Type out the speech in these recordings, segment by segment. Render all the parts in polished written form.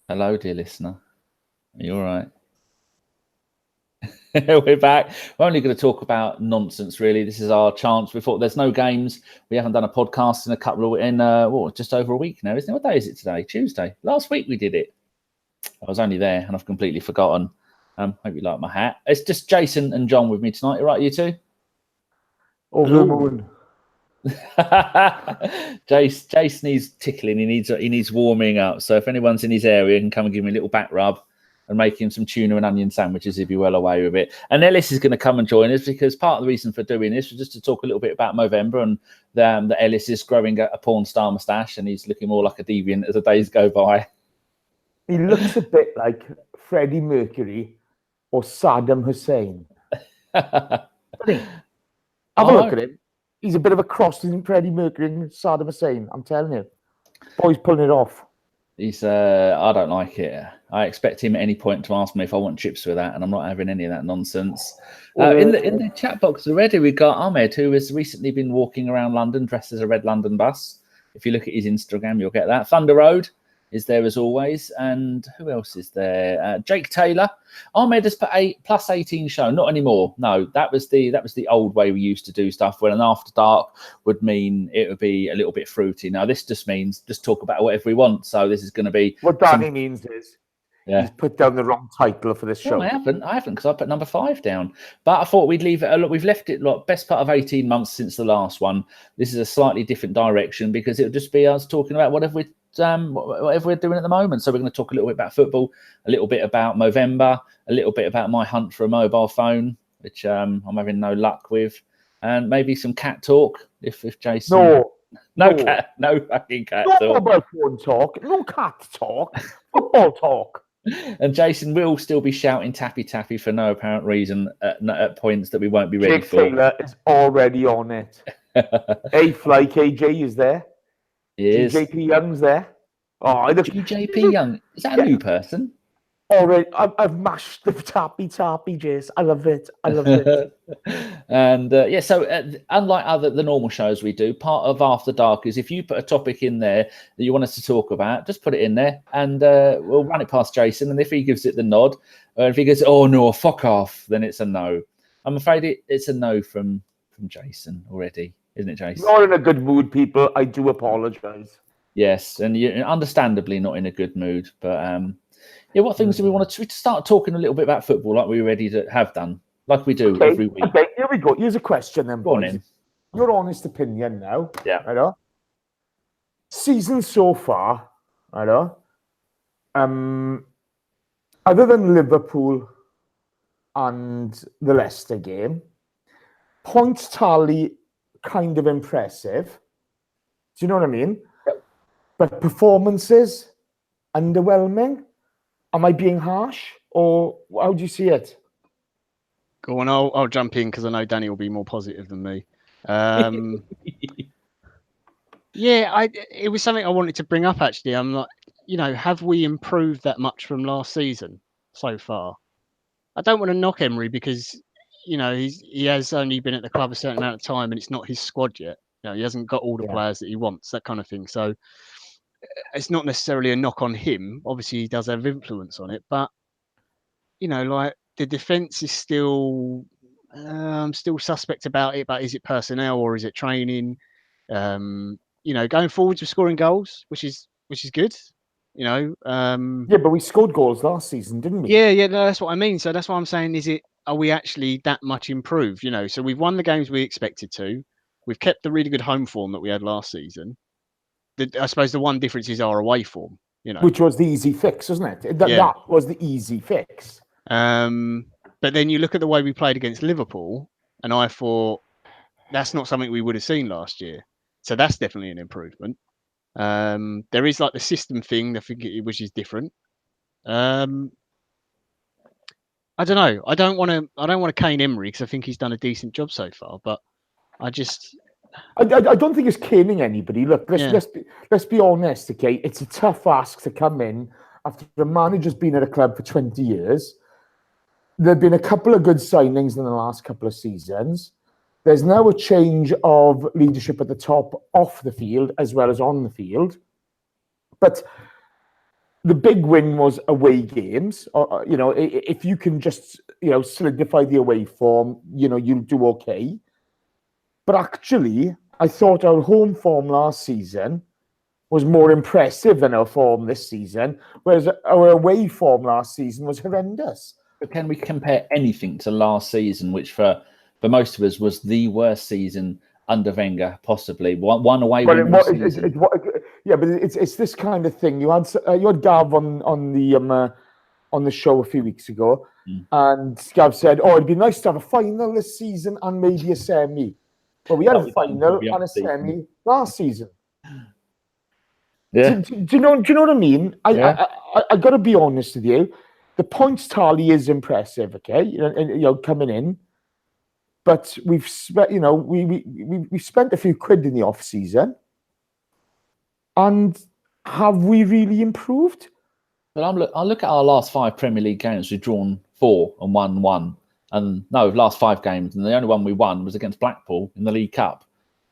Hello, dear listener. Are you all right? We're back. We're only going to talk about nonsense, really. This is our chance. We thought there's no games. We haven't done a podcast just over a week now, isn't it? What day is it today? Tuesday. Last week we did it. I was only there and I've completely forgotten. Hope you like my hat. It's just Jason and John with me tonight. You right, you two? Over the moon. Jace needs tickling. He needs warming up. So if anyone's in his area, he can come and give me a little back rub and make him some tuna and onion sandwiches. He'd be well away with it. And Ellis is going to come and join us because part of the reason for doing this was just to talk a little bit about Movember and that Ellis is growing a porn star moustache and he's looking more like a deviant as the days go by. He looks a bit like Freddie Mercury or Saddam Hussein. Have a look at him. He's a bit of a cross between Freddie Mercury and Saddam Hussein. I'm telling you. Boy's pulling it off. He's I don't like it. I expect him at any point to ask me if I want chips with that, and I'm not having any of that nonsense. In the chat box already, we got Ahmed, who has recently been walking around London dressed as a red London bus. If you look at his Instagram, you'll get that. Thunder Road is there as always, and who else is there? Jake Taylor. Ahmed has put a +18 show. Not anymore. No, that was the old way we used to do stuff. When an after dark would mean it would be a little bit fruity. Now this just means just talk about whatever we want. So this is going to be what Danny means is he's put down the wrong title for this show. I haven't because I put number 5 down. But I thought we'd leave it. Look, we've left it best part of 18 months since the last one. This is a slightly different direction because it'll just be us talking about whatever we're doing at the moment. So we're going to talk a little bit about football, a little bit about Movember, a little bit about my hunt for a mobile phone, which I'm having no luck with, and maybe some cat talk if Jason. No fucking cat talk. No mobile phone talk. No cat talk. Football talk. And Jason will still be shouting tappy tappy for no apparent reason at points that we won't be ready for. Taylor is already on it. A-Fly KJ is there. JP Young's there. JP Young. Is that a new person? Already, I've mashed the tappy, Jace. I love it. And so unlike the normal shows we do, part of After Dark is if you put a topic in there that you want us to talk about, just put it in there and we'll run it past Jason. And if he gives it the nod, or if he goes, oh no, fuck off, then it's a no. I'm afraid it's a no from Jason already. Isn't it, Jason? Not in a good mood, people. I do apologise. Yes, and you're understandably not in a good mood. But what things do we want to start talking a little bit about football, like we're ready to have done, like we do every week? Okay, here we go. Here's a question then, boys. Go on in. Your honest opinion now. Yeah. I know. Season so far, I know. Other than Liverpool and the Leicester game, points tally kind of impressive. Do you know what I mean? Yep. But performances underwhelming. Am I being harsh, or how do you see it? Go on, I'll jump in because I know Danny will be more positive than me. It was something I wanted to bring up actually. I'm like, have we improved that much from last season so far? I don't want to knock Emery because he has only been at the club a certain amount of time and it's not his squad yet. He hasn't got all the players that he wants, that kind of thing. So it's not necessarily a knock on him. Obviously, he does have influence on it, but like the defense is still, I'm still suspect about it. But is it personnel or is it training? Going forwards, we're scoring goals, which is good. But we scored goals last season, didn't we? Yeah, no, that's what I mean. So that's what I'm saying. Are we actually that much improved? So we've won the games we expected to. We've kept the really good home form that we had last season. I suppose the one difference is our away form, which was the easy fix, wasn't it? That was the easy fix. But then you look at the way we played against Liverpool, and I thought that's not something we would have seen last year. So that's definitely an improvement. There is like the system thing, which is different. I don't know. I don't want to cane Emery because I think he's done a decent job so far, but I don't think it's caning anybody. Look, let's be honest, okay? It's a tough ask to come in after the manager's been at a club for 20 years. There have been a couple of good signings in the last couple of seasons. There's now a change of leadership at the top, off the field, as well as on the field. But the big win was away games. If you can just, solidify the away form, you'll do okay. But actually, I thought our home form last season was more impressive than our form this season, whereas our away form last season was horrendous. But can we compare anything to last season, which for most of us was the worst season under Wenger, possibly one away win all season? But it's this kind of thing. You had Gav on the show a few weeks ago, and Gav said, "Oh, it'd be nice to have a final this season and maybe a semi." Well, we had a final and a semi last season. Yeah. Do you know what I mean? I got to be honest with you. The points tally is impressive, okay? Coming in, but we've spent, we spent a few quid in the off season, and have we really improved? But I look at our last 5 Premier League games. We've drawn 4 and won 1, and last 5 games, and the only one we won was against Blackpool in the League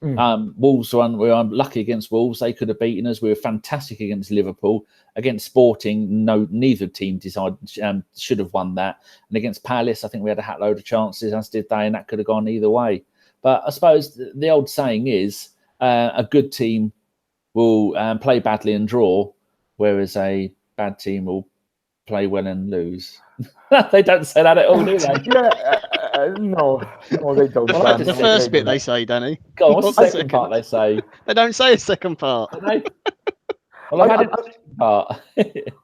We were unlucky against Wolves. They could have beaten us. We were fantastic against Liverpool. Against Sporting, neither team should have won that. And against Palace, I think we had a hat load of chances, as did they, and that could have gone either way. But I suppose the old saying is a good team will play badly and draw, whereas a bad team will play well and lose. They don't say that at all, do they? No, they don't. Well, the first bit they say, Danny. Go on, what's the second part they say? They don't say a second part. Well, I've had a second part.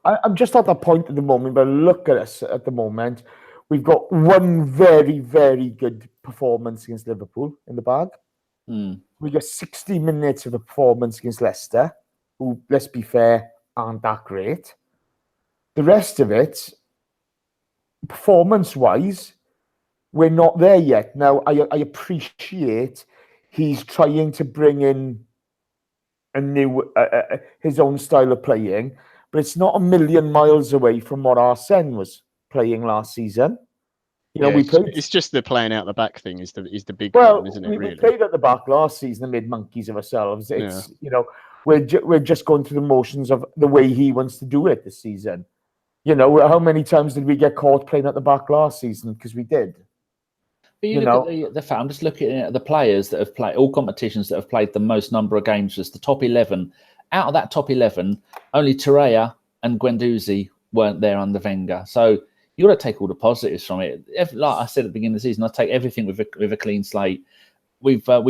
I'm just at that point at the moment, but look at us at the moment. We've got one very, very good performance against Liverpool in the bag. We got 60 minutes of a performance against Leicester, who, let's be fair, aren't that great. The rest of it, performance-wise, we're not there yet. Now, I appreciate he's trying to bring in a new, his own style of playing, but it's not a million miles away from what Arsene was playing last season. We played. It's just the playing out the back thing is the big one, isn't it? We played at the back last season and made monkeys of ourselves. It's we're just going through the motions of the way he wants to do it this season. How many times did we get caught playing at the back last season? Because we did. But look at the fact, I'm just looking at the players that have played all competitions that have played the most number of games. Was the top 11. Out of that top 11, only Torreira and Guendouzi weren't there under Wenger. So you got to take all the positives from it. Like I said at the beginning of the season, I take everything with a clean slate. We've got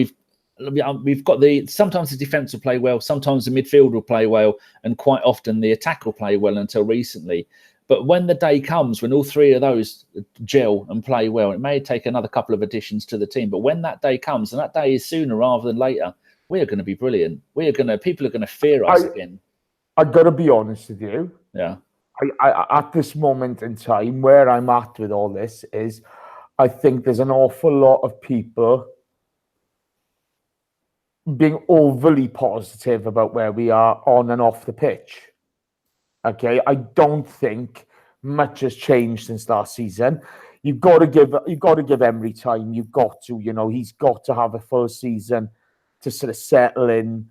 sometimes the defence will play well, sometimes the midfield will play well, and quite often the attack will play well until recently. But when the day comes, when all 3 of those gel and play well, it may take another couple of additions to the team. But when that day comes, and that day is sooner rather than later, we are going to be brilliant. People are going to fear us again. I've got to be honest with you. Yeah. I at this moment in time, where I'm at with all this is, I think there's an awful lot of people being overly positive about where we are on and off the pitch. Okay, I don't think much has changed since last season. You've got to give Emery time. You've got to, he's got to have a full season to sort of settle in.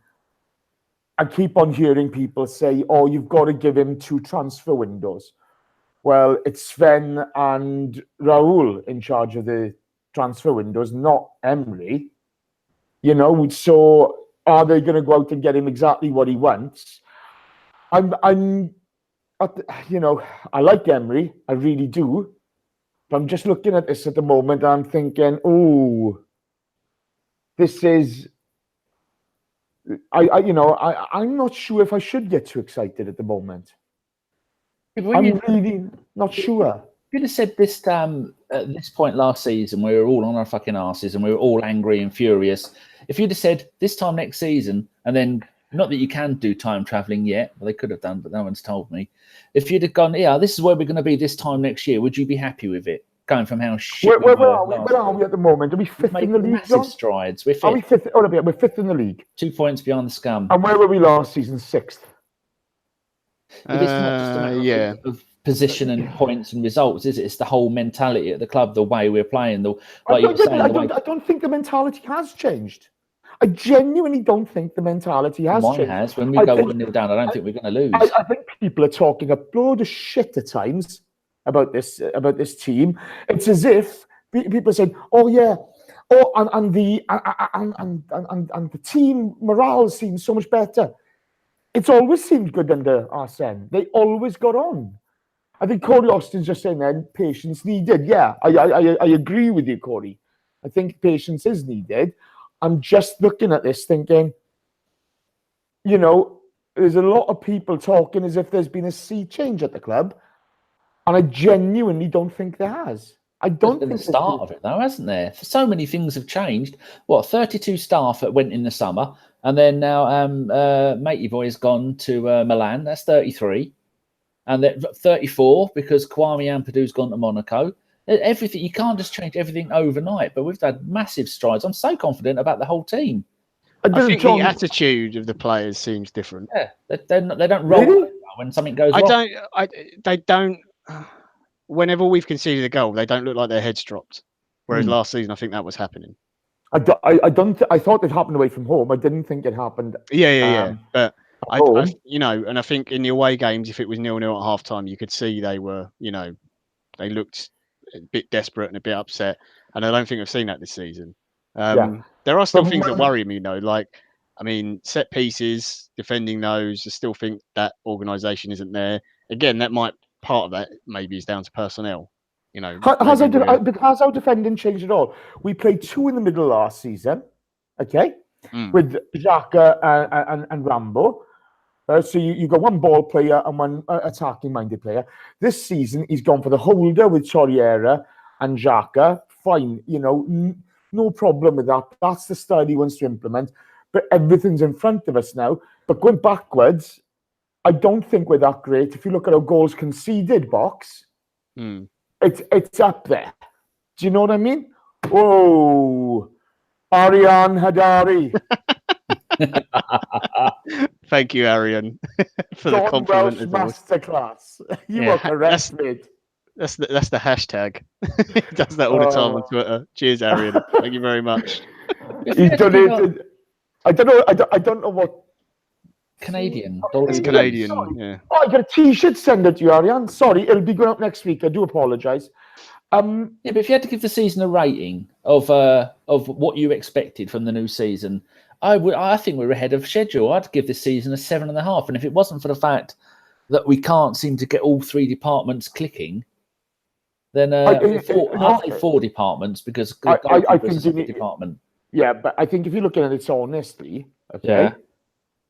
I keep on hearing people say, "Oh, you've got to give him 2 transfer windows." Well, it's Sven and Raul in charge of the transfer windows, not Emery. So are they going to go out and get him exactly what he wants? I like Emery, I really do. But I'm just looking at this at the moment and I'm thinking, this is. I'm not sure if I should get too excited at the moment. I'm really not sure. You'd have said this at this point last season, we were all on our fucking asses and we were all angry and furious. If you'd have said this time next season, and then not that you can do time traveling yet, well, they could have done, but no one's told me. If you'd have gone, this is where we're going to be this time next year, would you be happy with it? Going from how shit where are we at the moment? Are we 5th in the league? Massive strides. We're 5th. Are we 5th? Oh, we're 5th in the league. 2 points behind the scum. And where were we last season? 6th. But it's not just a matter of position and points and results, is it? It's the whole mentality at the club, the way we're playing. I don't think the mentality has changed. I genuinely don't think the mentality has Mine changed. has. When we go 1-0 down, I don't think we're going to lose. I think people are talking a load of shit at times about this team. It's as if people are saying, "Oh yeah, and the team morale seems so much better." It's always seemed good under Arsene. They always got on. I think Corey Austin's just saying then patience needed. Yeah, I agree with you, Corey. I think patience is needed. I'm just looking at this thinking, you know, there's a lot of people talking as if there's been a sea change at the club, and I genuinely don't think there has. I don't think the start of it, though, hasn't there? So many things have changed. 32 staff that went in the summer, and then now Matey Boy's gone to Milan. That's 33, and then 34 because Kwame Ampadu's gone to Monaco. Everything, you can't just change everything overnight, but we've had massive strides. I'm so confident about the whole team. I think the attitude of the players seems different. Yeah, they don't roll over when something goes wrong. They don't. Whenever we've conceded a goal, they don't look like their heads dropped. Whereas last season, I think that was happening. I thought it happened away from home. I didn't think it happened. Yeah. But I think in the away games, if it was 0-0 at half time, you could see they were, they looked a bit desperate and a bit upset. And I don't think I've seen that this season. There are still things that worry me, though. Like, I mean, set pieces, defending those. I still think that organisation isn't there. Again, part of that maybe is down to personnel. Has our defending changed at all? We played 2 in the middle last season, okay, with Xhaka and Rambo. So you got one ball player and one attacking-minded player. This season, he's gone for the holder with Torreira and Xhaka. Fine, no problem with that. That's the style he wants to implement. But everything's in front of us now. But going backwards, I don't think we're that great. If you look at our goals conceded box, it's up there. Do you know what I mean? Whoa, Ariane Hadari. Thank you, Arian, for the compliment. Masterclass. You are correct, mate. That's the hashtag. He does that all the time on Twitter. Cheers, Arian. Thank you very much. He donated. I don't know what. Canadian. It's Canadian. Yeah. Oh, I got a T-shirt. Send it to you, Ariane. Sorry, it'll be going up next week. I do apologise. But if you had to give the season a rating of what you expected from the new season, I think we're ahead of schedule. I'd give this season a 7.5. And if it wasn't for the fact that we can't seem to get all 3 departments clicking, then I'd say 4 departments because I think it's a department. Yeah, but I think if you're looking at it honestly, okay. Yeah.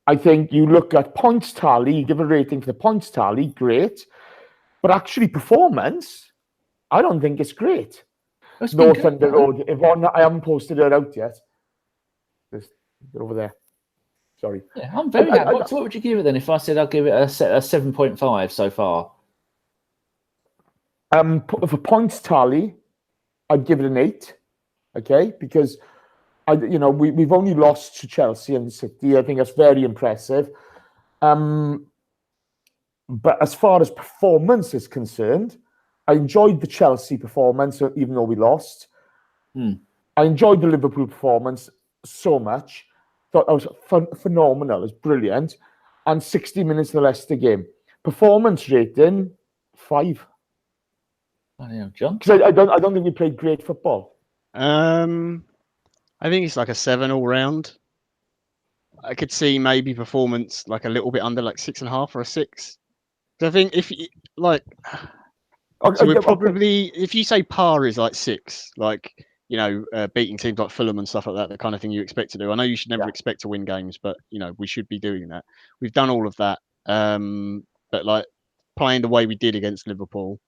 I think you look at points tally, you give a rating for the points tally, great. But actually performance, I don't think it's great. No Thunder Road. Yvonne, I haven't posted it out yet. They're over there. Sorry. Yeah, I'm very happy. What would you give it then if I said I'll give it a 7.5 so far? For points tally, I'd give it an 8. Okay, because we've only lost to Chelsea and City. I think that's very impressive. But as far as performance is concerned, I enjoyed the Chelsea performance, even though we lost. I enjoyed the Liverpool performance so much. Thought that was phenomenal. It was brilliant. And 60 minutes of the Leicester game. Performance rating, 5. John? Because I don't think we played great football. I think it's like a 7 all round. I could see maybe performance like a little bit under, like 6.5 or a 6. So I think if you we're probably, if you say par is like 6, like beating teams like Fulham and stuff like that, the kind of thing you expect to do. I know you should never expect to win games, but we should be doing that. We've done all of that, but like playing the way we did against Liverpool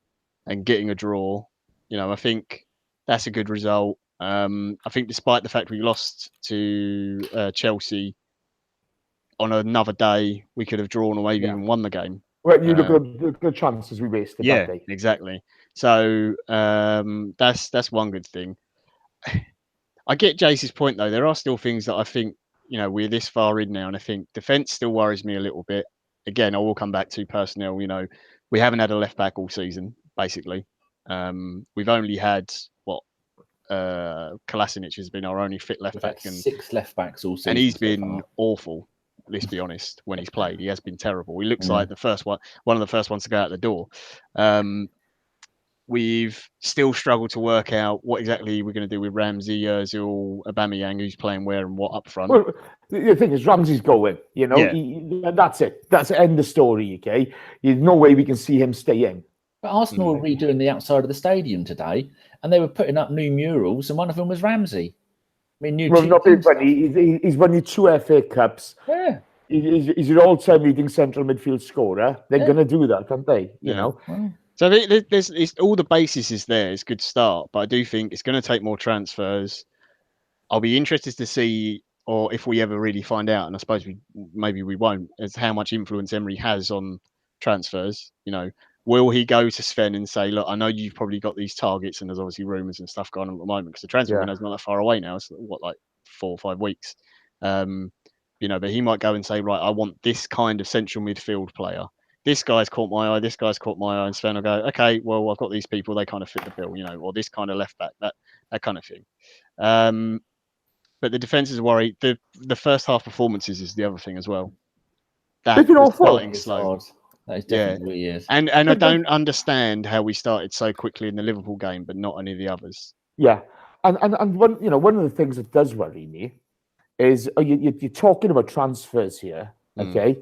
and getting a draw, I think that's a good result. I think despite the fact we lost to Chelsea on another day, we could have drawn or maybe even won the game. Well, you look at the chances we wasted that day. Exactly. So that's one good thing. I get Jace's point though. There are still things that I think we're this far in now, and I think defence still worries me a little bit. Again, I will come back to personnel. We haven't had a left back all season, basically. We've only had Kolasinac has been our only fit left We've back, had 6 left backs all season, and he's so been far. awful. Let's be honest. When he's played, he has been terrible. He looks Yeah. like one of the first ones to go out the door. We've still struggled to work out what exactly we're going to do with Ramsey, Özil, Aubameyang, who's playing where and what up front. Well, the thing is, Ramsey's going. You know, Yeah. That's it. That's the end of story. Okay, there's no way we can see him staying. But Arsenal were redoing the outside of the stadium today, and they were putting up new murals, and one of them was Ramsey. I mean, Not being funny. He's won you 2 FA Cups. Yeah. He's an all-time leading central midfield scorer. They're going to do that, aren't they? You know. Well, so there's all the basis is there. It's a good start, but I do think it's going to take more transfers. I'll be interested to see, or if we ever really find out, and I suppose maybe we won't, as how much influence Emery has on transfers. You know, will he go to Sven and say, look, I know you've probably got these targets, and there's obviously rumours and stuff going on at the moment because the transfer window's not that far away now. It's like 4 or 5 weeks. You know, but he might go and say, right, I want this kind of central midfield player. This guy's caught my eye. This guy's caught my eye. And Sven will go, okay, well, I've got these people. They kind of fit the bill, you know, or this kind of left back, that kind of thing. But the defence is worried. The first half performances is the other thing as well. They've been awful. Starting slow. That is definitely what he is. And I don't understand how we started so quickly in the Liverpool game, but not any of the others. Yeah, and one of the things that does worry me is you're talking about transfers here, okay?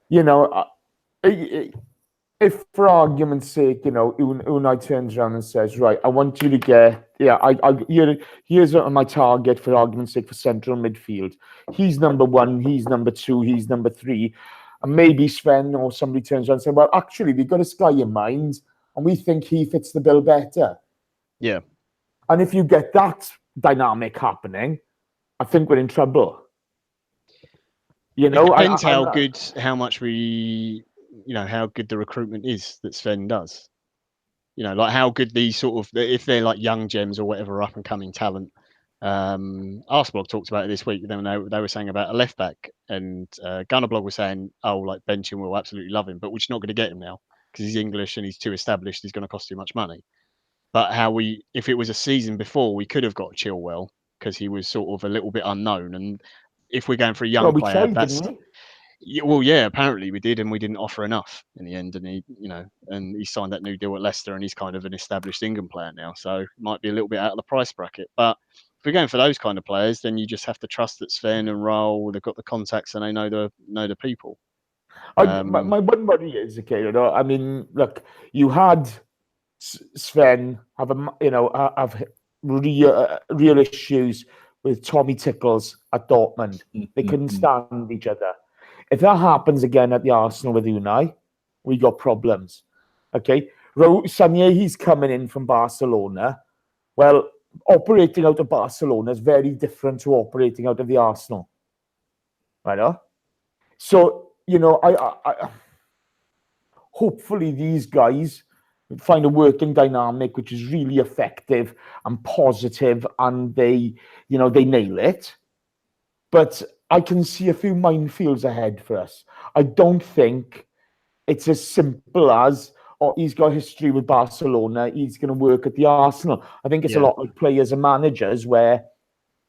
You know, if for argument's sake, you know, Unai turns around and says, right, I want you to get, here's my target for argument's sake for central midfield. He's number 1, he's number 2, he's number 3. And maybe Sven or somebody turns around and says, well, actually, we've got this guy in mind and we think he fits the bill better. Yeah. And if you get that dynamic happening, I think we're in trouble. You know, it depends how good the recruitment is that Sven does. You know, like how good these sort of, if they're like young gems or whatever, up and coming talent. Arseblog talked about it this week. Then they were saying about a left back, and Gunnerblog was saying, "Oh, like benching will absolutely love him, but we're just not going to get him now because he's English and he's too established. He's going to cost too much money." But if it was a season before, we could have got Chilwell because he was sort of a little bit unknown. And if we're going for a young player, apparently we did, and we didn't offer enough in the end. And he signed that new deal at Leicester, and he's kind of an established England player now, so it might be a little bit out of the price bracket. But if we're going for those kind of players, then you just have to trust that Sven and Raul, they've got the contacts and they know the people. My one worry is, okay, you know, I mean, look, you had Sven have real issues with Tommy Tickles at Dortmund. They couldn't stand each other. If that happens again at the Arsenal with Unai, we got problems. Okay, Sanya, he's coming in from Barcelona. Well, operating out of Barcelona is very different to operating out of the Arsenal. Right? So, you know, I hopefully these guys find a working dynamic which is really effective and positive, and they nail it. But I can see a few minefields ahead for us. I don't think it's as simple as, he's got history with Barcelona, he's going to work at the Arsenal. I think it's a lot like players and managers where,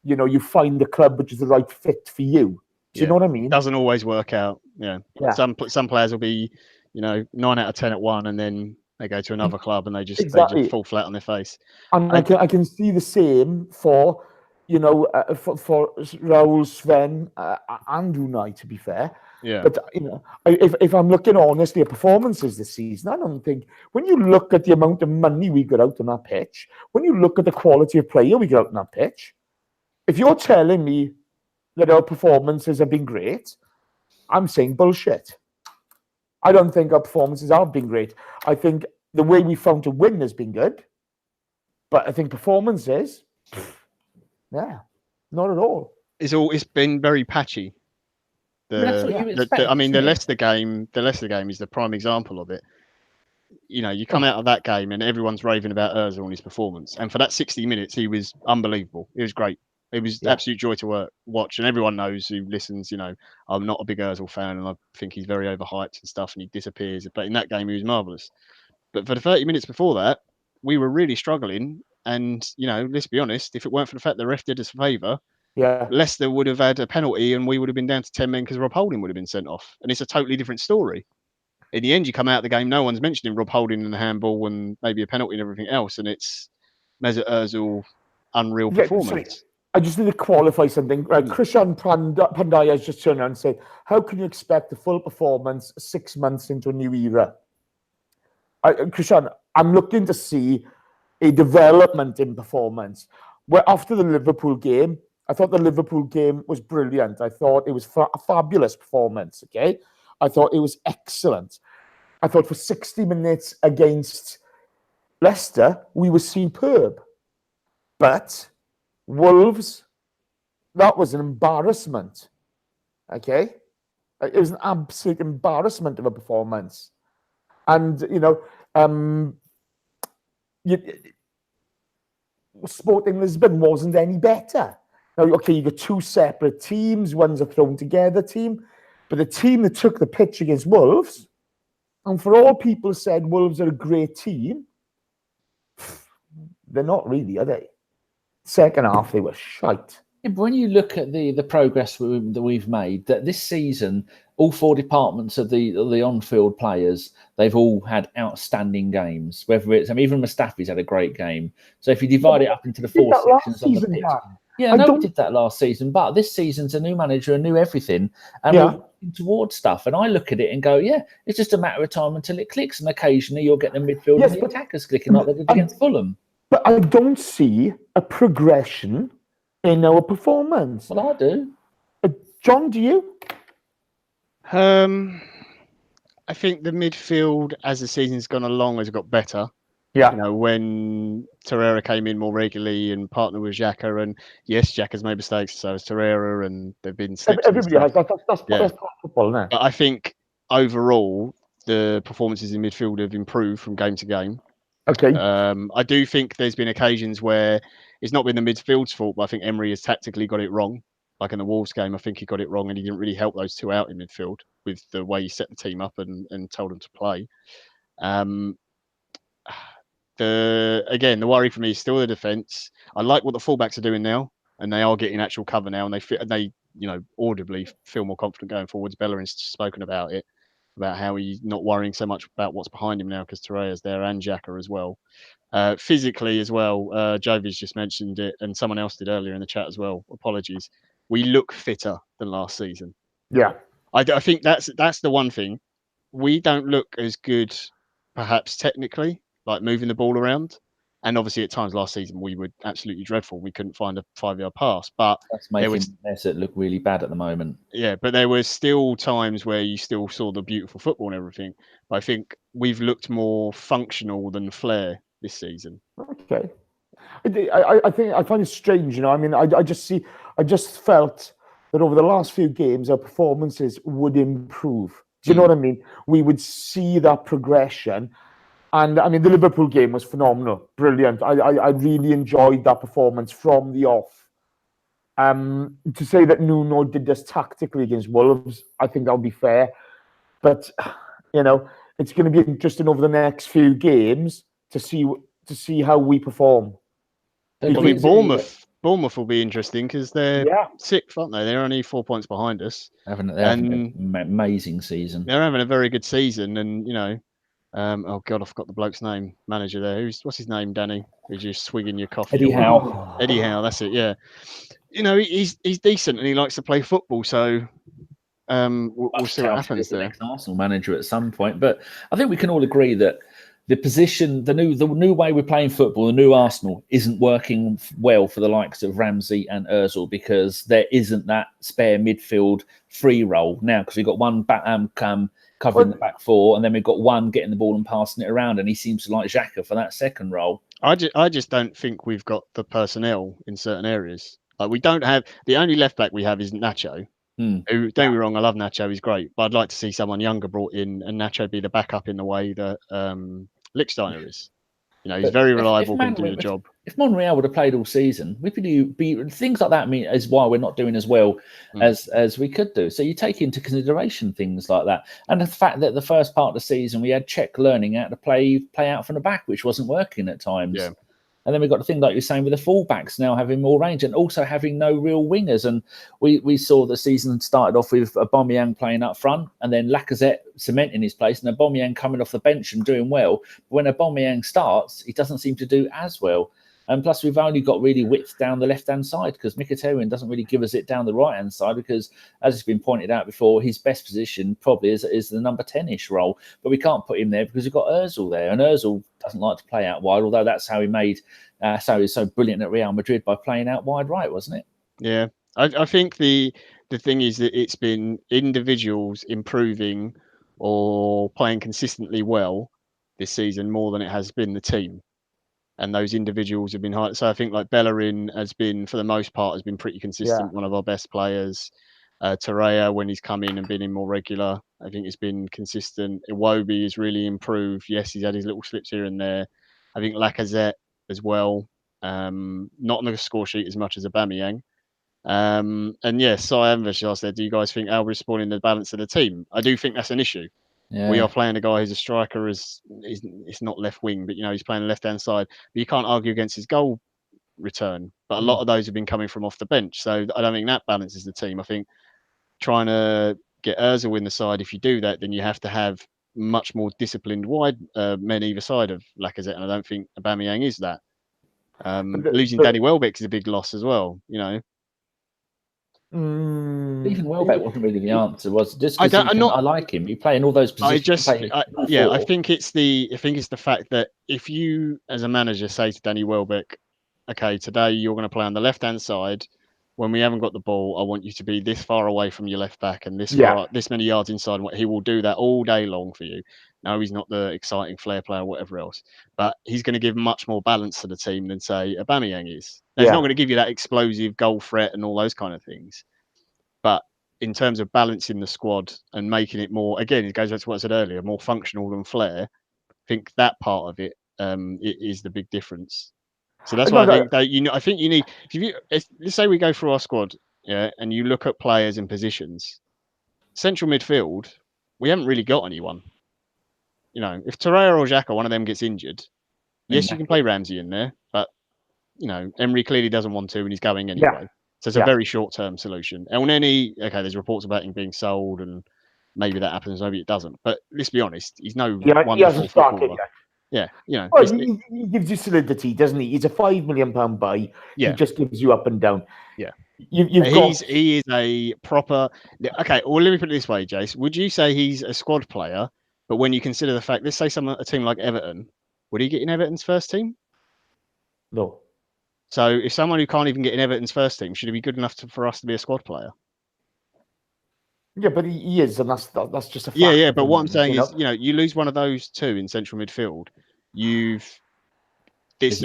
you know, you find the club which is the right fit for you. Do you know what I mean? It doesn't always work out. Yeah. Some players will be, 9 out of 10 at one, and then they go to another club and they just fall flat on their face. And I can see the same for, for Raul, Sven, and Unai, to be fair. Yeah. But, you know, if I'm looking honestly at performances this season, I don't think, when you look at the amount of money we got out on that pitch, when you look at the quality of player we got out on that pitch, if you're telling me that our performances have been great, I'm saying bullshit. I don't think our performances have been great. I think the way we found to win has been good, but I think performances, not at all. It's been very patchy. The Leicester game is the prime example of it. You know, you come out of that game and everyone's raving about Özil and his performance, and for that 60 minutes, he was unbelievable. It was great. It was absolute joy to watch, and everyone knows who listens. You know, I'm not a big Özil fan, and I think he's very overhyped and stuff, and he disappears. But in that game, he was marvelous. But for the 30 minutes before that, we were really struggling, And, let's be honest, if it weren't for the fact the ref did us a favour, Yeah. Leicester would have had a penalty and we would have been down to 10 men because Rob Holding would have been sent off. And it's a totally different story. In the end, you come out of the game, no one's mentioning Rob Holding and the handball and maybe a penalty and everything else. And it's Mesut Ozil, unreal performance. Sorry. I just need to qualify something. Krishan Pandya has just turned around and said, how can you expect a full performance 6 months into a new era? Krishan, I'm looking to see a development in performance. Where after the Liverpool game, I thought the Liverpool game was brilliant. I thought it was a fabulous performance, okay? I thought it was excellent. I thought for 60 minutes against Leicester, we were superb. But Wolves, that was an embarrassment, okay? It was an absolute embarrassment of a performance. And, Sporting Lisbon wasn't any better. Now, okay, you got two separate teams. One's a thrown together team. But the team that took the pitch against Wolves, and for all people said Wolves are a great team, they're not really, are they? Second half, they were shite. Yeah, but when you look at the progress that we've made, that this season, all four departments of the on-field players, they've all had outstanding games. Whether it's, even Mustafi's had a great game. So if you divide it up into the four sections on the pitch, I know we did that last season, but this season's a new manager, a new everything, and we're working towards stuff. And I look at it and go, yeah, it's just a matter of time until it clicks, and occasionally you'll get the midfield and the attackers clicking like they did against Fulham. But I don't see a progression in our performance. Well, I do. John, do you? I think the midfield, as the season's gone along, has got better. Yeah. When Torreira came in more regularly and partnered with Xhaka, and yes, Xhaka's made mistakes, so has Torreira, and they've been slips. Everybody has. That's part of football, isn't it? But I think overall, the performances in midfield have improved from game to game. Okay. I do think there's been occasions where it's not been the midfield's fault, but I think Emery has tactically got it wrong. Like in the Wolves game, I think he got it wrong and he didn't really help those two out in midfield with the way he set the team up and told them to play. The worry for me is still the defence. I like what the fullbacks are doing now, and they are getting actual cover now, and they audibly feel more confident going forwards. Bellerin's spoken about it, about how he's not worrying so much about what's behind him now because Torreira's there and Xhaka as well. Physically as well, Jovi's just mentioned it, and someone else did earlier in the chat as well. Apologies. We look fitter than last season. Yeah, I think that's the one thing. We don't look as good, perhaps technically, like moving the ball around. And obviously, at times last season, we were absolutely dreadful. We couldn't find a 5-yard pass. But that's making Mesut look really bad at the moment. Yeah, but there were still times where you still saw the beautiful football and everything. But I think we've looked more functional than flair this season. Okay. I find it strange, I just felt that over the last few games, our performances would improve. Do you know what I mean? We would see that progression. And the Liverpool game was phenomenal, brilliant. I really enjoyed that performance from the off. To say that Nuno did this tactically against Wolves, I think that would be fair. But it's going to be interesting over the next few games to see how we perform. Bournemouth will be interesting because they're sixth, aren't they? They're only 4 points behind us. They're having an amazing season. They're having a very good season, and oh God, I forgot the bloke's name. Manager there, what's his name, Danny? Who's just swigging your coffee? Eddie Howe. Eddie Howe, that's it. Yeah, he's decent and he likes to play football. So we'll see what happens there. Next Arsenal manager at some point, but I think we can all agree that the position, the new way we're playing football, the new Arsenal isn't working well for the likes of Ramsey and Ozil because there isn't that spare midfield free role now because we've got one covering the back four, and then we've got one getting the ball and passing it around, and he seems to like Xhaka for that second role. I just don't think we've got the personnel in certain areas. Like we don't have the only left back we have is Nacho. Who, don't get me wrong, I love Nacho, he's great, but I'd like to see someone younger brought in and Nacho be the backup in the way that Lichtsteiner is. He's very reliable, can do the job. If Monreal would have played all season, we could be things like that. Is why we're not doing as well as we could do. So you take into consideration things like that, and the fact that the first part of the season we had Czech learning how to play out from the back, which wasn't working at times. Yeah. And then we've got the thing like you're saying with the fullbacks now having more range and also having no real wingers. And we saw the season started off with Aubameyang playing up front and then Lacazette cementing his place and Aubameyang coming off the bench and doing well. But when Aubameyang starts, he doesn't seem to do as well. And plus, we've only got really width down the left-hand side because Mkhitaryan doesn't really give us it down the right-hand side because, as it's been pointed out before, his best position probably is the number 10-ish role. But we can't put him there because we've got Ozil there. And Ozil doesn't like to play out wide, although that's how he made so he's so brilliant at Real Madrid by playing out wide right, wasn't it? Yeah. I think the thing is that it's been individuals improving or playing consistently well this season more than it has been the team. And those individuals have been high. So I think like Bellerin has been, for the most part, has been pretty consistent. One of our best players. Torreira, when he's come in and been in more regular, I think it's been consistent. Iwobi has really improved. Yes, he's had his little slips here and there. I think Lacazette as well. Not on the score sheet as much as Aubameyang. And yes, Siam asked there, do you guys think Alvarez spoiling the balance of the team? I do think that's an issue. Yeah. We are playing a guy who's a striker, it's not left wing, but he's playing the left hand side. But you can't argue against his goal return. But a lot of those have been coming from off the bench, so I don't think that balances the team. I think trying to get Ozil in the side, if you do that, then you have to have much more disciplined wide men either side of Lacazette, and I don't think Aubameyang is that. Losing Danny Welbeck is a big loss as well. Even Welbeck wasn't really the answer, was it? Just because I like him. You play in all those positions. I think it's the fact that if you, as a manager, say to Danny Welbeck, okay, today you're going to play on the left hand side. When we haven't got the ball, I want you to be this far away from your left back and this many yards inside. He will do that all day long for you. No, he's not the exciting flair player or whatever else, but he's going to give much more balance to the team than, say, Aubameyang is. Now, he's not going to give you that explosive goal threat and all those kind of things. But in terms of balancing the squad and making it more, again, it goes back to what I said earlier, more functional than flair. I think that part of it, it is the big difference. So that's why I think that I think you need. Let's say we go through our squad, and you look at players and positions. Central midfield, we haven't really got anyone. If Torreira or Xhaka, one of them gets injured, yes, you can play Ramsey in there, but Emery clearly doesn't want to, and he's going anyway. So it's a very short-term solution. Elneny, okay, there's reports about him being sold, and maybe that happens, maybe it doesn't. But let's be honest, he's no wonderful footballer. Yeah, Well, he gives you solidity, doesn't he? He's a £5 million buy. Yeah. He just gives you up and down. Yeah. He is a proper. Okay, well, let me put it this way, Jace. Would you say he's a squad player? But when you consider the fact, let's say a team like Everton, would he get in Everton's first team? No. So if someone who can't even get in Everton's first team, should he be good enough for us to be a squad player? Yeah, but he is, and that's just a fact. Yeah. But what I'm saying is, you lose one of those two in central midfield, it's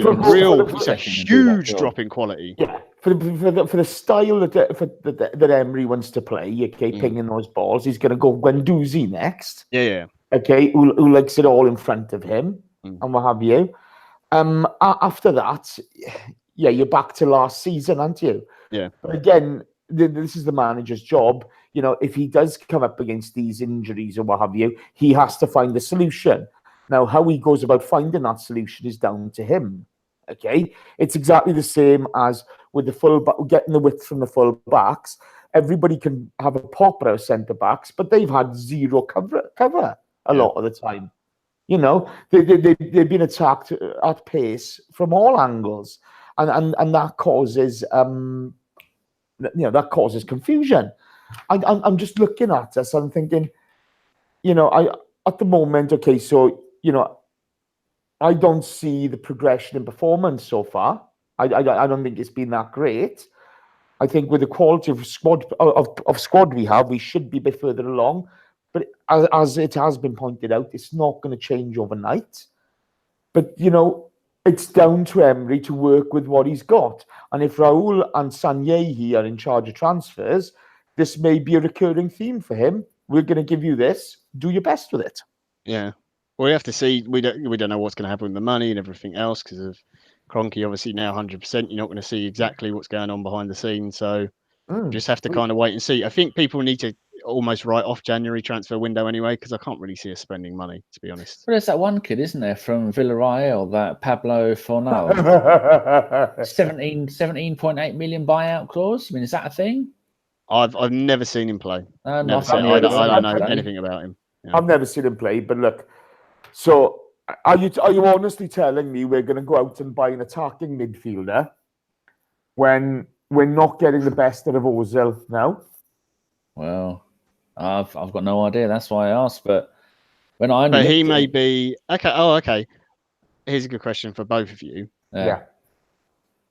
a huge drop in quality. Yeah, for the style that Emery wants to play, pinging those balls, he's going to go Guendouzi next. Yeah. Okay, who likes it all in front of him, and what have you. After that, you're back to last season, aren't you? Yeah. But again, this is the manager's job. If he does come up against these injuries or what have you, he has to find a solution. Now, how he goes about finding that solution is down to him. Okay, it's exactly the same as with the full getting the width from the full backs. Everybody can have a popper of centre backs, but they've had zero cover a lot of the time. They've been attacked at pace from all angles, and that causes that causes confusion. I'm just looking at this. I'm thinking, at the moment, okay, so I don't see the progression in performance so far. I don't think it's been that great. I think with the quality of squad we have, we should be a bit further along. But as it has been pointed out, it's not going to change overnight. But it's down to Emery to work with what he's got. And if Raul and Sanyehi are in charge of transfers, this may be a recurring theme for him. We're going to give you this. Do your best with it. Yeah. Well, we have to see. We don't know what's going to happen with the money and everything else because of Kroenke. Obviously, now 100%. You're not going to see exactly what's going on behind the scenes. So just have to kind of wait and see. I think people need to almost right off January transfer window anyway, because I can't really see us spending money, to be honest. But there's that one kid, isn't there, from Villarreal, that Pablo Fornal. 17.8 million buyout clause. I mean, is that a thing? I've never seen him play. No, I don't know anything about him. I've never seen him play, but look. So, are you honestly telling me we're going to go out and buy an attacking midfielder when we're not getting the best out of Ozil now? Well, I've got no idea. That's why I asked. But when he may be okay. Oh, okay. Here's a good question for both of you. Yeah.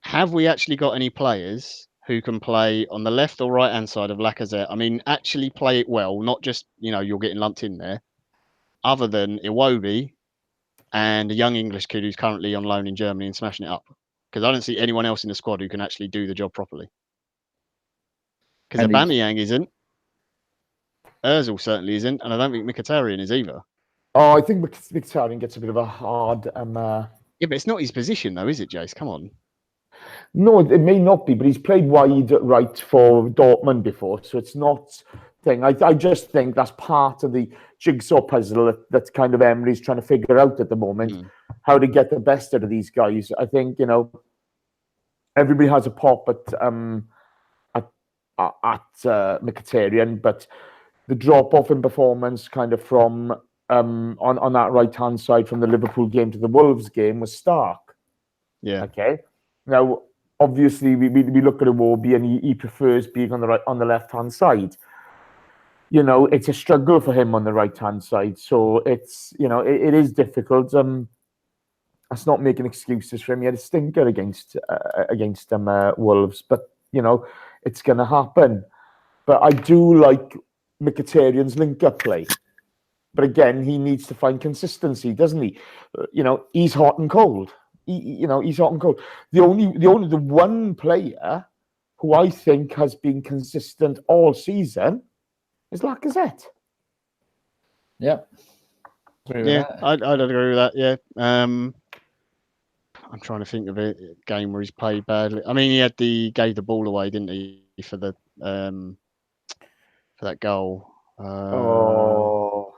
Have we actually got any players who can play on the left or right hand side of Lacazette? I mean, actually play it well, not just you're getting lumped in there. Other than Iwobi and a young English kid who's currently on loan in Germany and smashing it up, because I don't see anyone else in the squad who can actually do the job properly. Because Aubameyang isn't. Ozil certainly isn't, and I don't think Mkhitaryan is either. Oh, I think Mkhitaryan gets a bit of a hard. Yeah, but it's not his position, though, is it, Jace? Come on. No, it may not be, but he's played wide right for Dortmund before, so it's not thing. I just think that's part of the jigsaw puzzle that kind of Emery's trying to figure out at the moment, how to get the best out of these guys. I think everybody has a pop at Mkhitaryan, but the drop off in performance kind of from on that right hand side from the Liverpool game to the Wolves game was stark. Yeah. Okay. Now, obviously, we look at Iwobi and he prefers being on the left hand side. It's a struggle for him on the right hand side. So it's it is difficult. That's not making excuses for him. He had a stinker against Wolves, but it's going to happen. But I do like Mkhitaryan's link-up play. But again, he needs to find consistency, doesn't he? He's hot and cold. He's hot and cold. The one player who I think has been consistent all season is Lacazette. Yep. I'd agree with that. Yeah. I'm trying to think of a game where he's played badly. I mean, he gave the ball away, didn't he, for the for that goal? Oh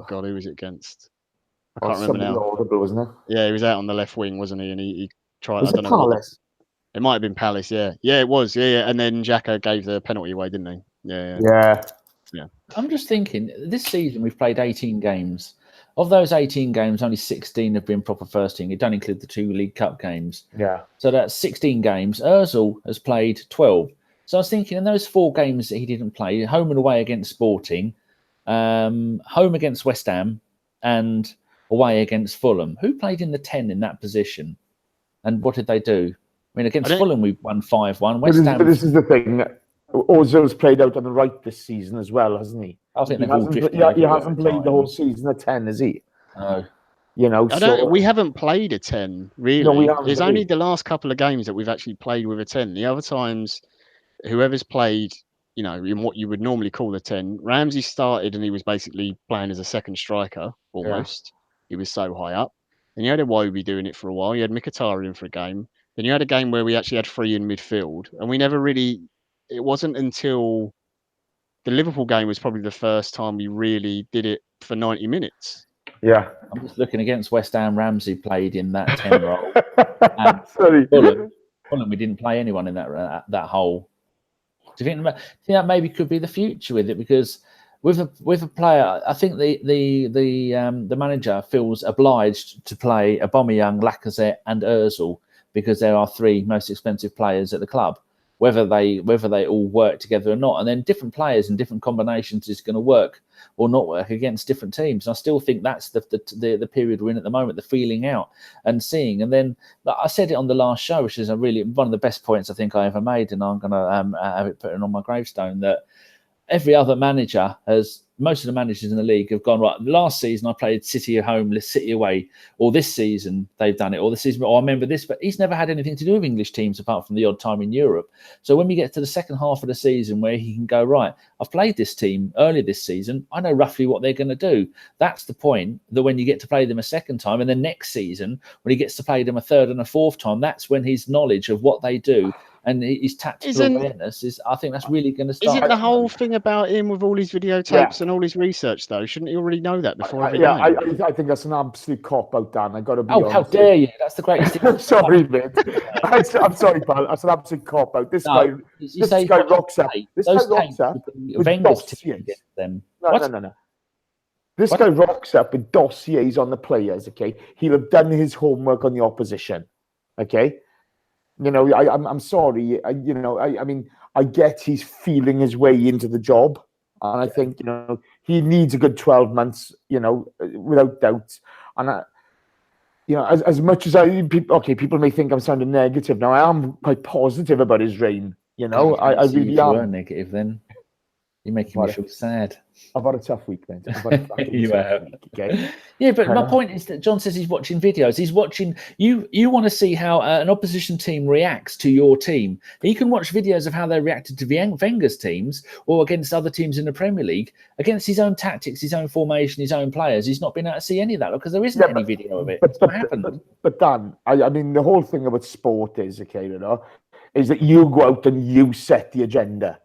God, who was it against? I can't remember now. Audible, wasn't it? Yeah, he was out on the left wing, wasn't he? And he tried. Was I don't it know. Palace? It might have been Palace. Yeah, it was. Yeah. And then Xhaka gave the penalty away, didn't he? Yeah. I'm just thinking, this season we've played 18 games. Of those 18 games, only 16 have been proper first team. It don't include the 2 League Cup games. Yeah. So that's 16 games. Ozil has played 12. So I was thinking, in those 4 games that he didn't play, home and away against Sporting, home against West Ham, and away against Fulham, who played in the 10 in that position? And what did they do? I mean, against Fulham, we won 5-1. West Ham. But this is the thing. Ozil's played out on the right this season as well, hasn't he? I think he hasn't played the whole season at 10, has he? No. We haven't played a 10, really. No, we haven't. There's only the last couple of games that we've actually played with a 10. The other times, whoever's played, in what you would normally call a 10, Ramsey started and he was basically playing as a second striker, almost. Yeah. He was so high up. And you had Iwobi doing it for a while. You had Mkhitaryan for a game. Then you had a game where we actually had 3 in midfield. And we never really... It wasn't until the Liverpool game was probably the first time we really did it for 90 minutes. Yeah. I'm just looking against West Ham. Ramsey played in that 10 role. Sorry. Fulham, we didn't play anyone in that hole. Do you think that maybe could be the future with it? Because with a player, I think the manager feels obliged to play Aubameyang, Lacazette, and Ozil because there are 3 most expensive players at the club. Whether they all work together or not, and then different players and different combinations is going to work or not work against different teams. And I still think that's the period we're in at the moment, the feeling out and seeing. And then I said it on the last show, which is really one of the best points I think I ever made, and I'm going to have it put on my gravestone, that every other manager most of the managers in the league have gone, right, last season I played City at home, City away, or this season they've done it, or this season, I remember this, but he's never had anything to do with English teams apart from the odd time in Europe. So when we get to the second half of the season where he can go, right, I've played this team earlier this season, I know roughly what they're going to do. That's the point, that when you get to play them a second time, and then next season, when he gets to play them a third and a fourth time, that's when his knowledge of what they do and his tactical Isn't- awareness is. I think that's really going to start. Isn't the whole thing about him with all his videotapes and all his research, though? Shouldn't he already know that before every game? I think that's an absolute cop-out, Dan. I got to be honest. How dare you? That's the greatest thing. Sorry, mate. I'm sorry, pal. That's an absolute cop-out. This guy rocks up. This guy rocks up with dossiers. No. This guy rocks up with dossiers on the players, okay? He'll have done his homework on the opposition, okay? You know, I'm sorry. I mean, I get he's feeling his way into the job. And I think, you know, he needs a good 12 months, you know, without doubt. And, you know, as much as people may think I'm sounding negative. Now, I am quite positive about his reign, you know. I really am. You were negative then. You're making me feel sad. I've had a tough week, mate. You have. Okay. Yeah, but my point is that John says he's watching videos. He's watching. You want to see how an opposition team reacts to your team. He can watch videos of how they reacted to Wenger's teams or against other teams in the Premier League, against his own tactics, his own formation, his own players. He's not been able to see any of that because there isn't any video of it. But what happened? But Dan, I mean, the whole thing about sport is, okay, you know, is that you go out and you set the agenda.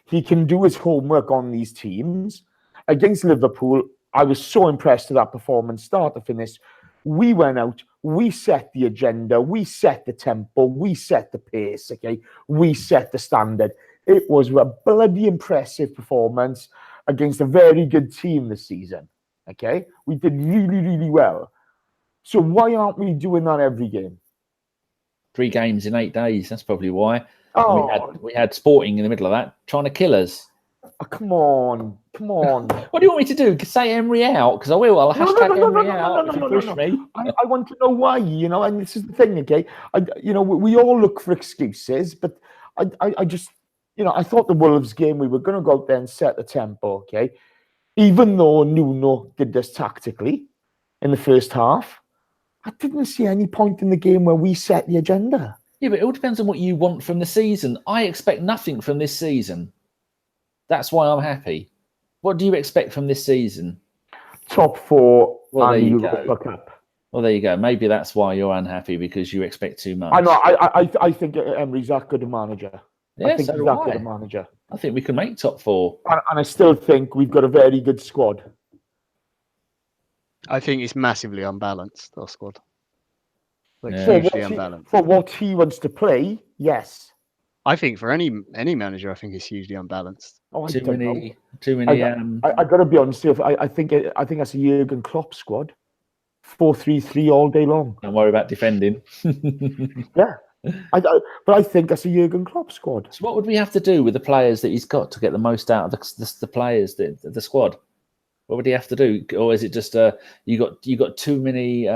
He can do his homework on these teams. Against Liverpool, I was so impressed with that performance, start to finish. We went out, we set the agenda, we set the tempo, we set the pace, okay? We set the standard. It was a bloody impressive performance against a very good team this season, okay? We did really, really well. So why aren't we doing that every game? 3 games in 8 days, that's probably why. We had Sporting in the middle of that, trying to kill us. Oh, come on. What do you want me to do? Say Emery out? Because I will. I'll hashtag Emery out if you push me. I want to know why, you know, and this is the thing, okay? We all look for excuses, but I just, you know, I thought the Wolves game, we were going to go out there and set the tempo, okay? Even though Nuno did this tactically in the first half, I didn't see any point in the game where we set the agenda. Yeah, but it all depends on what you want from the season. I expect nothing from this season. That's why I'm happy. What do you expect from this season? Top 4 well, and Europa Cup. Well, there you go. Maybe that's why you're unhappy, because you expect too much. I know. I think Emery's that good a manager. Yeah, I think he's that good a manager. I think we can make top 4. And I still think we've got a very good squad. I think it's massively unbalanced, our squad. Hugely unbalanced. For what he wants to play, yes. I think for any manager, I think it's hugely unbalanced. Oh, too many. I got to be honest. I think that's a Jurgen Klopp squad. 4-3-3 all day long. Don't worry about defending. Yeah, but I think that's a Jurgen Klopp squad. So what would we have to do with the players that he's got to get the most out of the players, the squad? What would he have to do, or is it just you got too many?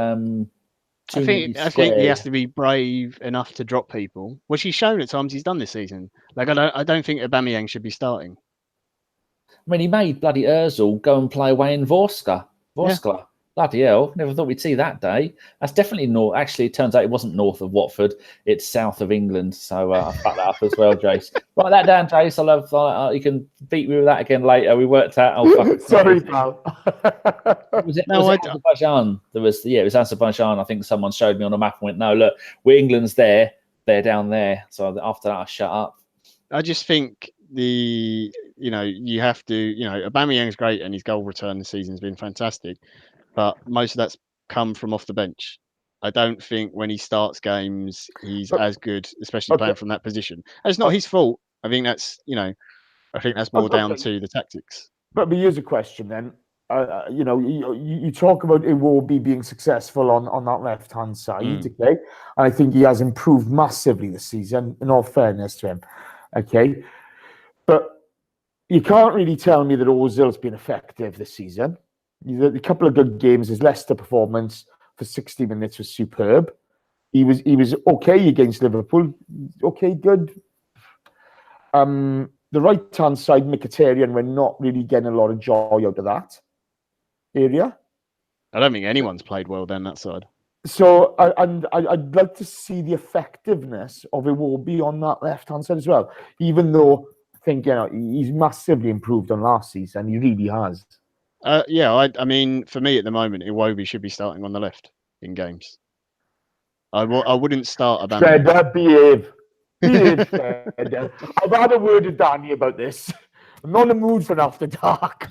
I think he has to be brave enough to drop people, which he's shown at times he's done this season. Like I don't think Aubameyang should be starting. I mean, he made bloody Ozil go and play away in Vorskla. Yeah. Bloody hell! Never thought we'd see that day. That's definitely north. Actually, it turns out it wasn't north of Watford; it's south of England. So I fucked that up as well, Jace. Write that down, Jace. You can beat me with that again later. We worked out. Oh, sorry, pal. Was it Azerbaijan? It was Azerbaijan. I think someone showed me on a map and went, "No, look, England's there. They're down there." So after that, I shut up. I just think you have to, Aubameyang's great and his goal return this season has been fantastic. But most of that's come from off the bench. I don't think when he starts games, he's as good, especially playing from that position. And it's not his fault. I think that's more down to the tactics. But here's a question then. You talk about Iwobi being successful on that left-hand side, okay? And I think he has improved massively this season, in all fairness to him, okay? But you can't really tell me that Ozil's been effective this season. A couple of good games. His Leicester performance for 60 minutes was superb. He was okay against Liverpool. Okay, good. The right-hand side, Mkhitaryan, we're not really getting a lot of joy out of that area. I don't think anyone's played well then that side. So, I'd like to see the effectiveness of Iwobi on that left-hand side as well. Even though I think he's massively improved on last season. He really has. I mean, for me at the moment, Iwobi should be starting on the left in games. I wouldn't start Aubameyang. Shredder, behave. I've had a word with Danny about this. I'm not in the mood for an after dark.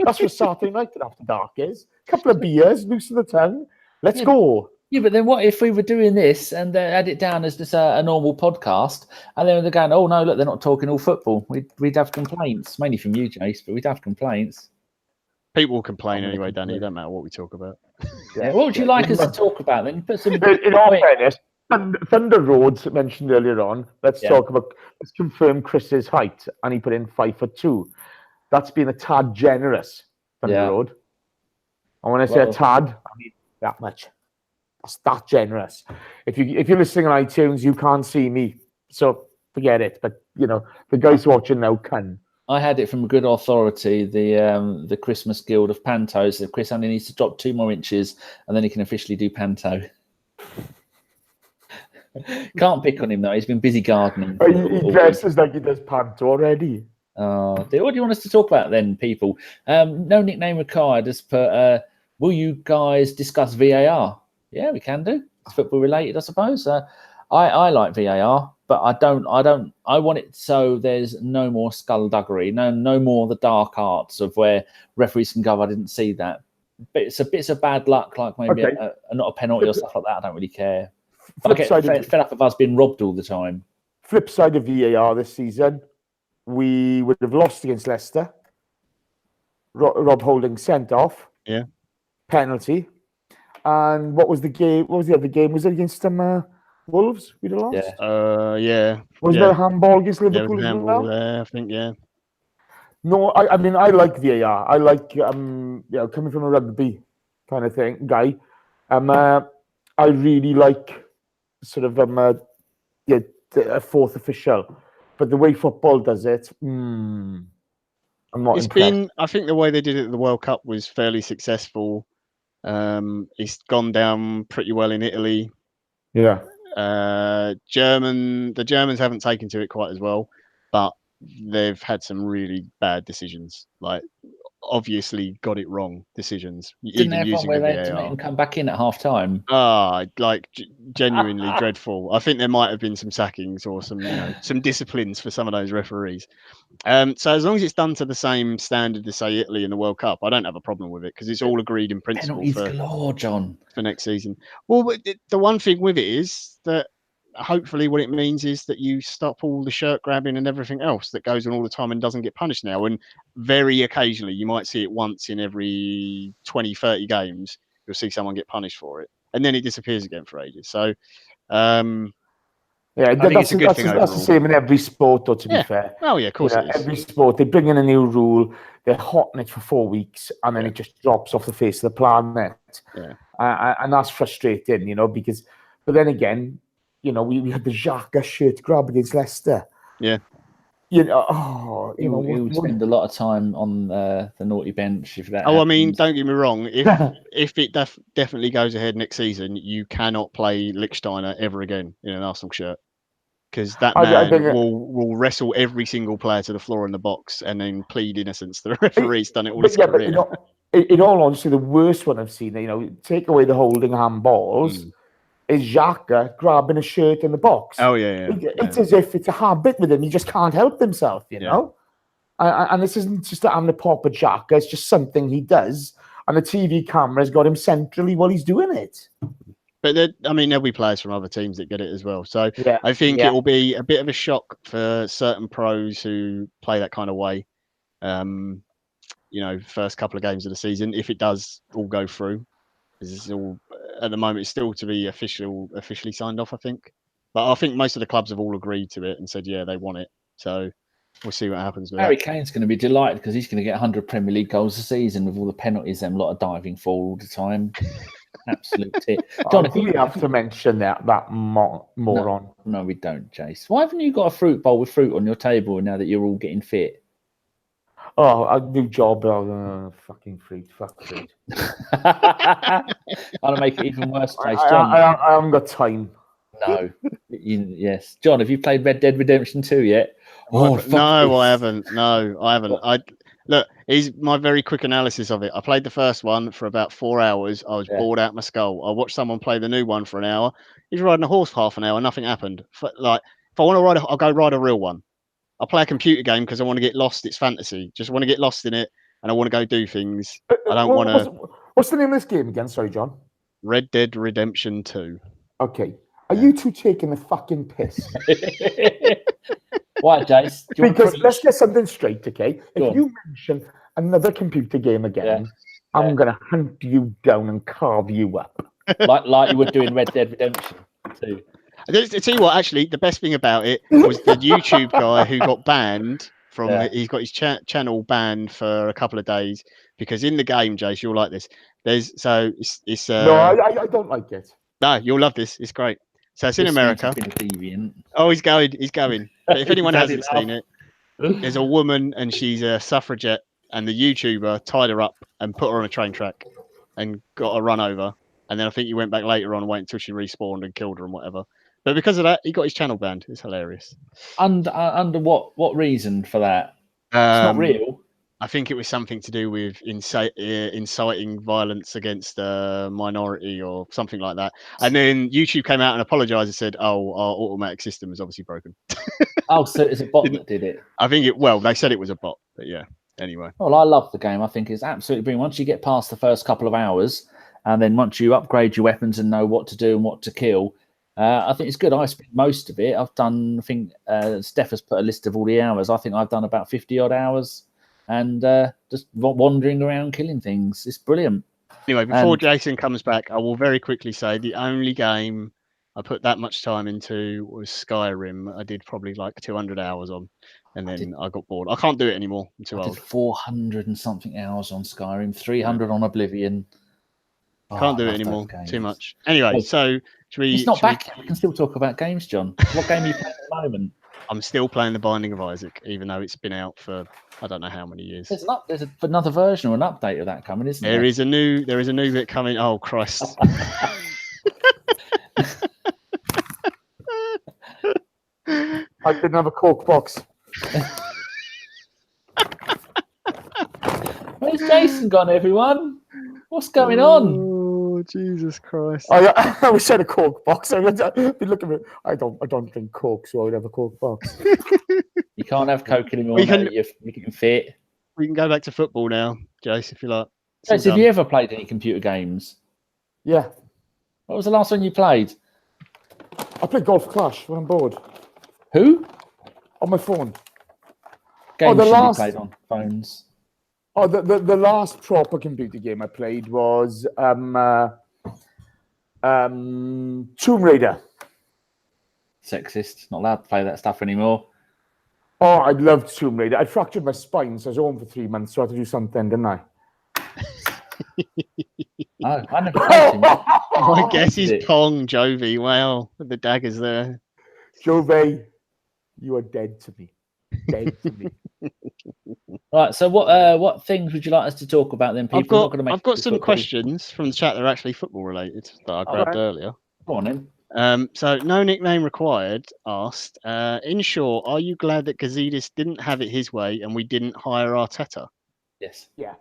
That's what Saturday night and after dark is. A couple of beers, loosen the tongue. Let's go. Yeah, but then what if we were doing this and had it down as just a normal podcast, and then they're going, "Oh no, look, they're not talking all football." We'd have complaints, mainly from you, Jace, but we'd have complaints. People will complain anyway, Danny. It doesn't matter what we talk about. Yeah. What would you like us to talk about then? Put some. In all fairness, Thunder Roads mentioned earlier on. Let's confirm Chris's height, and he put in 5'2". That's been a tad generous. Thunder Road. And when I say a tad, I mean that much. That's that generous. If you're listening on iTunes, you can't see me, so forget it. But the guys watching now can. I had it from good authority. The Christmas Guild of Pantos. That Chris only needs to drop 2 more inches, and then he can officially do Panto. Can't pick on him though. He's been busy gardening. He dresses like he does Panto already. What do you want us to talk about then, people? No nickname required. Just put. Will you guys discuss VAR? Yeah, we can do. It's football related, I suppose. I like VAR, but I want it so there's no more skullduggery, no more the dark arts of where referees can go, I didn't see that. Bits of bad luck, like maybe not a penalty or stuff like that. I don't really care. I get fed up of us being robbed all the time. Flip side of VAR this season, we would have lost against Leicester. Rob Holding sent off. Yeah. Penalty. And what was the game? What was the other game? Was it against Wolves? We'd have lost? Yeah. Was there a handball against Liverpool? There was a handball there, I think, yeah. No, I mean, I like VAR. I like, coming from a rugby kind of guy. I really like sort of a fourth official. But the way football does it, I'm not impressed. I think the way they did it at the World Cup was fairly successful. It's gone down pretty well in Italy. Yeah. The Germans haven't taken to it quite as well, but they've had some really bad decisions. Like, obviously got it wrong decisions. Didn't have one where they had to make them come back in at half time? Genuinely dreadful. I think there might have been some sackings or some disciplines for some of those referees. So as long as it's done to the same standard as, say, Italy in the World Cup, I don't have a problem with it because it's all agreed in principle for next season. Well, the one thing with it is that hopefully what it means is that you stop all the shirt grabbing and everything else that goes on all the time and doesn't get punished now. And very occasionally, you might see it once in every 20, 30 games, you'll see someone get punished for it. And then it disappears again for ages. So, I think it's a good thing overall. That's the same in every sport, though, to be fair. Oh, yeah, of course it is. Every sport, they bring in a new rule, they're hot on it for 4 weeks, and then it just drops off the face of the planet. Yeah. And that's frustrating, because, but then again, we had the Xhaka shirt grab against Leicester. Yeah. You would spend a lot of time on the naughty bench if that. I mean, don't get me wrong. If it definitely goes ahead next season, you cannot play Lichtsteiner ever again in an Arsenal shirt because that man will wrestle every single player to the floor in the box and then plead innocence. The referee's done it all his career. In all honesty, the worst one I've seen, take away the holding handballs. Is Xhaka grabbing a shirt in the box? Oh, yeah. It's as if it's a habit with him. He just can't help himself, know? And this isn't just having a pop at Xhaka. It's just something he does. And the TV camera's got him centrally while he's doing it. But there'll be players from other teams that get it as well. So I think it will be a bit of a shock for certain pros who play that kind of way. First couple of games of the season, if it does all go through. This is all at the moment. It's still to be officially signed off, I think. But I think most of the clubs have all agreed to it and said, yeah, they want it. So we'll see what happens with Harry Kane's going to be delighted because he's going to get 100 Premier League goals a season with all the penalties them lot of diving for all the time. Absolute tip. John, we have to mention that moron. No, we don't, Jace. Why haven't you got a fruit bowl with fruit on your table now that you're all getting fit? Oh, a new job. Fucking fruit. Fuck fruit. I'll make it even worse, Jace. John, I haven't got time. No. Yes. John, have you played Red Dead Redemption 2 yet? No, I haven't. Look, here's my very quick analysis of it. I played the first one for about 4 hours. I was bored out my skull. I watched someone play the new one for an hour. He's riding a horse for half an hour. Nothing happened. If I want to ride, I'll go ride a real one. I'll play a computer game because I want to get lost. It's fantasy. Just want to get lost in it, and I want to go do things. I don't want to. What's the name of this game again? Sorry, John. Red Dead Redemption 2. Okay. Are you two taking the fucking piss? Why, Jace? Because let's get something straight, okay? If you mention another computer game again, I'm going to hunt you down and carve you up. like you would do in Red Dead Redemption 2. I tell you what, actually, the best thing about it was the YouTube guy who got banned from. He's got his channel banned for a couple of days because in the game, Jace, you'll like this. It's No, I don't like it. No, you'll love this. It's great. So it's in America. Oh, he's going. But if anyone hasn't seen it, there's a woman and she's a suffragette, and the YouTuber tied her up and put her on a train track and got her run over. And then I think he went back later on, waited until she respawned and killed her and whatever. But because of that, he got his channel banned. It's hilarious. Under what reason for that? It's not real. I think it was something to do with inciting violence against a minority or something like that. And then YouTube came out and apologized and said, "Oh, our automatic system is obviously broken." Oh, so it's a bot that did it. I think they said it was a bot, but yeah. Anyway. Well, I love the game. I think it's absolutely brilliant. Once you get past the first couple of hours, and then once you upgrade your weapons and know what to do and what to kill, I think it's good. I spent most of it. I've done. I think Steph has put a list of all the hours. I think I've done about 50 odd hours. And just wandering around killing things. It's brilliant. Anyway, before Jason comes back, I will very quickly say the only game I put that much time into was Skyrim. I did probably like 200 hours on, and then I got bored. I can't do it anymore. I'm too old. 400 and something hours on Skyrim, 300 on Oblivion. Can't do it anymore. Too much. Anyway, so it's not back. We can still talk about games, John. What game are you playing at the moment? I'm still playing The Binding of Isaac, even though it's been out for I don't know how many years. There's another version or an update of that coming, isn't there? There is a new bit coming. Oh Christ! I didn't have a Coke box. Where's Jason gone, everyone? What's going on? Oh, Jesus Christ. I wish I had a Coke box. I'd be looking at it. I don't drink Coke, so I would have a Coke box. You can't have Coke anymore. You're getting fit. We can go back to football now, Jace, if you like. Jace, have you ever played any computer games? Yeah. What was the last one you played? I play Golf Clash when I'm bored. Who? On my phone. Games you played on phones. Oh, the last proper computer game I played was Tomb Raider. Sexist. Not allowed to play that stuff anymore. Oh, I loved Tomb Raider. I fractured my spine, so I was home for 3 months, so I had to do something, didn't I? Oh, I never played Tomb Raider. I guess he's Pong, Jovi. Wow, the daggers there. Jovi, you are dead to me. Dead to me. Right, so what things would you like us to talk about then? People I've got some questions from the chat that are actually football related that I grabbed earlier. Go on then. So no nickname required asked, in short, are you glad that Gazidis didn't have it his way and we didn't hire Arteta? Yes. Yeah.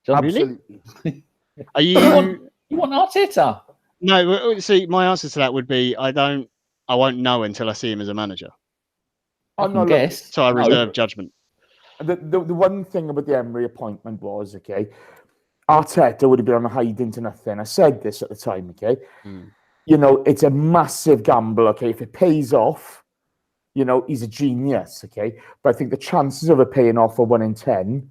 John, absolutely. Really? Are you want Arteta? No, see, my answer to that would be I won't know until I see him as a manager. So I reserve judgment. The one thing about the Emery appointment was, okay, Arteta would have been on a hide into nothing. I said this at the time, okay? You know, it's a massive gamble, okay? If it pays off, you know, he's a genius, okay? But I think the chances of it paying off are 1 in 10.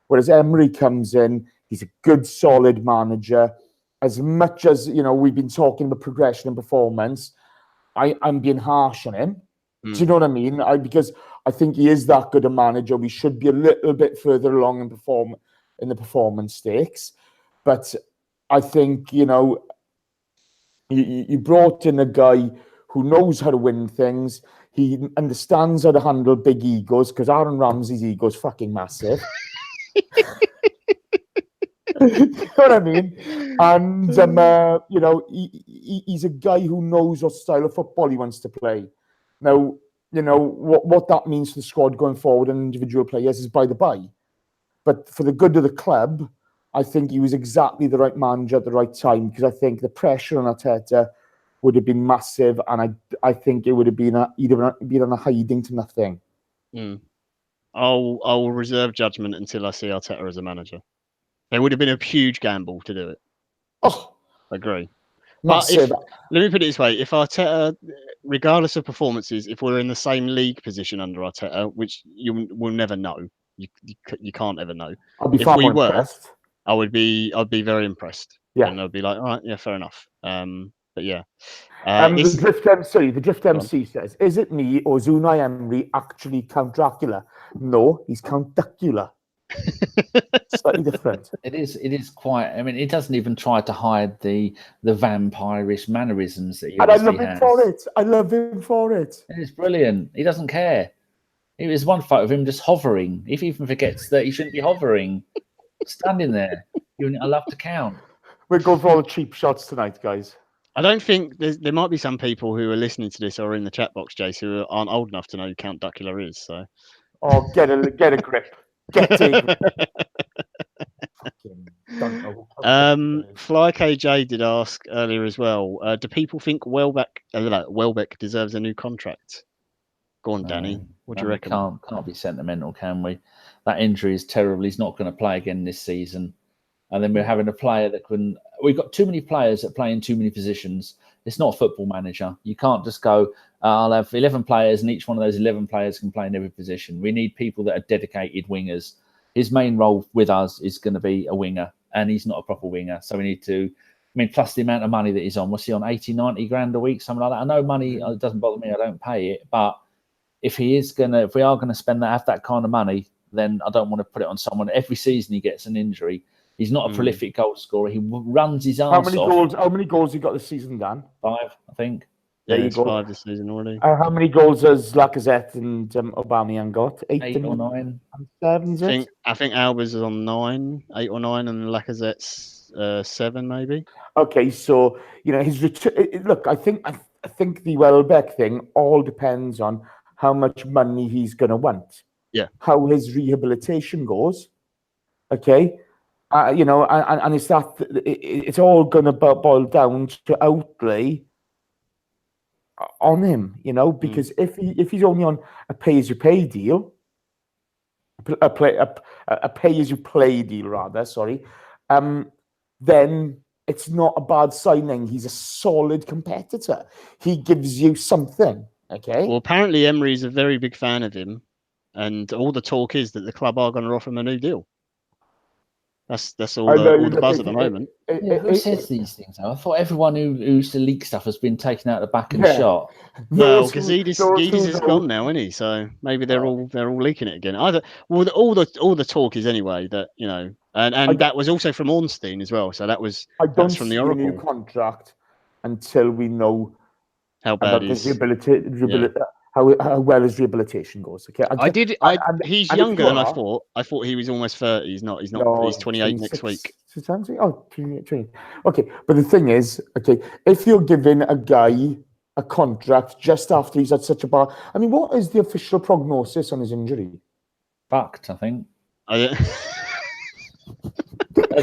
Whereas Emery comes in, he's a good, solid manager. As much as, you know, we've been talking about progression and performance, I'm being harsh on him. Do you know what I mean? Because I think he is that good a manager. We should be a little bit further along in the performance stakes. But I think, you know, you brought in a guy who knows how to win things. He understands how to handle big egos, because Aaron Ramsey's ego is fucking massive. You know what I mean? And, you know, he's a guy who knows what style of football he wants to play. Now, you know, what that means for the squad going forward and individual players is by the by. But for the good of the club, I think he was exactly the right manager at the right time, because I think the pressure on Arteta would have been massive, and I think it would have been either been on a hiding to nothing. I'll reserve judgment until I see Arteta as a manager. It would have been a huge gamble to do it. Oh, agree. massive. But let me put it this way: if Arteta, regardless of performances, if we're in the same league position under Arteta, which you will never know, you can't ever know. I'll be if far we more were, impressed. I'd be very impressed. Yeah, and I'd be like, all right, yeah, fair enough. But yeah, the Drift MC says, "Is it me or is Unai Emery actually Count Dracula?" No, he's Count Duckula. Slightly different. It is quite. I mean, he doesn't even try to hide the vampirish mannerisms that he and I love has. him for it. I love him for it. It's brilliant. He doesn't care. It was one photo of him just hovering. If he even forgets that he shouldn't be hovering, standing there. I love to count. We're going for all the cheap shots tonight, guys. I don't think there might be some people who are listening to this or in the chat box, Jace, who aren't old enough to know who Count Duckula is. So, get a grip. Get a grip. Fucking don't know. Fly KJ did ask earlier as well. Do people think Welbeck deserves a new contract? Go on, Danny. What do you reckon? Can't be sentimental, can we? That injury is terrible. He's not going to play again this season. And then we're having a player that can. We've got too many players that play in too many positions. It's not a football manager. You can't just go, I'll have 11 players and each one of those 11 players can play in every position. We need people that are dedicated wingers. His main role with us is going to be a winger, and he's not a proper winger. So we need to, plus the amount of money that he's on. What's he on, 80, 90 grand a week, something like that? I know money, it doesn't bother me. I don't pay it. But if we are going to spend that kind of money, then I don't want to put it on someone. Every season he gets an injury. He's not a prolific goal scorer. He runs his arse off. How many goals he got this season, Dan? 5, I think. Yeah, it's 5 this season already. How many goals has Lacazette and Aubameyang got? 8 or 9. 7. I think Alba's is on 9, 8 or 9, and Lacazette's 7 maybe. Okay, so his look. I think the Welbeck thing all depends on how much money he's going to want. Yeah. How his rehabilitation goes. Okay. And it's all going to boil down to outlay on him, because if he's only on a pay-as-you-pay deal, a pay-as-you-play deal rather, then it's not a bad signing. He's a solid competitor. He gives you something, okay? Well, apparently Emery's a very big fan of him, and all the talk is that the club are going to offer him a new deal. That's all the buzz at the moment. Who says these things? I thought everyone who used to leak stuff has been taken out the back and shot. Well, Gazidis is gone now, isn't he? So maybe they're all leaking it again. All the talk is anyway that and that was also from Ornstein as well. So that's from the Oracle. A new contract until we know how bad his how well his rehabilitation goes. Okay, he's younger than I thought. I thought he was almost 30. He's not. He's 28 next week. 28. Okay, but the thing is, if you're giving a guy a contract just after he's had such a bad, what is the official prognosis on his injury? Fucked, I think. Is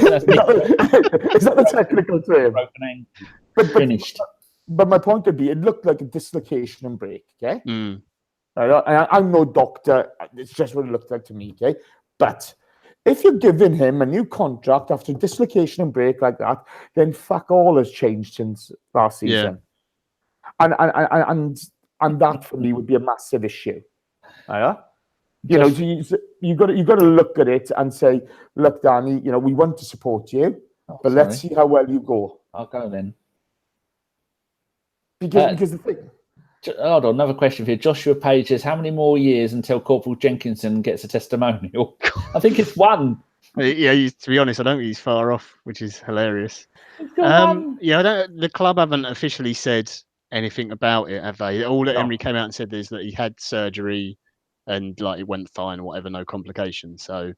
that the technical term? Broken ankle. Finished. But my point would be, it looked like a dislocation and break, okay? I'm no doctor. It's just what it looked like to me, okay? But if you're giving him a new contract after dislocation and break like that, then fuck all has changed since last season. Yeah. And that for me would be a massive issue. You got to look at it and say, look, Danny, we want to support you, but let's see how well you go. I'll go then. Because the thing. Hold on, another question for you. Joshua Page says, how many more years until Corporal Jenkinson gets a testimonial? I think it's 1. Yeah, to be honest, I don't think he's far off, which is hilarious. The club haven't officially said anything about it, have they? All that Emery came out and said is that he had surgery and it went fine or whatever, no complications. So,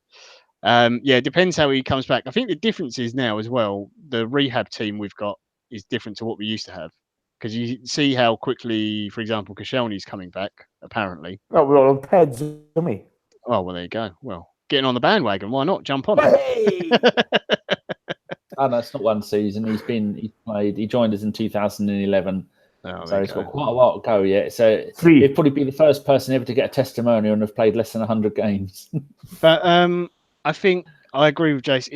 it depends how he comes back. I think the difference is now as well, the rehab team we've got is different to what we used to have. Because you see how quickly, for example, Koscielny's coming back, apparently. Oh, we're all on PEDs, aren't we? Oh, well, there you go. Well, getting on the bandwagon, why not? Jump on it. Oh, no, it's not one season. He joined us in 2011. So he's got quite a while to go yet. So he'd probably be the first person ever to get a testimonial and have played less than 100 games. But I think I agree with Jace.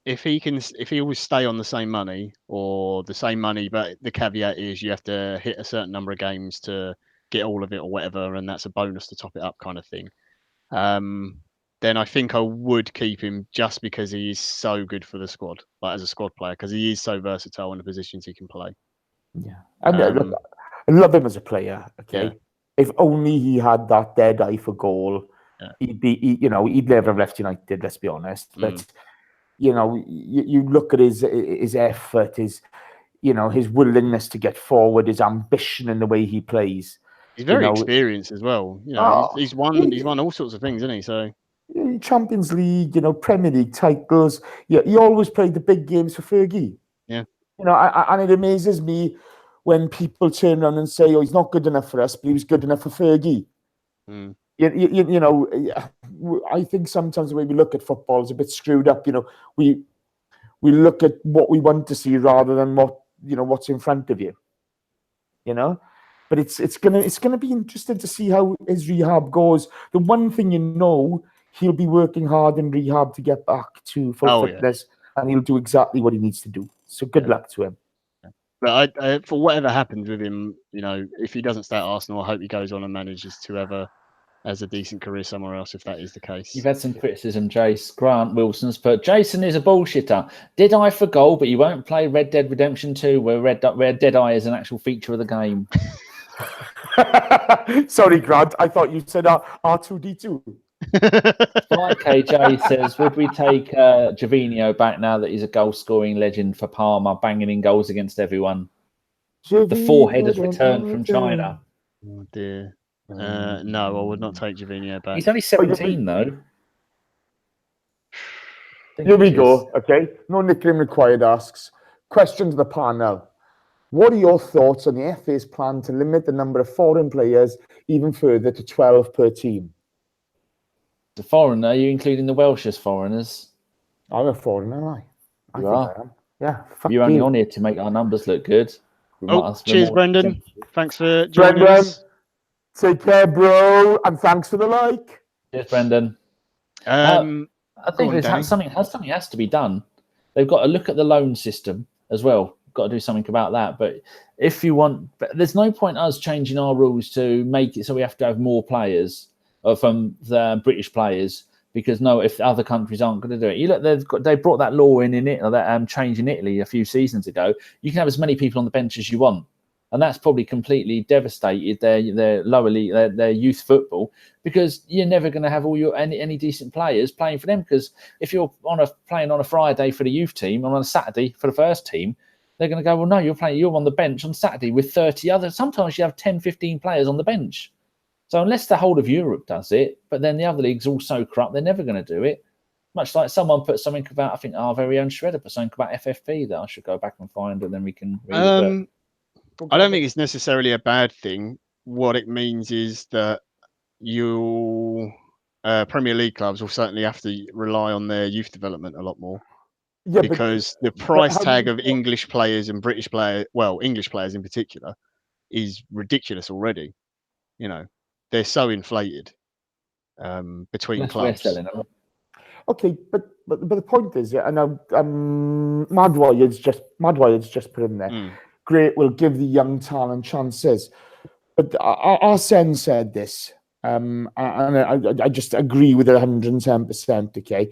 If he always stay on the same money, but the caveat is you have to hit a certain number of games to get all of it or whatever, and that's a bonus to top it up, kind of thing. Then I think I would keep him just because he is so good for the squad, like as a squad player, because he is so versatile in the positions he can play. Yeah, I love him as a player. Okay, yeah. If only he had that dead eye for goal, he'd never have left United. Let's be honest. But you look at his effort, his willingness to get forward, his ambition in the way he plays. He's very experienced as well. He's won all sorts of things, isn't he? So Champions League, Premier League titles. Yeah, he always played the big games for Fergie. Yeah. And it amazes me when people turn around and say, "Oh, he's not good enough for us, but he was good enough for Fergie." Mm. I think sometimes the way we look at football is a bit screwed up. We look at what we want to see rather than what's in front of you. But it's gonna be interesting to see how his rehab goes. The one thing he'll be working hard in rehab to get back to full fitness, and he'll do exactly what he needs to do. So good luck to him. But I for whatever happens with him, if he doesn't stay at Arsenal, I hope he goes on and manages to has a decent career somewhere else, if that is the case. You've had some criticism, Jace. Grant Wilson's put, Jason is a bullshitter. Deadeye for goal, but you won't play Red Dead Redemption 2, where Deadeye is an actual feature of the game. Sorry, Grant. I thought you said R2D2. Like KJ says, would we take Gervinho back now that he's a goal-scoring legend for Parma, banging in goals against everyone? The forehead has returned from China. Oh, dear. No, I would not take Gervinho back. He's only 17, though. Here we go. Okay. No nickname required asks. Question to the panel. What are your thoughts on the FA's plan to limit the number of foreign players even further to 12 per team? The foreigner, are you including the Welsh as foreigners? I'm a foreigner, aren't I? You are? I am. Yeah. You're only on here to make our numbers look good. Cheers, Brendan. Thanks for joining us. Take care, bro, and thanks for the like. Cheers, Brendan. I think something has to be done. They've got to look at the loan system as well. Got to do something about that. But there's no point us changing our rules to make it so we have to have more players from the British players, because if other countries aren't going to do it. You look, they brought that law in Italy, that change in Italy a few seasons ago. You can have as many people on the bench as you want, and that's probably completely devastated their lower league, their youth football, because you're never going to have any decent players playing for them. Because if you're playing on a Friday for the youth team and on a Saturday for the first team, they're going to go, well, no, you're on the bench on Saturday with 30 others. Sometimes you have 10, 15 players on the bench. So unless the whole of Europe does it, but then the other leagues all so corrupt, they're never going to do it. Much like someone put something about, I think our very own Shredder put something about FFP that I should go back and find, and then we can read it. I don't think it's necessarily a bad thing. What it means is that Premier League clubs will certainly have to rely on their youth development a lot more. Yeah, because the price tag of English players and British players, English players in particular, is ridiculous already. They're so inflated between clubs. Okay, but the point is, I know Madwyer's just put in there. Great, we'll give the young talent chances. But Arsene said this, and I just agree with it 110%. Okay,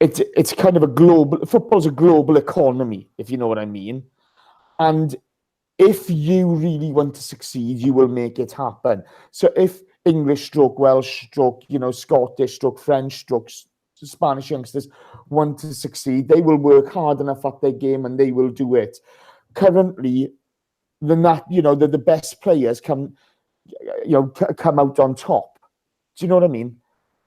it's kind of football's a global economy, if you know what I mean, and if you really want to succeed, you will make it happen. So if English, Welsh, Scottish, French, Spanish youngsters want to succeed, they will work hard enough at their game and they will do it. Currently, the best players come out on top. Do you know what I mean?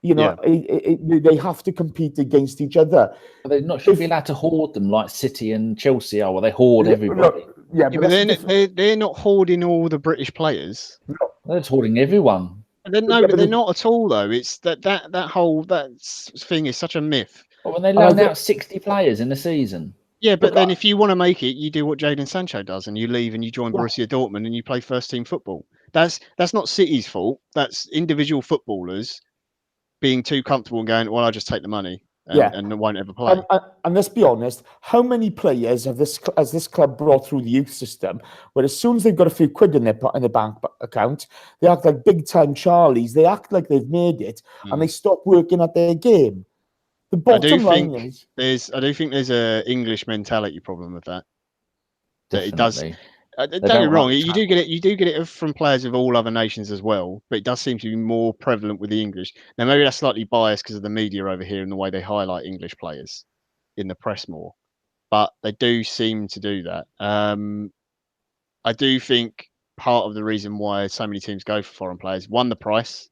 They have to compete against each other. They should be allowed to hoard them like City and Chelsea are, where they hoard everybody. But they're not hoarding all the British players. No, they're just hoarding everyone. But they're not at all, though. It's that whole thing is such a myth. But when they And I loan think- out 60 players in the season. Yeah, but Look, then if you want to make it, you do what Jadon Sancho does, and you leave and you join Yeah. Borussia Dortmund and you play first team football. That's not City's fault. That's individual footballers being too comfortable and going, well, I'll just take the money and won't ever play. And let's be honest, how many players has this club brought through the youth system where as soon as they've got a few quid in their bank account, they act like big time Charlies. They act like they've made it and they stop working at their game. The bottom line is I do think there's a English mentality problem with that. That it does. Definitely. Don't get me wrong. You do get it from players of all other nations as well, but it does seem to be more prevalent with the English. Now maybe that's slightly biased because of the media over here and the way they highlight English players in the press more, but they do seem to do that. I do think part of the reason why so many teams go for foreign players, one, the price,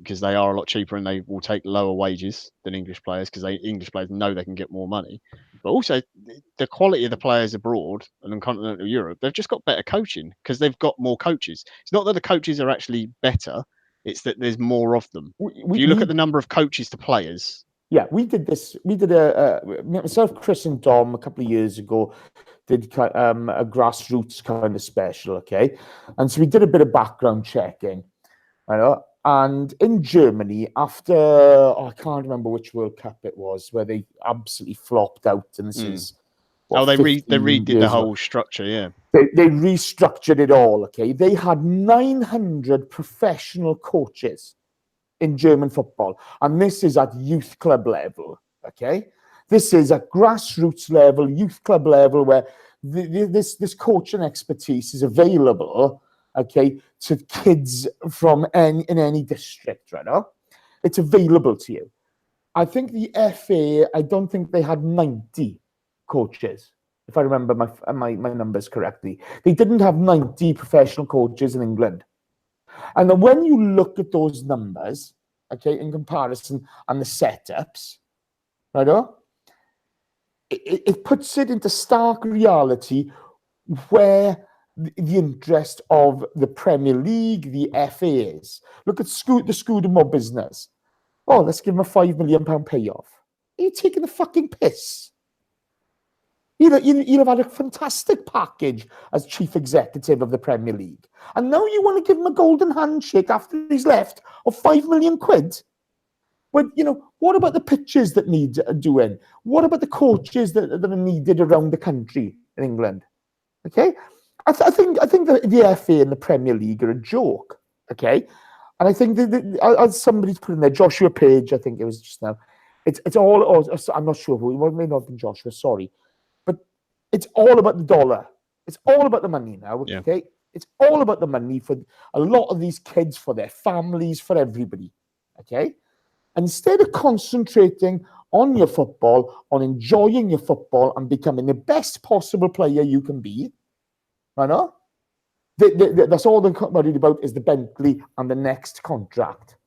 because they are a lot cheaper and they will take lower wages than English players because English players know they can get more money. But also the quality of the players abroad and in continental Europe, they've just got better coaching because they've got more coaches. It's not that the coaches are actually better; it's that there's more of them. If you look at the number of coaches to players. Yeah, we did this. We did myself, Chris, and Dom a couple of years ago did a grassroots kind of special. Okay, and so we did a bit of background checking. I know. And in Germany, after I can't remember which World Cup it was, where they absolutely flopped out, and this is they redid the whole structure. Yeah, they restructured it all. Okay, they had 900 professional coaches in German football, and this is at youth club level. Okay, this is at grassroots level, youth club level, where this coaching expertise is available. Okay, to kids from in any district, right? No? It's available to you. I think the FA, I don't think they had 90 coaches, if I remember my numbers correctly. They didn't have 90 professional coaches in England. And then when you look at those numbers, okay, in comparison and the setups, right? No? It puts it into stark reality where the interest of the Premier League, the FA is. Look at the Scudamore business. Oh, let's give him a £5 million payoff. Are you taking the fucking piss? He'll have had a fantastic package as chief executive of the Premier League. And now you want to give him a golden handshake after he's left of £5 million quid? But, what about the pitches that need doing? What about the coaches that are needed around the country in England? Okay? I think the FA and the Premier League are a joke, okay? And I think as somebody's put in there, Joshua Page, I think it was just now, it's all, I'm not sure who, it may not have been Joshua, sorry. But it's all about the dollar. It's all about the money now, okay? Yeah. It's all about the money for a lot of these kids, for their families, for everybody, okay? And instead of concentrating on your football, on enjoying your football and becoming the best possible player you can be, I know. That's all they're worried about is the Bentley and the next contract.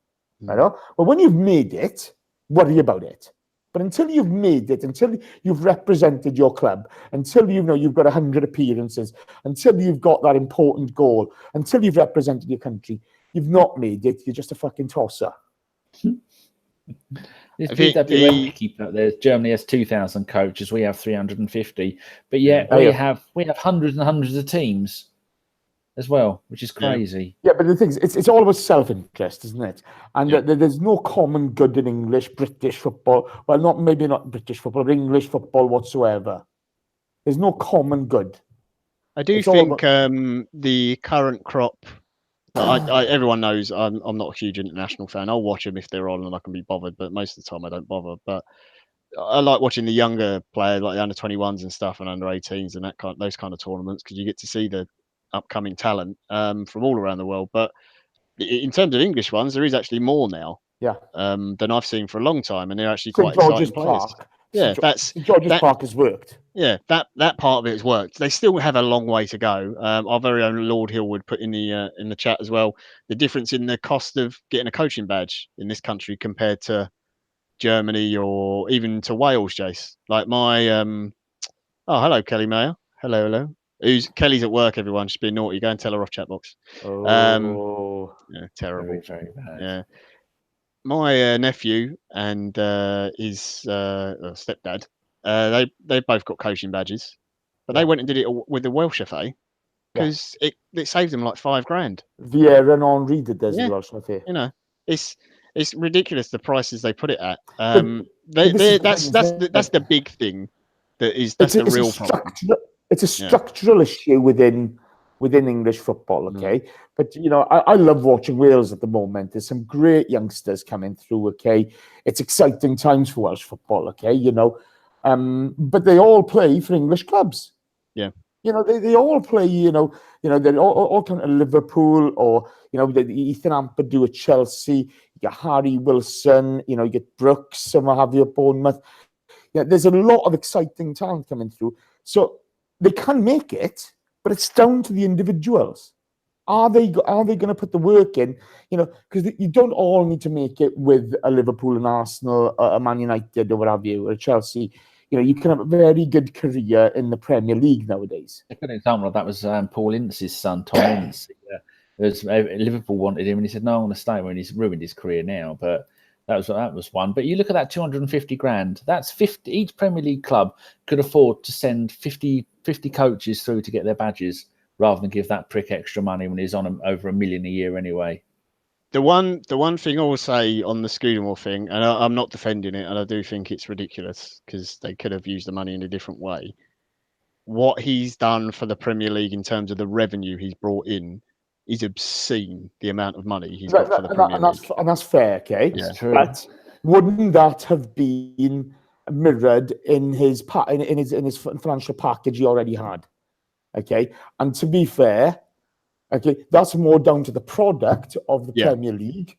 I know. But when you've made it, worry about it. But until you've made it, until you've represented your club, until you've got 100 appearances, until you've got that important goal, until you've represented your country, you've not made it. You're just a fucking tosser. This BWA picky, there's Germany has 2,000 coaches. We have 350, but yet we have hundreds and hundreds of teams as well, which is crazy. Yeah, but the thing is, it's all about self-interest, isn't it? And there's no common good in British football. Well, maybe not British football, but English football whatsoever. There's no common good. I do think the current crop. Everyone knows I'm not a huge international fan. I'll watch them if they're on and I can be bothered, but most of the time I don't bother. But I like watching the younger players, like the under 21s and stuff, and under 18s and those kind of tournaments, because you get to see the upcoming talent from all around the world. But in terms of English ones, there is actually more now, than I've seen for a long time, and they're actually quite exciting players. Yeah, George's Park has worked. Yeah, that part of it has worked. They still have a long way to go. Our very own Lord Hillwood put in the chat as well the difference in the cost of getting a coaching badge in this country compared to Germany or even to Wales, Jace. Like my hello, Kelly Mayer. Hello. Kelly's at work, everyone. She's being naughty. Go and tell her off chat box. Oh, terrible. Very, very bad. Yeah. my nephew and his stepdad, they both got coaching badges, but they went and did it with the Welsh FA because it saved them like $5,000. Vieira and Henri did this Yeah. as Welsh FA. You know, it's ridiculous the prices they put it at. But this is That's the big thing. That's the real problem. It's a structural issue within English football, okay? But, you know, I love watching Wales at the moment. There's some great youngsters coming through, okay? It's exciting times for Welsh football, okay? You know, but they all play for English clubs. Yeah. You know, they all play, you know, they're all kind of Liverpool or, you know, Ethan Ampadu at Chelsea. You get Harry Wilson, you know, you get Brooks, some have you at Bournemouth. Yeah, there's a lot of exciting talent coming through. So they can make it, but it's down to the individuals. Are they going to put the work in? You know, because you don't all need to make it with a Liverpool and Arsenal, a Man United or what have you, or a Chelsea. You know, you can have a very good career in the Premier League nowadays. A good example of that was Paul Ince's son, Tom Ince. Liverpool wanted him, and he said, "No, I want to stay." When he's ruined his career now, but that was one. But you look at that $250,000. That's 50. Each Premier League club could afford to send 50 coaches through to get their badges, rather than give that prick extra money when he's on over $1 million a year anyway. The one thing I will say on the Scudamore thing, and I'm not defending it, and I do think it's ridiculous because they could have used the money in a different way. What he's done for the Premier League in terms of the revenue he's brought in is obscene. The amount of money he's got for the Premier League, and that's fair, okay? Yeah, true. But wouldn't that have been mirrored in his financial package he already had? Okay, and to be fair, okay, that's more down to the product of the Premier League.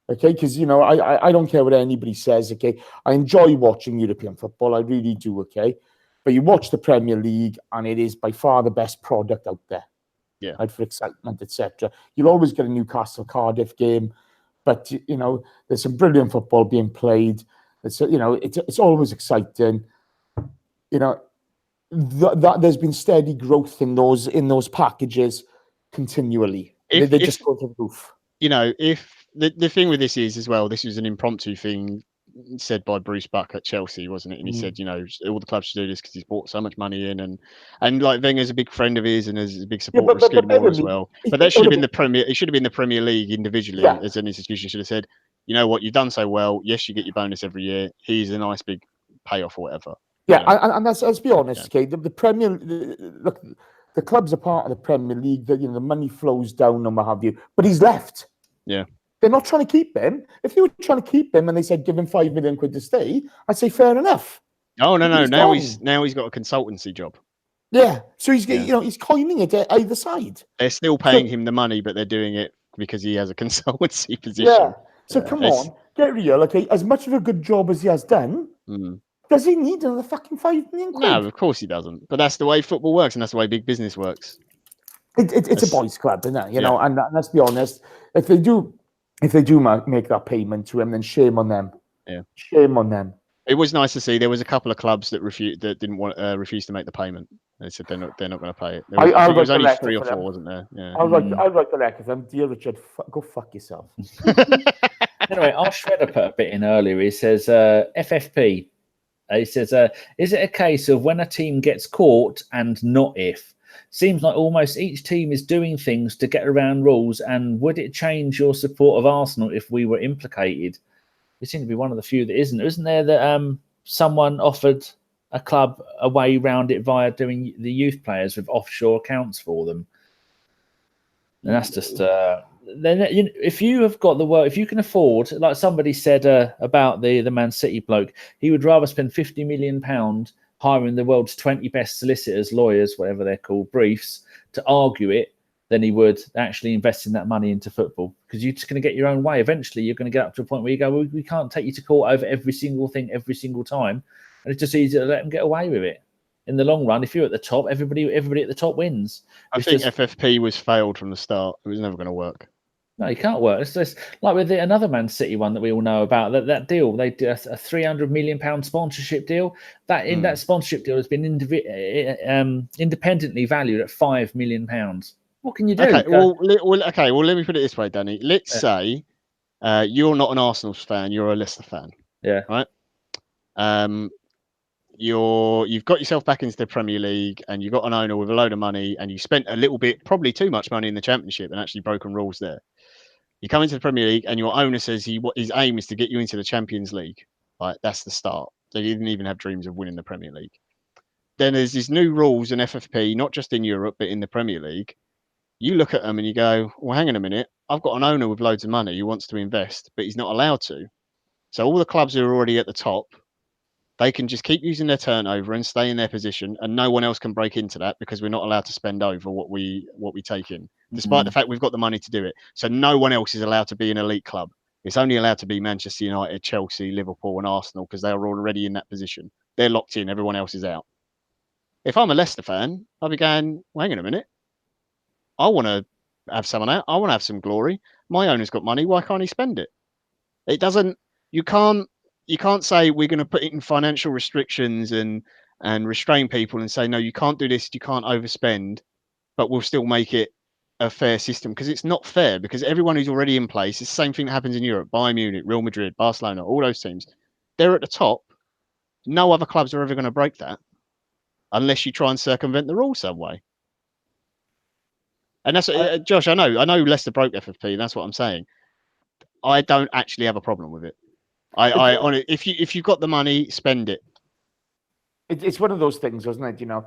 Okay, because, you know, I don't care what anybody says. Okay, I enjoy watching European football. I really do. Okay, but you watch the Premier League, and it is by far the best product out there. Yeah, right, for excitement, etc. You'll always get a Newcastle Cardiff game, but, you know, there's some brilliant football being played. It's, you know, it's always exciting. You know, that there's been steady growth in those packages continually. They just go to the roof. You know, if the thing with this is as well, this was an impromptu thing said by Bruce Buck at Chelsea, wasn't it? And he said, you know, all the clubs should do this because he's brought so much money in, and like Wenger's a big friend of his and is a big supporter of Scudamore as well. But that should have been the Premier. It should have been the Premier League individually as an institution. Should have said, you know what, you've done so well. Yes, you get your bonus every year. Here's a nice big payoff or whatever. Yeah, you know? and let's be honest, okay. The Premier look, the clubs are part of the Premier League. That, you know, the money flows down and what have you. But he's left. Yeah. They're not trying to keep him. If they were trying to keep him and they said give him £5 million to stay, I'd say fair enough. Oh no! Now he's got a consultancy job. Yeah, so he's you know, he's coining it at either side. They're still paying him the money, but they're doing it because he has a consultancy position. Yeah. So come on, get real. Okay, as much of a good job as he has done, does he need another fucking £5 million? No, of course he doesn't. But that's the way football works, and that's the way big business works. It's a boys' club, isn't it? You know, and let's be honest, if they do make that payment to him, then shame on them. Yeah, shame on them. It was nice to see there was a couple of clubs that refused to make the payment. They said they're not going to pay it. I think it was only 3 or 4, wasn't there? Yeah. I'd like the letter for them. Dear Richard, go fuck yourself. Anyway, our shredder put a bit in earlier. He says, FFP. He says, is it a case of when a team gets caught and not if? Seems like almost each team is doing things to get around rules, and would it change your support of Arsenal if we were implicated? We seem to be one of the few that isn't. Isn't there that someone offered a club a way around it via doing the youth players with offshore accounts for them? And that's just then, you know, if you have got the work, if you can afford, like somebody said about the Man City bloke, he would rather spend £50 million hiring the world's 20 best solicitors, lawyers, whatever they're called, briefs, to argue it, than he would actually investing that money into football. Because you're just going to get your own way. Eventually, you're going to get up to a point where you go, well, we can't take you to court over every single thing every single time. And it's just easier to let them get away with it. In the long run, if you're at the top, everybody at the top wins. I think FFP was failed from the start. It was never going to work. No, you can't work. It's just like with another Man City one that we all know about. That deal, they did a £300 million sponsorship deal. That sponsorship deal has been independently valued at £5 million. What can you do? Okay, well, let me put it this way, Danny. Let's say You're not an Arsenal fan. You're a Leicester fan. Yeah. Right. You've got yourself back into the Premier League, and you've got an owner with a load of money, and you spent a little bit, probably too much money in the Championship, and actually broken rules there. You come into the Premier League, and your owner says his aim is to get you into the Champions League. Right, that's the start. They didn't even have dreams of winning the Premier League. Then there's these new rules in FFP, not just in Europe, but in the Premier League. You look at them and you go, well, hang on a minute. I've got an owner with loads of money who wants to invest, but he's not allowed to. So all the clubs who are already at the top, they can just keep using their turnover and stay in their position, and no one else can break into that because we're not allowed to spend over what we take in, despite the fact we've got the money to do it. So no one else is allowed to be an elite club. It's only allowed to be Manchester United, Chelsea, Liverpool, and Arsenal because they are already in that position. They're locked in. Everyone else is out. If I'm a Leicester fan, I'll be going, well, hang on a minute. I want to have someone out. I want to have some glory. My owner's got money. Why can't he spend it? It doesn't. You can't say we're going to put it in financial restrictions and restrain people and say, no, you can't do this. You can't overspend, but we'll still make it a fair system, because it's not fair, because everyone who's already in place, it's the same thing that happens in Europe. Bayern Munich, Real Madrid, Barcelona, all those teams, they're at the top. No other clubs are ever going to break that unless you try and circumvent the rules some way. And that's Josh. I know Leicester broke FFP. That's what I'm saying. I don't actually have a problem with it. If you've got the money, spend it. It's one of those things, isn't it? You know,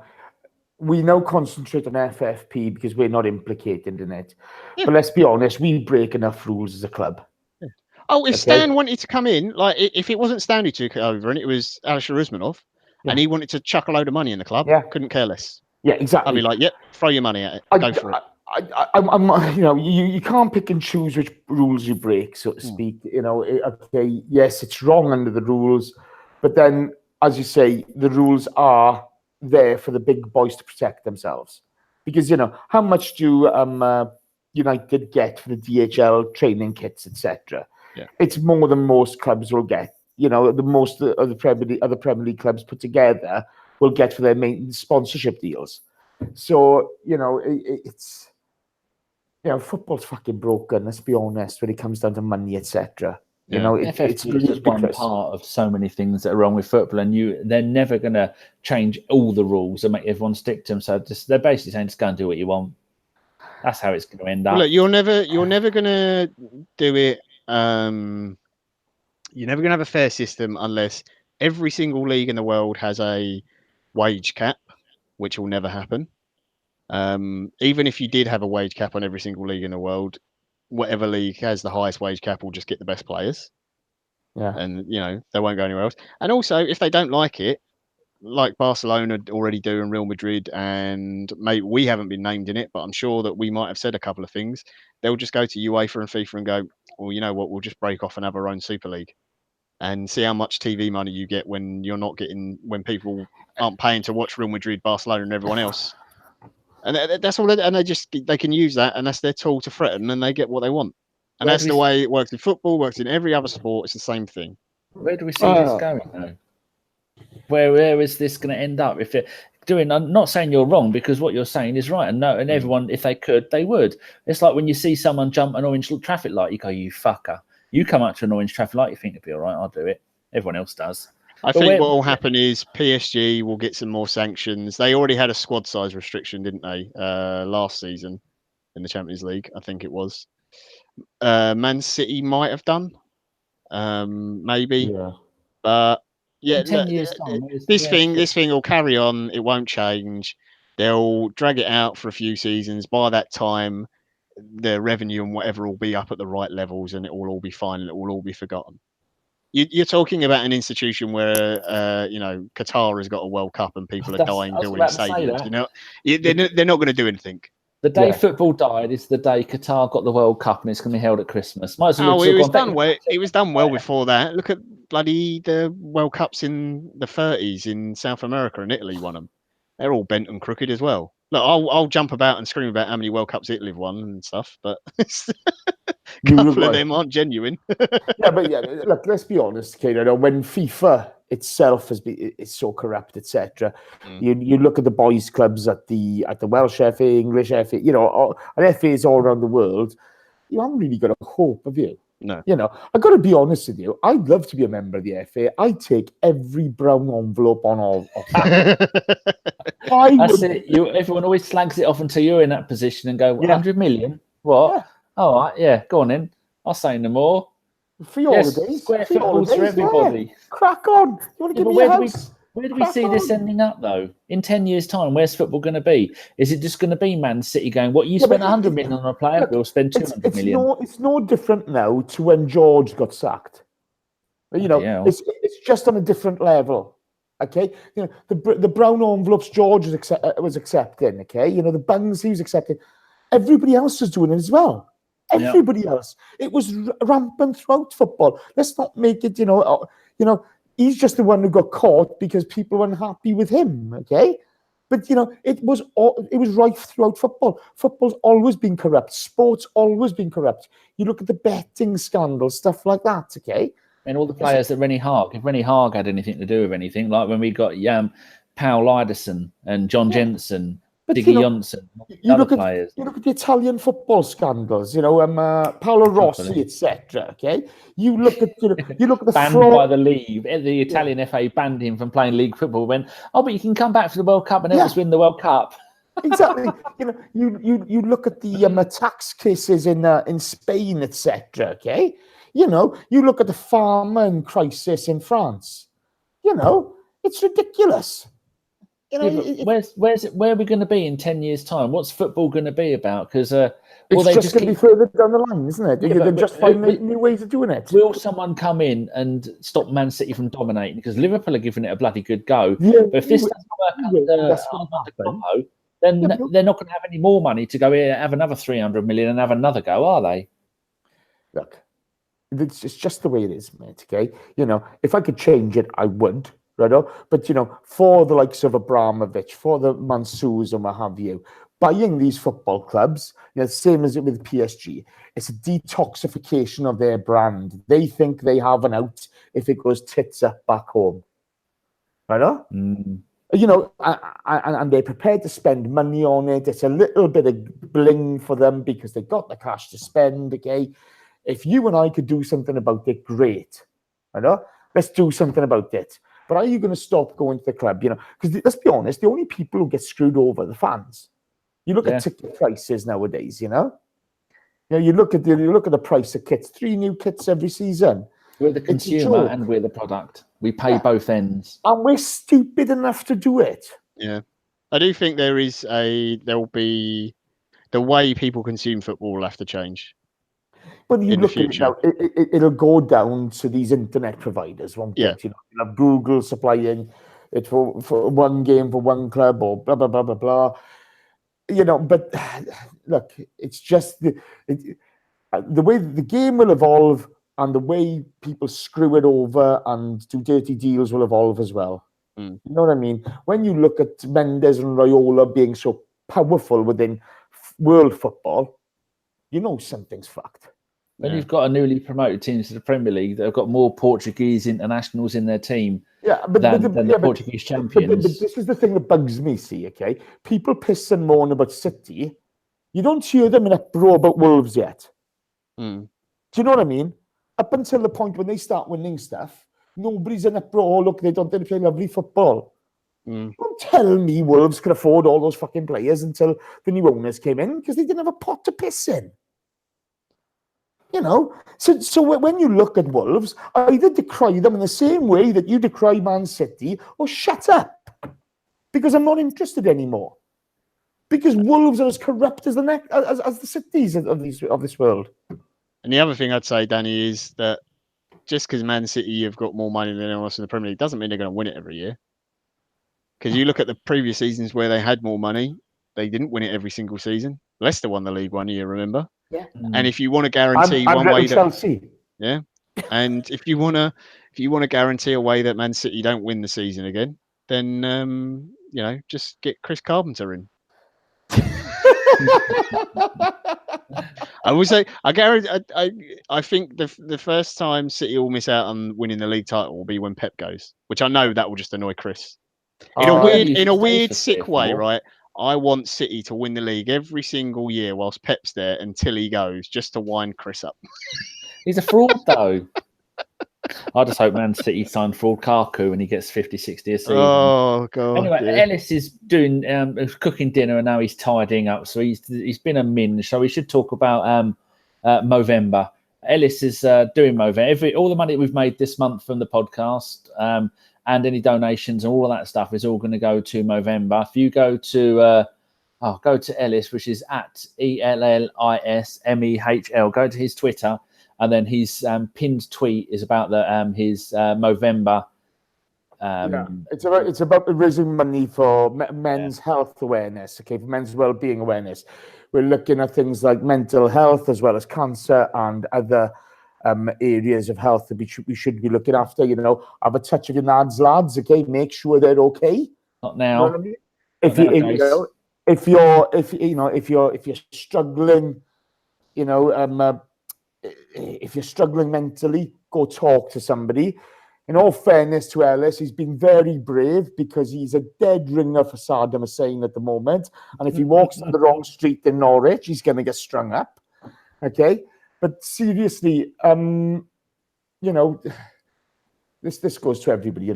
we now concentrate on FFP because we're not implicated in it. Yeah. But let's be honest, we break enough rules as a club. Yeah. Oh, if Stan wanted to come in, like if it wasn't Stan who took it over and it was Alisher Usmanov, and he wanted to chuck a load of money in the club, couldn't care less. Yeah, exactly. I'd be like, yep, throw your money at it. Go for it. I'm you know, you can't pick and choose which rules you break, so to speak. You know, okay, yes, it's wrong under the rules, but then, as you say, the rules are there for the big boys to protect themselves. Because, you know, how much do United get for the DHL training kits, etc.? Yeah. It's more than most clubs will get. You know, the most of the Premier League clubs put together will get for their main sponsorship deals. So, you know, it's... You know, football's fucking broken, let's be honest, when it comes down to money, etc. You know, it's just one part of so many things that are wrong with football, and they're never going to change all the rules and make everyone stick to them. So they're basically saying, just go and do what you want. That's how it's going to end up. Well, look, you're never going to do it. You're never going to have a fair system unless every single league in the world has a wage cap, which will never happen. Even if you did have a wage cap on every single league in the world, whatever league has the highest wage cap will just get the best players. Yeah. And, you know, they won't go anywhere else. And also, if they don't like it, like Barcelona already do and Real Madrid, and maybe we haven't been named in it, but I'm sure that we might have said a couple of things, they'll just go to UEFA and FIFA and go, well, you know what, we'll just break off and have our own Super League and see how much TV money you get when when people aren't paying to watch Real Madrid, Barcelona and everyone else. And that's all. They can use that, and that's their tool to threaten, and they get what they want. And that's the way it works in football, works in every other sport. It's the same thing. Where do we see this going, though? Where is this going to end up? If I'm not saying you're wrong, because what you're saying is right, and everyone, if they could, they would. It's like when you see someone jump an orange traffic light, you go, "You fucker!" You come up to an orange traffic light, you think it'd be all right. I'll do it. Everyone else does. I think what will happen is PSG will get some more sanctions. They already had a squad size restriction, didn't they? Last season in the Champions League, I think it was. Man City might have done, maybe. Yeah. But yeah, 10 years time, this thing will carry on. It won't change. They'll drag it out for a few seasons. By that time, their revenue and whatever will be up at the right levels, and it will all be fine, and it will all be forgotten. You're talking about an institution where, Qatar has got a World Cup and people are dying building stadiums. You know, they're not going to do anything. The day football died is the day Qatar got the World Cup, and it's going to be held at Christmas. It was done well. It was done well before that. Look at bloody the World Cups in the 30s in South America, and Italy won them. They're all bent and crooked as well. Look, I'll jump about and scream about how many World Cups Italy have won and stuff, but a couple of them aren't genuine. Look, let's be honest, Kate. You know, when FIFA itself is so corrupt, etc. You look at the boys' clubs at the Welsh FA, English FA, you know, and FAs all around the world. You haven't really got a hope, have you? No. You know, I got to be honest with you. I'd love to be a member of the FA. I'd take every brown envelope on all. That's it. Everyone always slags it off until you're in that position and go, 100 million? What? Yeah. All right, yeah, go on in. I'll say no more. Free holidays. Square Free footballs holidays, for everybody. Yeah. Crack on. You want to give me a house? Where do we see this ending up, though? In 10 years' time, where's football going to be? Is it just going to be Man City going, what, you spent 100 million on a player, we'll spend 200 million? It's no different now to when George got sacked. You know, it's just on a different level. Okay? You know, the brown envelopes George was accepting, okay? You know, the buns he was accepting. Everybody else was doing it as well. Everybody else. It was rampant throughout football. Let's not make it, you know, he's just the one who got caught because people were unhappy with him, okay? But, you know, it was rife throughout football. Football's always been corrupt. Sport's always been corrupt. You look at the betting scandals, stuff like that, okay? And all the players that if Rennie Harg had anything to do with anything, like when we got Paul Iderson and John Jensen, Diggy Johnson, other players. You look at the Italian football scandals, you know, Paolo Rossi, etc. Okay, you look at the banned by the league. The Italian FA banned him from playing league football. When but you can come back for the World Cup and help us win the World Cup. Exactly. You know, you look at the tax cases in Spain, etc. Okay, you know, you look at the farmer crisis in France. You know, it's ridiculous. You know, where are we going to be in 10 years' time? What's football going to be about? Because it's just going to be further down the line, isn't it? They're just finding new ways of doing it. Will someone come in and stop Man City from dominating? Because Liverpool are giving it a bloody good go. Yeah, but if this doesn't work out, then they're not going to have any more money to go here, have another 300 million and have another go, are they? Look, it's just the way it is, mate. Okay, you know, if I could change it, I would. Right? But, you know, for the likes of Abramovich, for the Mansours and what have you, buying these football clubs, you know, same as it with PSG, it's a detoxification of their brand. They think they have an out if it goes tits up back home. Right? You know, and they're prepared to spend money on it. It's a little bit of bling for them because they've got the cash to spend, okay? If you and I could do something about it, great. Right? Let's do something about it. But are you going to stop going to the club? You know, because let's be honest, the only people who get screwed over are the fans. You look at ticket prices nowadays. You know, you look at the price of kits. 3 new kits every season. We're the consumer and we're the product. We pay both ends, and we're stupid enough to do it. Yeah, I do think there will be the way people consume football will have to change. But you look at it now, it'll go down to these internet providers, won't it? You know, you'll have Google supplying it for one game for one club or blah, blah, blah, blah, blah. You know, but look, it's just the way the game will evolve and the way people screw it over and do dirty deals will evolve as well. You know what I mean? When you look at Mendes and Raiola being so powerful within world football, you know something's fucked. When you've got a newly promoted team to the Premier League, they've got more Portuguese internationals in their team than the Portuguese champions. But this is the thing that bugs me, see, okay? People piss and moan about City. You don't hear them in uproar about Wolves yet. Do you know what I mean? Up until the point when they start winning stuff, nobody's in uproar. Oh, look, they play lovely football. Don't tell me Wolves could afford all those fucking players until the new owners came in because they didn't have a pot to piss in. You know, so when you look at Wolves, either decry them in the same way that you decry Man City, or shut up, because I'm not interested anymore. Because Wolves are as corrupt as the cities of this world. And the other thing I'd say, Danny, is that just because Man City have got more money than anyone else in the Premier League doesn't mean they're going to win it every year. Because you look at the previous seasons where they had more money, they didn't win it every single season. Leicester won the league one year, remember? Yeah. And if you want to guarantee one way that Chelsea. Yeah. And if you want to guarantee a way that Man City don't win the season again, then you know, just get Chris Carpenter in. I would say I think the first time City will miss out on winning the league title will be when Pep goes, which I know that will just annoy Chris. In a weird sick way, right? I want City to win the league every single year whilst Pep's there until he goes, just to wind Chris up. He's a fraud, though. I just hope Man City sign for Lukaku and he gets 50, 60 a season. Oh God! Anyway, dear. Ellis is doing cooking dinner and now he's tidying up. So he's been a minge. So we should talk about Movember. Ellis is doing Movember. All the money we've made this month from the podcast and any donations and all of that stuff is all going to go to Movember. If you go to Ellis, which is at ELLISMEHL, go to his Twitter. And then his pinned tweet is about his Movember. It's about raising money for men's health awareness. Okay, for men's well-being awareness. We're looking at things like mental health as well as cancer and other areas of health that we should be looking after. You know, have a touch of your lads. Okay, make sure they're okay. Not now. You know what I mean? If you're struggling, if you're struggling mentally, go talk to somebody. In all fairness to Ellis, he's been very brave because he's a dead ringer for Saddam Hussein at the moment. And if he walks on the wrong street in Norwich, he's going to get strung up. Okay? But seriously, this goes to everybody,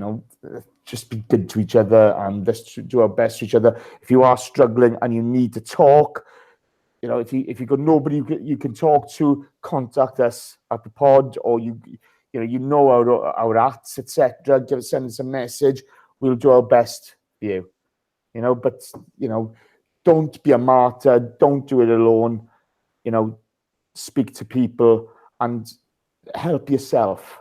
just be good to each other and let's do our best to each other. If you are struggling and you need to talk, if you got nobody you can talk to, contact us at the pod, or our ads, etc. Send us a message. We'll do our best for you. But don't be a martyr. Don't do it alone. Speak to people and help yourself.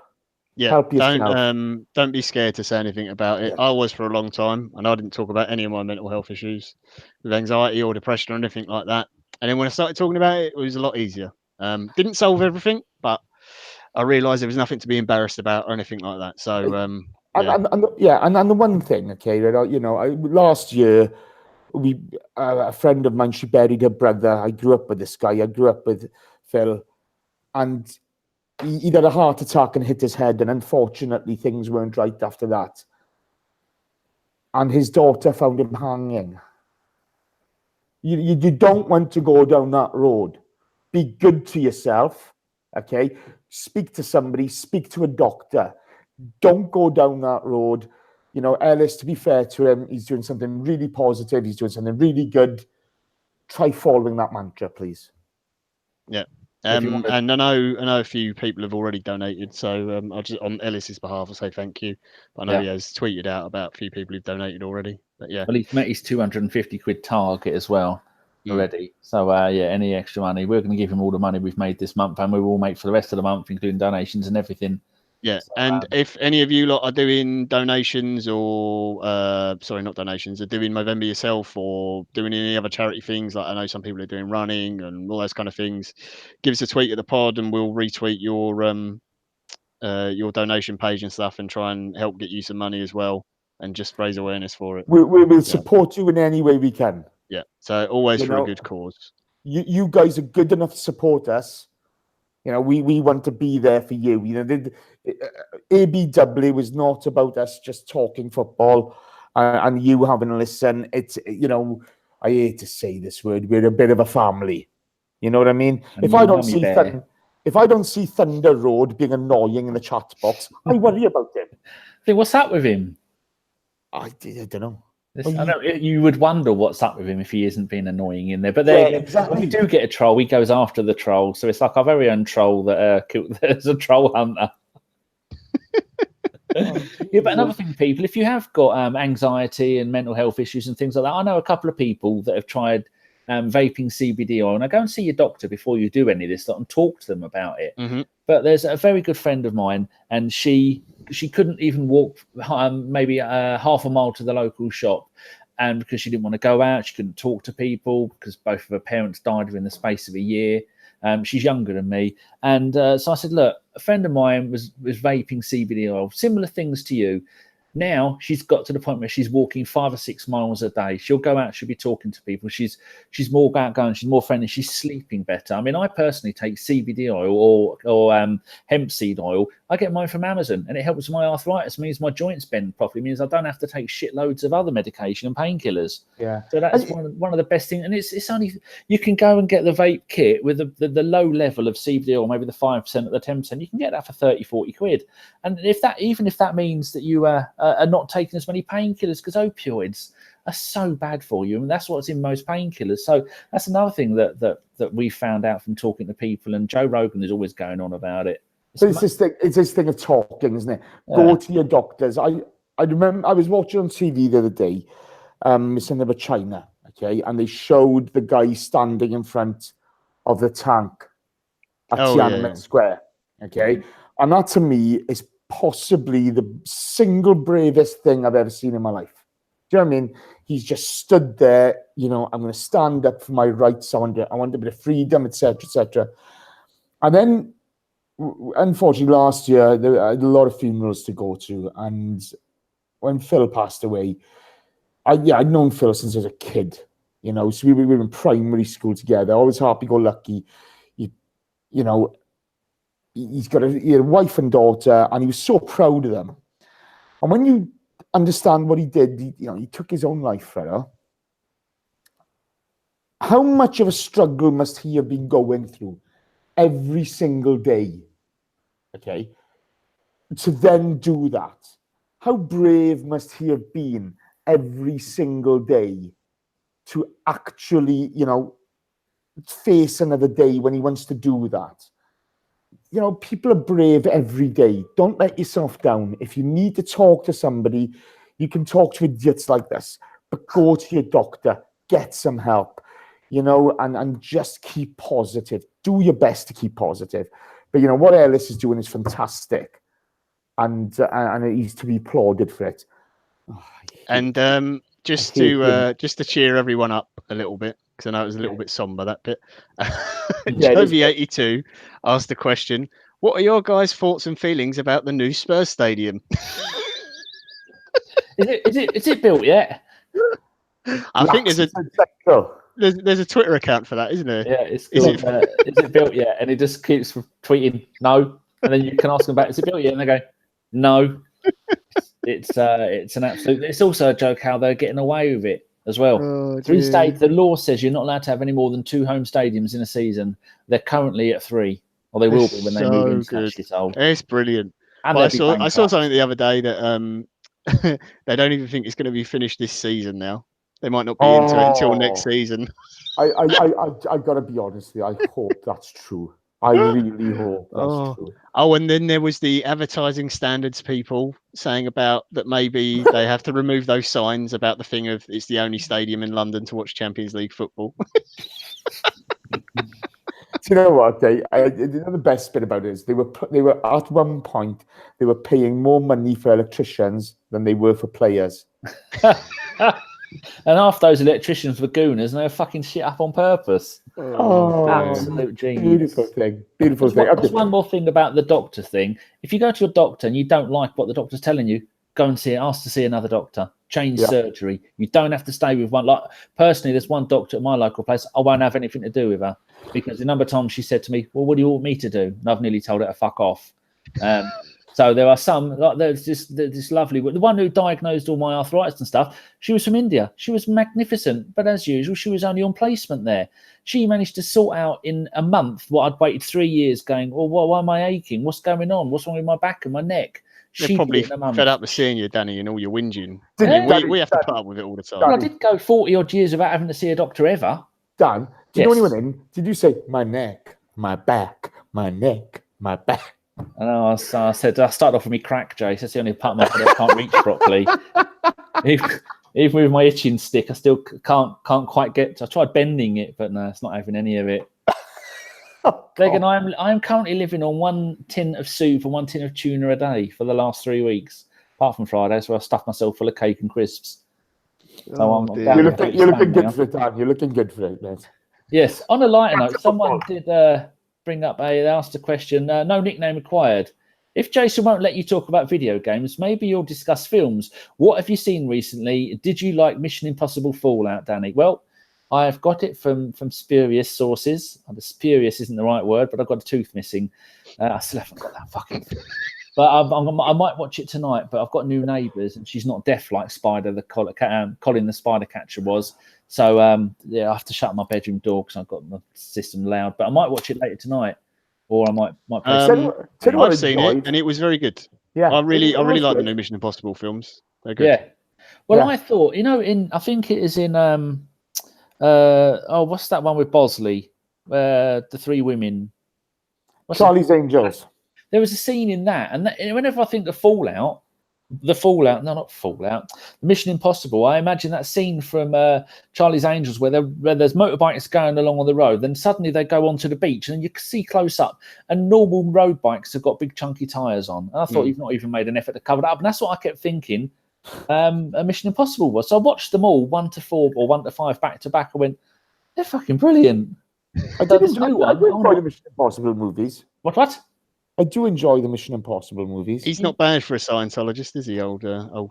Yeah, help yourself. Don't be scared to say anything about it. Yeah. I was for a long time, and I didn't talk about any of my mental health issues with anxiety or depression or anything like that. And then when I started talking about it, it was a lot easier. Didn't solve everything, but I realised there was nothing to be embarrassed about or anything like that. So, and the one thing, okay, last year, a friend of mine, she buried her brother. I grew up with this guy. I grew up with Phil, and he had a heart attack and hit his head, and unfortunately, things weren't right after that. And his daughter found him hanging. You don't want to go down that road. Be good to yourself, okay? Speak to somebody, speak to a doctor. Don't go down that road. Ellis, to be fair to him, he's doing something really positive. He's doing something really good. Try following that mantra, please. Yeah. And I know a few people have already donated, so I'll just, on Ellis's behalf, I'll say thank you. I know he has tweeted out about a few people who've donated already. But yeah, well, he's met his 250 quid target as well already. So any extra money, we're going to give him all the money we've made this month, and we will make for the rest of the month, including donations and everything. Yeah, so, and if any of you lot are doing donations or not donations, are doing Movember yourself or doing any other charity things, like I know some people are doing running and all those kind of things, give us a tweet at the pod and we'll retweet your donation page and stuff and try and help get you some money as well and just raise awareness for it. We will support you in any way we can. Yeah, so always for a good cause. You guys are good enough to support us. We want to be there for you. ABW was not about us just talking football and you having a listen. It's, I hate to say this word, we're a bit of a family. You know what I mean? If I don't see Thunder Road being annoying in the chat box, I worry about him. What's up with him? I don't know. I know you would wonder what's up with him if he isn't being annoying in there. But exactly. When we do get a troll, he goes after the troll. So it's like our very own troll that there's a troll hunter. But another thing, people, if you have got anxiety and mental health issues and things like that, I know a couple of people that have tried vaping CBD oil. Now, go and see your doctor before you do any of this and talk to them about it. Mm-hmm. But there's a very good friend of mine, and she couldn't even walk maybe half a mile to the local shop, and because she didn't want to go out, she couldn't talk to people because both of her parents died within the space of a year. She's younger than me, and so I said, look, a friend of mine was vaping CBD oil, similar things to you. Now she's got to the point where she's walking 5 or 6 miles a day. She'll go out, she'll be talking to people. She's more outgoing, she's more friendly, she's sleeping better. I mean, I personally take CBD oil or hemp seed oil. I get mine from Amazon, and it helps my arthritis. It means my joints bend properly. It means I don't have to take shitloads of other medication and painkillers. Yeah. So that's one of the best things. And it's only, you can go and get the vape kit with the low level of CBD oil, maybe the 5% or the 10%. You can get that for 30, 40 quid. And even if that means that you are not taking as many painkillers, because opioids are so bad for you, and that's what's in most painkillers. So that's another thing that we found out from talking to people, and Joe Rogan is always going on about it. It's this thing of talking, isn't it? Yeah. Go to your doctors. I remember I was watching on TV the other day, something about China, okay, and they showed the guy standing in front of the tank at Tiananmen Square, okay, and that to me is possibly the single bravest thing I've ever seen in my life. Do you know what I mean? He's just stood there, you know, I'm going to stand up for my rights. I want a bit of freedom, etc., etc. And then, unfortunately, last year, there were a lot of funerals to go to. And when Phil passed away, I'd known Phil since I was a kid, you know, so we were in primary school together, always happy-go-lucky. You know, he's got a wife and daughter, and he was so proud of them. And when you understand what he did, he took his own life, Fredo. How much of a struggle must he have been going through every single day, okay, to then do that? How brave must he have been every single day to actually, face another day when he wants to do that? People are brave every day. Don't let yourself down. If you need to talk to somebody, you can talk to idiots like this, but go to your doctor, get some help, and just keep positive. Do your best to keep positive. But what Ellis is doing is fantastic, and he's to be applauded for it. And just to cheer everyone up a little bit, because I know it was a little bit somber, that bit. Jovi82 asked the question, what are your guys' thoughts and feelings about the new Spurs stadium? Is it built yet? I think there's a Twitter account for that, isn't there? Yeah, is it built yet? And he just keeps tweeting no, and then you can ask him about, is it built yet? And they go, no. It's an absolute. It's also a joke how they're getting away with it as well. Oh, 3 states. The law says you're not allowed to have any more than 2 home stadiums in a season. They're currently at 3, or they will be when they move into that shithole. It's brilliant. I saw something the other day that they don't even think it's going to be finished this season now. They might not be into it until next season. I gotta be honest with you. I hope that's true. I really hope that's true. Oh, and then there was the advertising standards people saying about that maybe they have to remove those signs about the thing of it's the only stadium in London to watch Champions League football. Do you know what? The best bit about it is they were at one point they were paying more money for electricians than they were for players. And half those electricians were gooners, and they were fucking shit up on purpose. Absolute genius. Beautiful thing. There's one more thing about the doctor thing. If you go to your doctor and you don't like what the doctor's telling you, go and ask to see another doctor. Change surgery. You don't have to stay with one. Like personally, there's one doctor at my local place. I won't have anything to do with her because the number of times she said to me, "Well, what do you want me to do?" And I've nearly told her to fuck off. So there are some, like there's this lovely, the one who diagnosed all my arthritis and stuff, she was from India. She was magnificent, but as usual, she was only on placement there. She managed to sort out in a month what I'd waited 3 years going, well, why am I aching? What's going on? What's wrong with my back and my neck? They're probably fed up with seeing you, Danny, and all your whinging. We have to put up with it all the time. Well, I did go 40 odd years without having to see a doctor ever. Dan, do you know anyone in? Did you say my neck, my back, my neck, my back? I know. I said I started off with my crack, Jace. That's the only part of my head I can't reach properly. Even with my itching stick, I still can't quite get. I tried bending it, but no, it's not having any of it. Megan, I'm currently living on 1 tin of soup and 1 tin of tuna a day for the last 3 weeks, apart from Fridays where I stuffed myself full of cake and crisps. So you're looking good for it, Dan. You're looking good for it, mate. Yes. On a lighter note, someone did. Bring up they asked a question, no nickname required. If Jason won't let you talk about video games, maybe you'll discuss films. What have you seen recently? Did you like Mission Impossible Fallout, Danny? Well, I've got it from spurious sources. Spurious isn't the right word, but I've got a tooth missing. I still haven't got that fucking thing. But I might watch it tonight. But I've got new neighbours, and she's not deaf like Spider, Colin the Spider Catcher was. So yeah, I have to shut my bedroom door because I've got my system loud. But I might watch it later tonight, or I might play. I've seen it, and it was very good. Yeah, I really like the new Mission Impossible films. They're good. Yeah. Well, I thought, I think it is in what's that one with Bosley? The three women. Charlie's Angels. There was a scene in that, and whenever I think of Mission Impossible, I imagine that scene from Charlie's Angels where there's motorbikes going along on the road, then suddenly they go onto the beach, and you can see close up, and normal road bikes have got big chunky tyres on. And I thought you've not even made an effort to cover that up, and that's what I kept thinking. Mission Impossible was. So I watched them all 1 to 4 or 1 to 5 back to back. I went, they're fucking brilliant. I do enjoy the Mission Impossible movies. What? I do enjoy the Mission Impossible movies. He's not bad for a Scientologist, is he, old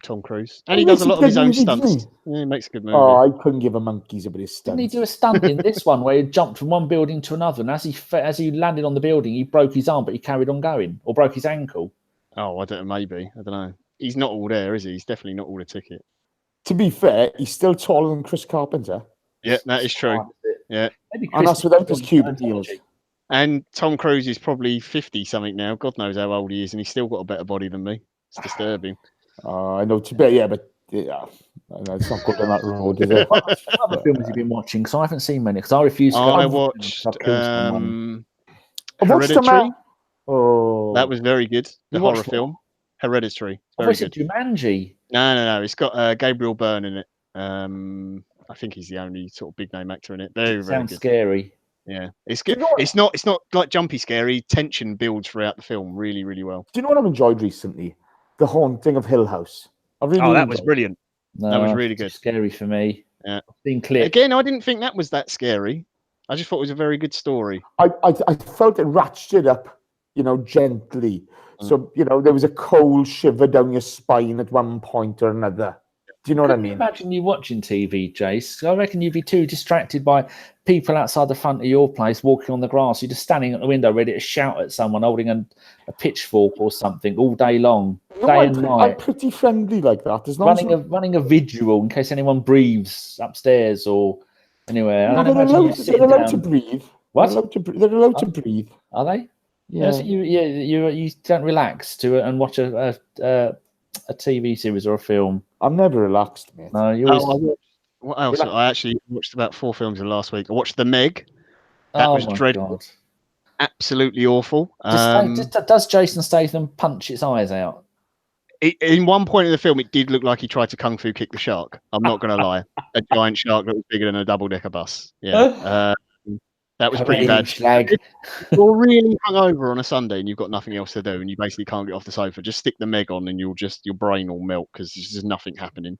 Tom Cruise? And he does a lot of his own stunts. Yeah, he makes a good movie. Oh, I couldn't give a monkey's about his stunts. Didn't he do a stunt in this one where he jumped from one building to another, and as he landed on the building, he broke his arm, but he carried on going, or broke his ankle? Oh, I don't know. Maybe. I don't know. He's not all there, is he? He's definitely not all the ticket. To be fair, he's still taller than Chris Carpenter. Yeah, that is true. Yeah. And that's without his Cuban deals. And Tom Cruise is probably 50-something now. God knows how old he is, and he's still got a better body than me. It's disturbing. I know, but it's not good on that road, is it? What other films have you been watching? Because I haven't seen many, because I refuse to go. I watched Hereditary. Oh, that was very good. The horror film. Hereditary. Very good. Jumanji. No. It's got Gabriel Byrne in it. I think he's the only sort of big name actor in it. Very good. Sounds scary. Yeah, it's good. It's not like jumpy scary. Tension builds throughout the film really, really well. Do you know what I've enjoyed recently? The Haunting of Hill House. That was brilliant. No, that was really good. Scary for me. Yeah. Being clear. Again, I didn't think that was that scary. I just thought it was a very good story. I felt it ratcheted up, gently. So, there was a cold shiver down your spine at one point or another. Do you know what I mean? Imagine you watching TV, Jace. I reckon you'd be too distracted by people outside the front of your place walking on the grass. You're just standing at the window ready to shout at someone holding a pitchfork or something all day long, day and night. I'm pretty friendly like that. As long running a vigil in case anyone breathes upstairs or anywhere. No, they're allowed to breathe. What? They're allowed to breathe. Are they? Yeah. So you don't relax and watch a TV series or a film. I'm never relaxed, mate. No, you always... What else? I actually watched about 4 films in the last week. I watched The Meg. That was dreadful. God. Absolutely awful. Does Jason Statham punch its eyes out? In one point in the film, it did look like he tried to kung fu kick the shark. I'm not going to lie. A giant shark that was bigger than a double-decker bus. Yeah. That was pretty bad. You're really hungover on a Sunday and you've got nothing else to do and you basically can't get off the sofa. Just stick the Meg on and your brain will melt because there's just nothing happening.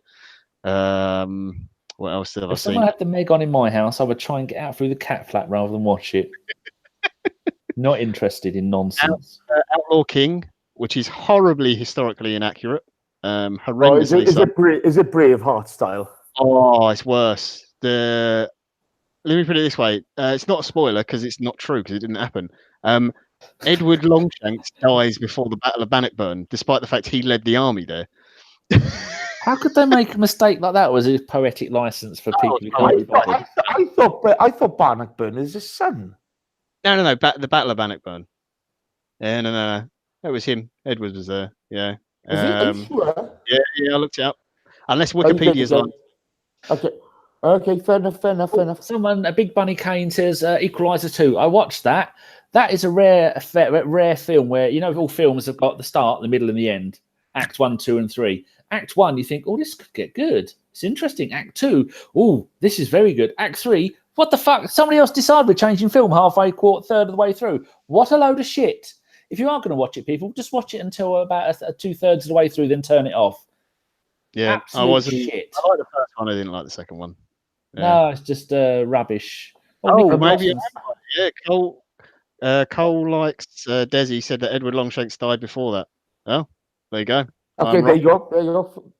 What else have I seen? If someone had the Meg on in my house, I would try and get out through the cat flap rather than watch it. Not interested in nonsense. Outlaw King, which is horribly historically inaccurate. Horrendously. Is it Braveheart style? Oh, it's worse. Let me put it this way. It's not a spoiler because it's not true because it didn't happen. Edward Longshanks dies before the Battle of Bannockburn, despite the fact he led the army there. How could they make a mistake like that? Was it poetic license for people who can't be bothered? I thought Bannockburn is his son. No. The Battle of Bannockburn. Yeah, no. That was him. Edward was there. Yeah. Are you sure? Yeah, I looked it up. Unless Wikipedia's on. Okay, fair enough. Someone, a Big Bunny Kane says Equalizer 2. I watched that. That is a rare film where, all films have got the start, the middle, and the end. Act 1, 2, and 3. Act 1, you think, this could get good. It's interesting. Act 2, this is very good. Act 3, what the fuck? Somebody else decided we're changing film halfway, third of the way through. What a load of shit. If you are going to watch it, people, just watch it until about 2/3 of the way through, then turn it off. Yeah, shit. I like the first one. I didn't like the second one. Yeah. No, it's just rubbish. Maybe. Yeah, Cole. Cole likes Desi said that Edward Longshanks died before that. Oh, there you go. Okay, I'm there wrong. you go. There you go.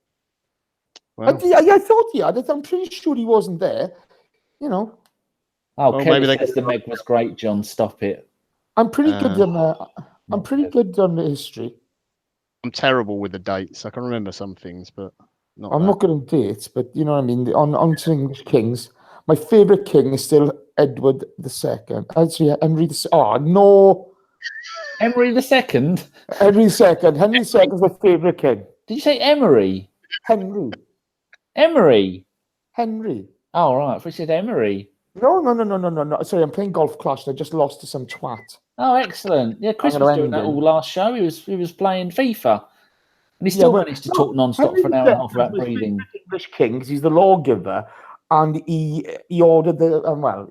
Well, I thought he had it. I'm pretty sure he wasn't there. You know, Oh, Well, Kelly maybe they- says the Meg was great, John. Stop it. I'm pretty good on. I'm Not pretty good. good on the history. I'm terrible with the dates. I can remember some things, but not. I'm that. not good on dates, but you know what I mean. On to English kings, my favourite king is still Edward II. Actually, Henry the. Oh no, Emery the Second. Henry II. Henry II is my favourite king. Did you say Emery? Henry. Emery. Henry. Oh right, I thought you said Emery. No. Sorry, I'm playing Golf Clash and I just lost to some twat. Oh, excellent. Yeah, Chris gonna was doing end that him. all last show. He was playing FIFA. And he still managed to talk non-stop for an hour and a half without breathing. English king, because he's the lawgiver, and he ordered the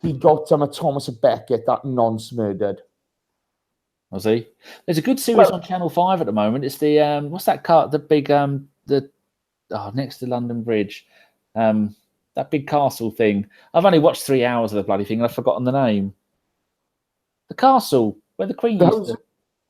he got Thomas Becket, that nonce murdered. Was he? There's a good series on Channel 5 at the moment. It's the what's that car? The big next to London Bridge, that big castle thing. I've only watched 3 hours of the bloody thing and I've forgotten the name. The castle where the Queen used to.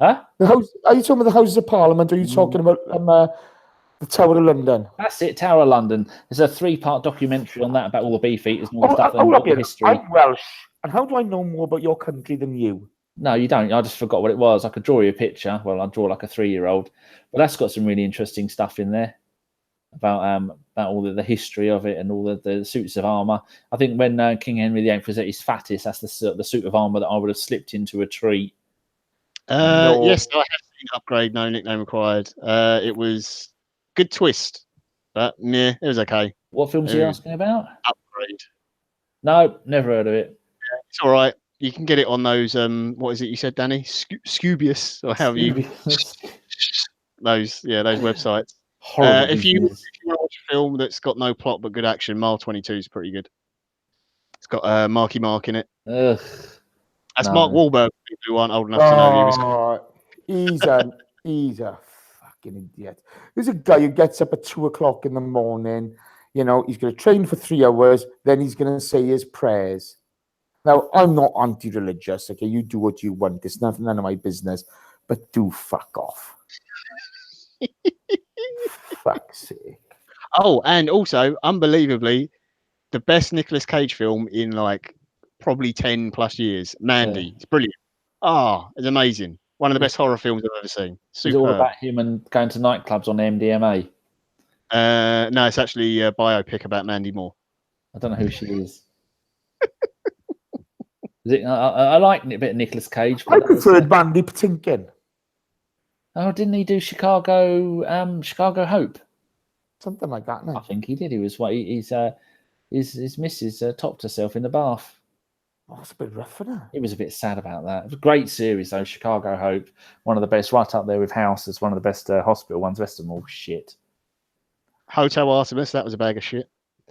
Huh? The house? Are you talking about the Houses of Parliament? Or are you talking about the Tower of London? That's it, Tower of London. There's a 3-part documentary on that about all the beefeaters and all the stuff and all the history. I'm Welsh, and how do I know more about your country than you? No, you don't. I just forgot what it was. I could draw you a picture. Well, I'll draw like a 3-year-old, but that's got some really interesting stuff in there about all the history of it and all the suits of armor. I think when King Henry VIII was at his fattest, that's the suit of armor that I would have slipped into a tree. Yes, I have seen Upgrade, no nickname required. It was good twist, but yeah, it was okay. What films are you asking about? Upgrade. No, never heard of it. Yeah, it's all right. You can get it on those. What is it you said, Danny? Scubius or however you those websites. If you want to watch a film that's got no plot but good action, Mile 22 is pretty good. It's got Marky Mark in it. Ugh. That's Mark Wahlberg. People who aren't old enough to know he's a fucking idiot. There's a guy who gets up at 2 o'clock in the morning. You know, he's going to train for 3 hours. Then he's going to say his prayers. Now, I'm not anti-religious. Okay, you do what you want. It's none of my business. But do fuck off. Fuck's sake. Oh, and also, unbelievably, the best Nicolas Cage film in like probably 10 plus years. Mandy. It's brilliant. It's amazing. One of the best horror films I've ever seen. It's all about him and going to nightclubs on MDMA. No, it's actually a biopic about Mandy Moore. I don't know who she is. I like a bit of Nicolas Cage. I preferred Mandy Patinkin. Oh, didn't he do Chicago Hope? Something like that, no? I think he did. He was his missus topped herself in the bath. Oh, it's a bit rough, isn't it? He was a bit sad about that. It was a great series, though. Chicago Hope, one of the best, right up there with House as one of the best hospital ones. The rest of them all shit. Hotel Artemis, that was a bag of shit.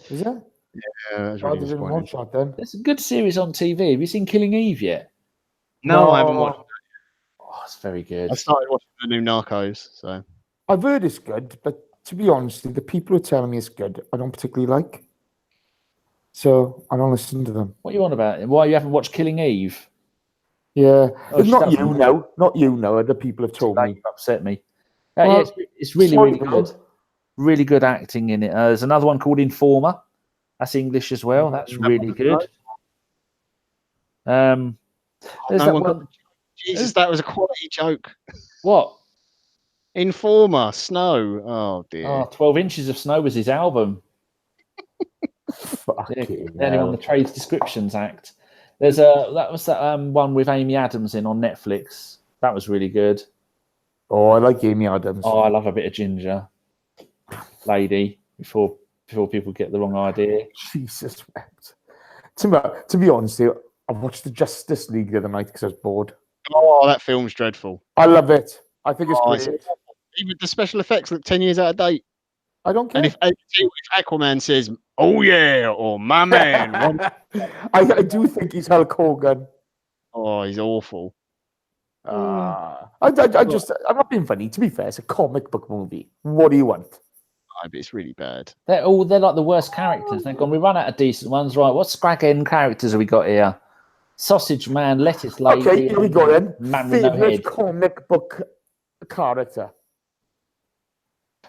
Is it? Yeah, that was really disappointing. There's a good series on TV. Have you seen Killing Eve yet? No, I haven't watched it. Oh, it's very good. I started watching the new Narcos, so I've heard it's good, but to be honest, the people who are telling me it's good, I don't particularly like. So I don't listen to them. What are you on about? Why you haven't watched Killing Eve? Yeah, not you know. Other people have told me. Upset me. Yeah, it's really good. Really good acting in it. There's another one called Informer. That's English as well. That's really good. There's that one. Jesus, that was a quality joke. What? Informer, Snow. Oh dear. 12 Inches of Snow was his album. Only on the Trades Descriptions Act. There's that was that one with Amy Adams in on Netflix. That was really good. Oh, I like Amy Adams. Oh, I love a bit of ginger lady before people get the wrong idea. Jesus wept. To be honest, I watched the Justice League the other night because I was bored. Oh, that film's dreadful. I love it. I think it's great. Even the special effects look 10 years out of date. I don't care. And if Aquaman says, "Oh yeah," or "My man," I do think he's Hulk Hogan. Oh, he's awful. I'm not being funny. To be fair, it's a comic book movie. What do you want? But it's really bad. They're like the worst characters. They've gone, we run out of decent ones, right? What scrag end characters have we got here? Sausage Man, Lettuce Lady. Okay, here we go then. Man with no Favorite head. comic book character.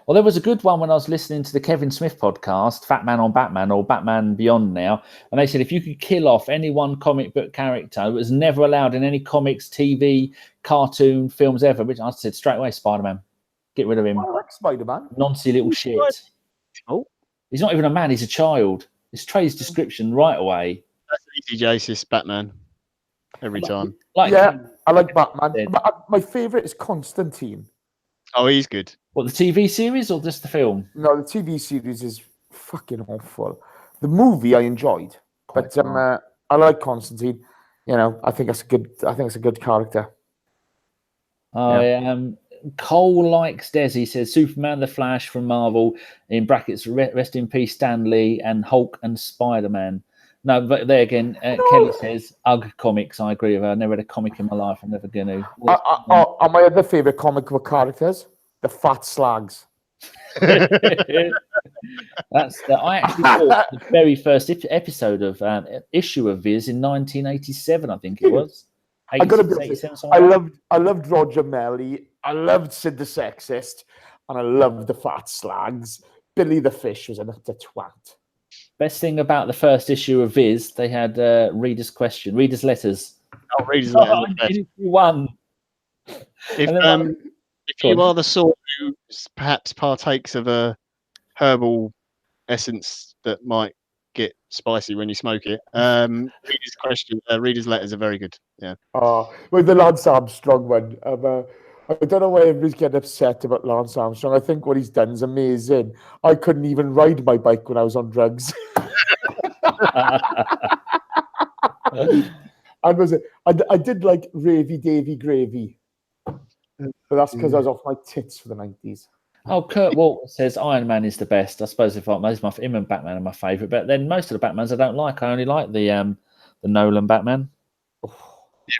Well, there was a good one when I was listening to the Kevin Smith podcast, Fat Man on Batman or Batman Beyond now, and they said if you could kill off any one comic book character that was never allowed in any comics, TV, cartoon, films ever, which I said straight away, Spider-Man. Get rid of him. I like Spider-Man. Noncy little shit. Oh, He's not even a man, he's a child. It's Trey's description right away. that's easy, Jace. Batman. Every time. Yeah, I like Batman. My favourite is Constantine. Oh, he's good. What, the TV series or just the film? No, the TV series is fucking awful. The movie I enjoyed, but I like Constantine. You know, I think it's a good character. Cole likes Desi, says Superman, The Flash from Marvel, in brackets, rest in peace, Stan Lee, and Hulk and Spider-Man. No, but there again, Kelly says, Ugh comics. I agree with her. I never read a comic in my life. I'm never going to. Are my other favourite comic book characters? The Fat Slags. I actually bought the very first episode of issue of Viz in 1987, I think it was. I loved Roger Melly. I loved Sid the Sexist, and I loved the Fat Slags. Billy the Fish was an utter twat. Best thing about the first issue of Viz, they had readers' letters. Oh, readers' letters. One. If you are the sort who perhaps partakes of a herbal essence that might get spicy when you smoke it, readers' letters are very good. Yeah. Well, the Lance Armstrong one. I don't know why everybody's getting upset about Lance Armstrong. I think what he's done is amazing. I couldn't even ride my bike when I was on drugs. I did like Ravy Davy Gravy. But that's because I was off my tits for the 90s. Oh, Kurt Walt says Iron Man is the best. I suppose him and Batman are my favourite. But then most of the Batmans I don't like. I only like the Nolan Batman. Yeah,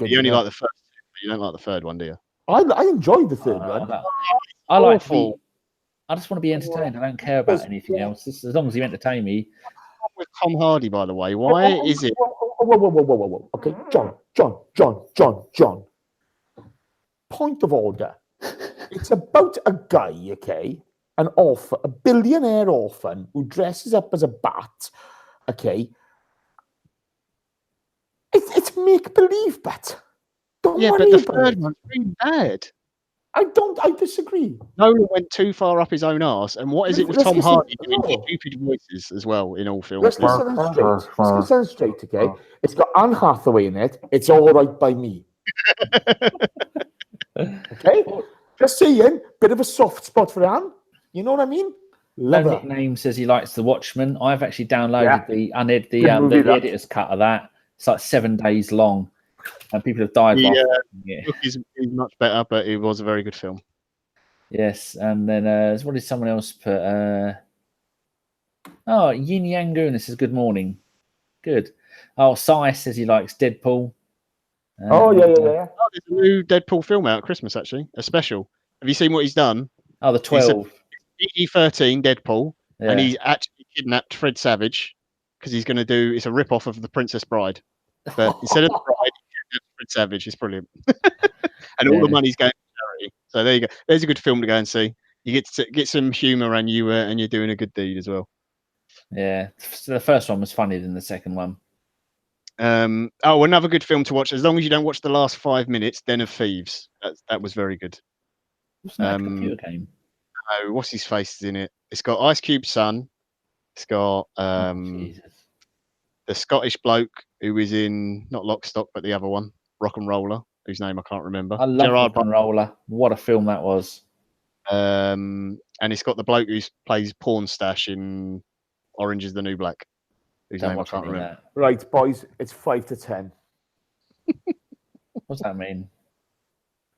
you only like the first two, but you don't like the third one, do you? I enjoyed the third one. I like I just want to be entertained. I don't care about anything else. Just as long as you entertain me. With Tom Hardy, by the way, why is it? Whoa. Okay, John. Point of order. It's about a guy, okay, a billionaire orphan who dresses up as a bat, okay. It's make believe, but but the third one's really bad. I disagree. Nolan went too far up his own arse, and what is it with Tom Hardy doing stupid voices as well in all films? Let's sound straight, okay? It's got Anne Hathaway in it. It's all right by me. Okay? Just saying, bit of a soft spot for Anne. You know what I mean? Nickname says he likes The Watchmen. I've actually downloaded the editor's cut of that. It's like 7 days long, and people have died. The book is much better, but it was a very good film. Yes, and then what did someone else put? Yin Yang Goon says good morning. Good. Oh, Sai says he likes Deadpool. Yeah. Oh, there's a new Deadpool film out at Christmas, actually, a special. Have you seen what he's done? Oh, the 12. PG-13 Deadpool, and he's actually kidnapped Fred Savage because he's going to do. It's a rip-off of The Princess Bride, but instead of the bride, he kidnaps Fred Savage. It's brilliant, and all the money's going to charity. So there you go. There's a good film to go and see. You get to get some humour, and you're doing a good deed as well. Yeah, so the first one was funnier than the second one. Another good film to watch, as long as you don't watch the last 5 minutes, Den of Thieves. That was very good. Wasn't that a computer game? No, what's his face is in it? It's got Ice Cube's son. It's got the Scottish bloke who is in not Lock, Stock, but the other one, Rock and Roller, whose name I can't remember. I love Rock and Roller. What a film that was. And it's got the bloke who plays Porn Stash in Orange is the New Black. Whose name I can't remember. Right, boys, it's 5 to 10. What's that mean?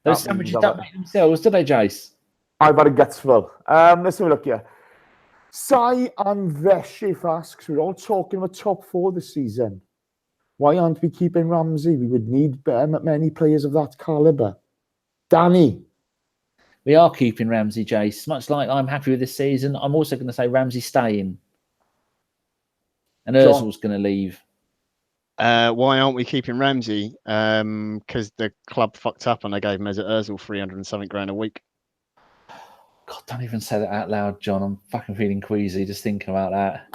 Those sandwiches don't make themselves, do they, Jace? I've had a guts full. Let's have a look here. Sai and Veshif asks, we're all talking about top 4 this season. Why aren't we keeping Ramsey? We would need many players of that calibre. Danny. We are keeping Ramsey, Jace. Much like I'm happy with this season, I'm also going to say Ramsey staying. And Ozil's going to leave. Why aren't we keeping Ramsey? Because the club fucked up and they gave Mesut Ozil 300 and something grand a week. God, don't even say that out loud, John. I'm fucking feeling queasy just thinking about that.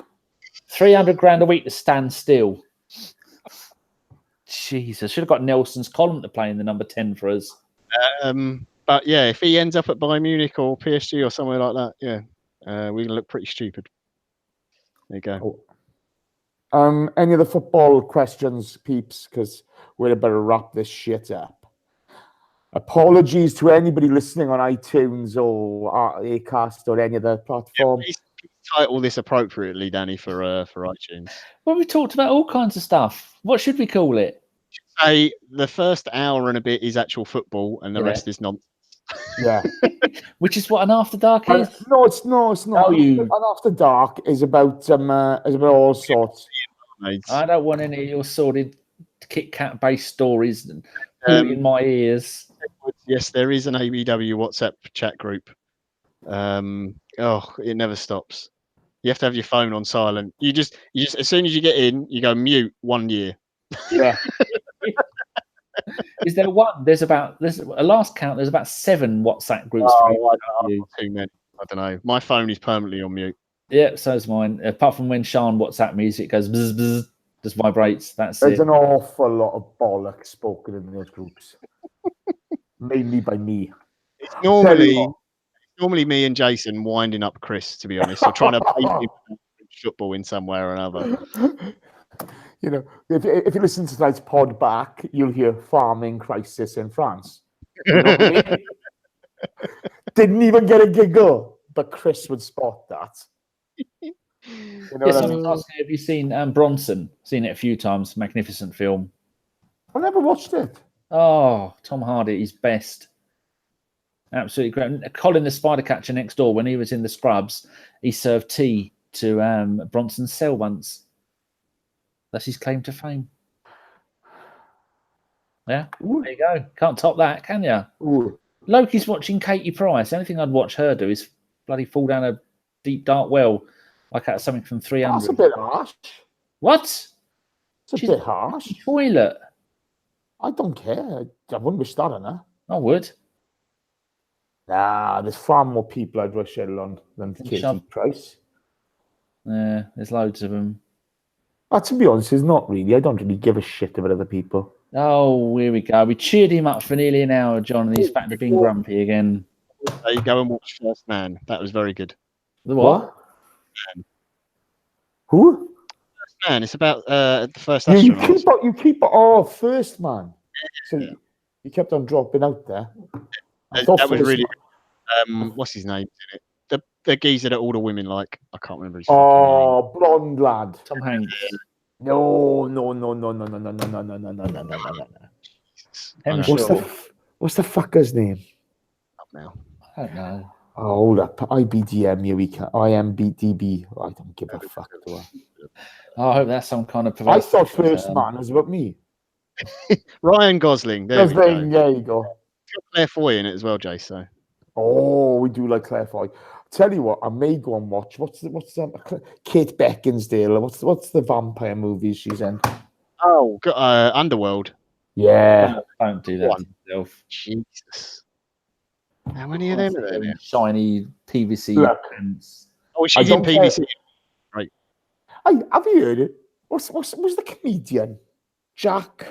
300 grand a week to stand still. Jesus, should have got Nelson's column to play in the number 10 for us. But yeah, if he ends up at Bayern Munich or PSG or somewhere like that, yeah, we look pretty stupid. There you go. Any other football questions, peeps? Because we're about to wrap this shit up. Apologies to anybody listening on iTunes or Acast or any other platform. Yeah, please title this appropriately, Danny, for iTunes. Well, we talked about all kinds of stuff. What should we call it? Say the first hour and a bit is actual football, and the rest is nonsense. Yeah, which is what an After Dark is. No, it's not. Oh, An After Dark is about all sorts. I don't want any of your sordid Kit Kat based stories in my ears. Yes, there is an ABW WhatsApp chat group. It never stops. You have to have your phone on silent. You just as soon as you get in, you go mute 1 year. Yeah. Is there one? There's a last count. There's about 7 WhatsApp groups. Too many. I don't know. My phone is permanently on mute. Yeah, so is mine. Apart from when Sean WhatsApp music goes bzz, bzz, just vibrates. That's There's an awful lot of bollocks spoken in those groups, mainly by me. It's normally me and Jason winding up Chris, to be honest, or trying to play football in some way or another. You know, if you listen to tonight's pod back, you'll hear farming crisis in France. You know what I mean? Didn't even get a giggle, but Chris would spot that. You know someone's asking, have you seen Bronson? Seen it a few times. Magnificent film. I never watched it. Oh, Tom Hardy, he's best. Absolutely great. Colin the Spider Catcher next door, when he was in the Scrubs, he served tea to Bronson's cell once. That's his claim to fame. Yeah, there you go. Can't top that, can you? Ooh. Loki's watching Katie Price. The only thing I'd watch her do is bloody fall down a deep, dark well, like out of something from 300. That's a bit harsh. What? It's a bit harsh. Toilet. I don't care. I wouldn't wish that on her. I would. Nah, there's far more people I'd wish it on than Katie Price. Yeah, there's loads of them. To be honest, it's not really. I don't really give a shit about other people. Oh, here we go. We cheered him up for nearly an hour, John, and he's back to being grumpy again. You go and watch First Man. That was very good. The what? Who? First Man. It's about the first astronaut. You keep First Man. So you kept on dropping out there. That was really good. What's his name in it? The geezer that all the women like. I can't remember his name. Blonde lad. Tom Hanks. No. What's the fucker's name? Up now. I don't know. Oh, hold up. IBDM, IMBDB. I don't give a fuck. Do I? Oh, I hope that's some kind of. I thought First Man was about me. Ryan Gosling. There you go. Claire Foy in it as well, Jay. So. Oh, we do like Claire Foy. Tell you what, I may go and watch. What's Kate Beckinsale? What's the vampire movie she's in? Oh, Underworld. Yeah. Don't do that to yourself. Jesus. How many of them are there? Shiny PVC pants. Oh, she's in PVC. Right. Have you heard it? Was the comedian Jack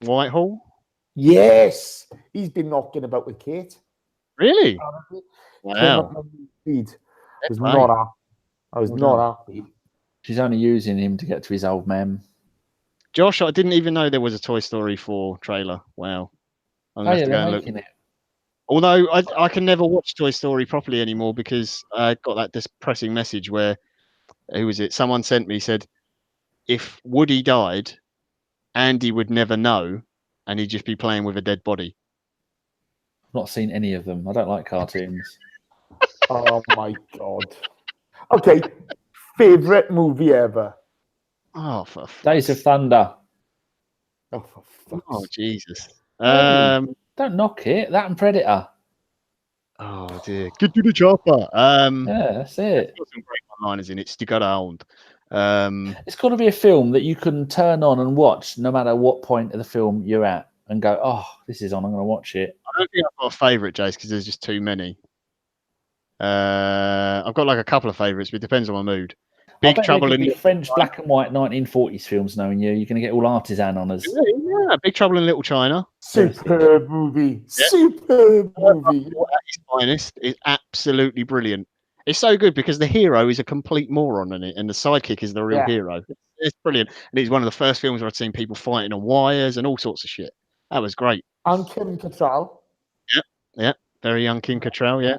Whitehall? Yes, he's been knocking about with Kate. Really? Wow. I was not happy. She's only using him to get to his old man. Josh, I didn't even know there was a Toy Story 4 trailer. Wow. I'm going to have to go and look. Although I can never watch Toy Story properly anymore because I got that depressing message where, who was it? Someone sent me, said, if Woody died, Andy would never know and he'd just be playing with a dead body. I've not seen any of them. I don't like cartoons. Oh my God. Okay. Favorite movie ever? Oh, Days of Thunder. Oh, for fuck's sake. Jesus. Don't knock it. That and Predator. Oh dear. Get to the chopper. Yeah, that's it. Got some great one-liners in it. Stick around. It's got to be a film that you can turn on and watch no matter what point of the film you're at and go, oh, this is on, I'm going to watch it. I don't think I've got a favourite, Jace, because there's just too many. I've got like a couple of favourites, but it depends on my mood. Big Trouble in Little French black and white 1940s films, knowing you. You're going to get all artisan on us. Yeah, Big Trouble in Little China. Superb movie. Yeah. Superb movie. At its finest is absolutely brilliant. It's so good because the hero is a complete moron in it, and the sidekick is the real hero. It's brilliant. And it's one of the first films where I've seen people fighting on wires and all sorts of shit. That was great. And Kim Cattrall. Yeah. Very young Kim Cattrall, yeah.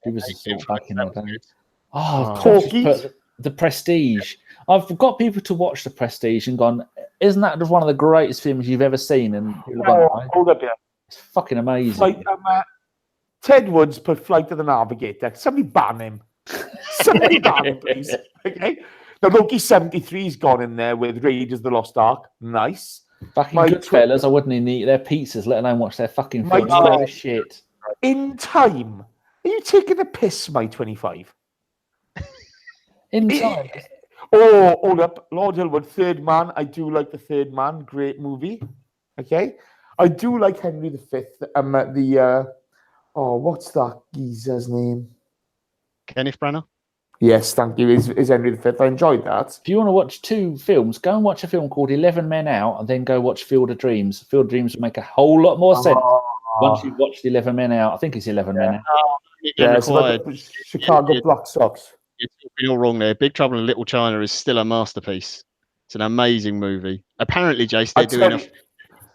He was back in the day. The Prestige. I've got people to watch The Prestige and gone, isn't that one of the greatest films you've ever seen? And it's fucking amazing. Ted Woods put Flight of the Navigator. Somebody ban him. Somebody ban him, please. Okay. Now, Loki 73's gone in there with Raiders of the Lost Ark. Nice. Fucking Goodfellas, I wouldn't even eat their pizzas, let alone watch their fucking films. Shit. In Time. Are you taking the piss, my 25? In Time. Oh, hold up. Lord Hillwood, Third Man. I do like The Third Man. Great movie. Okay. I do like Henry V. What's that geezer's name? Kenneth Branagh? Yes, thank you. Is Henry V. I enjoyed that. If you want to watch two films, go and watch a film called 11 Men Out and then go watch Field of Dreams. Field of Dreams will make a whole lot more sense once you've watched 11 Men Out. I think it's 11 Men Out. It's like Chicago Black Sox. You're all wrong there. Big Trouble in Little China is still a masterpiece. It's an amazing movie. Apparently, Jace, they're doing a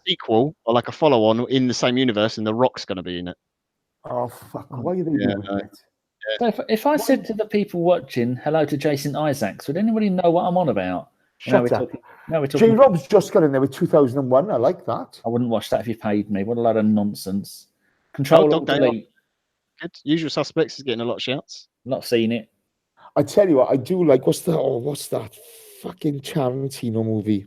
sequel or like a follow-on in the same universe, and The Rock's going to be in it. Oh, fuck. Why are they doing it? So if I said to the people watching, hello to Jason Isaacs, would anybody know what I'm on about? Shut up. J-Rob's just got in there with 2001. I like that. I wouldn't watch that if you paid me. What a load of nonsense. Control Alt Delete. Good. Usual Suspects is getting a lot of shouts. Not seen it. I tell you what, I do like. What's that fucking Tarantino movie?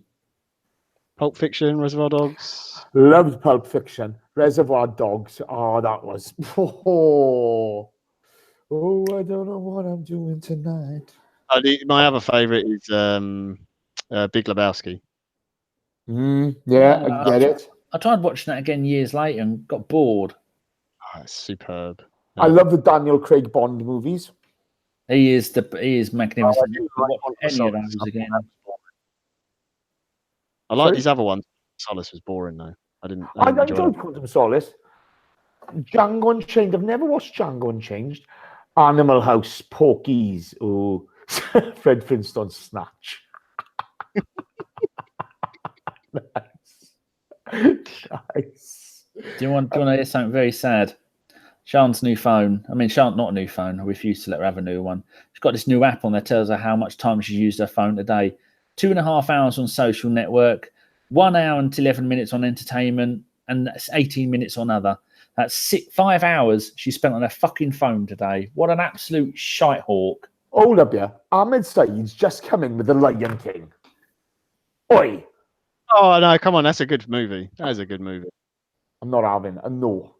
Pulp Fiction, Reservoir Dogs. Loved Pulp Fiction. Reservoir Dogs. Oh, that was. Oh, I don't know what I'm doing tonight. My other favourite is Big Lebowski. I get it. I tried watching that again years later and got bored. Oh, it's superb. Yeah. I love the Daniel Craig Bond movies. He is magnificent. I like these other ones. Solace was boring though. I enjoyed Quantum Solace. Django Unchained. I've never watched Django Unchained. Animal House, Porky's. Oh, Fred Flintstone Snatch. Nice. Do you want to hear something very sad? Sian's new phone. I mean, Sian, not a new phone. I refuse to let her have a new one. She's got this new app on there, tells her how much time she's used her phone a day. 2.5 hours on social network, 1 hour and 11 minutes on entertainment, and that's 18 minutes on other. That's 5 hours she spent on her fucking phone today. What an absolute shite hawk. Hold up, yeah. Ahmed Saeed's just come in with The Lion King. Oi. Oh, no, come on. That's a good movie. That is a good movie. I'm not having a no.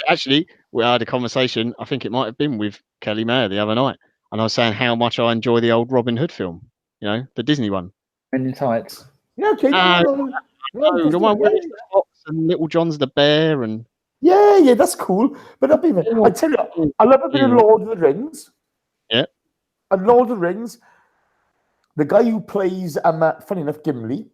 Actually, we had a conversation. I think it might have been with Kelly Mayer the other night. And I was saying how much I enjoy the old Robin Hood film. You know, the Disney one. Men in Tights. Yeah, okay. The one where it's the fox and Little John's the bear and yeah, that's cool. But I tell you, I love a bit of Lord of the Rings. Yeah. And Lord of the Rings, the guy who plays funny enough, Gimli,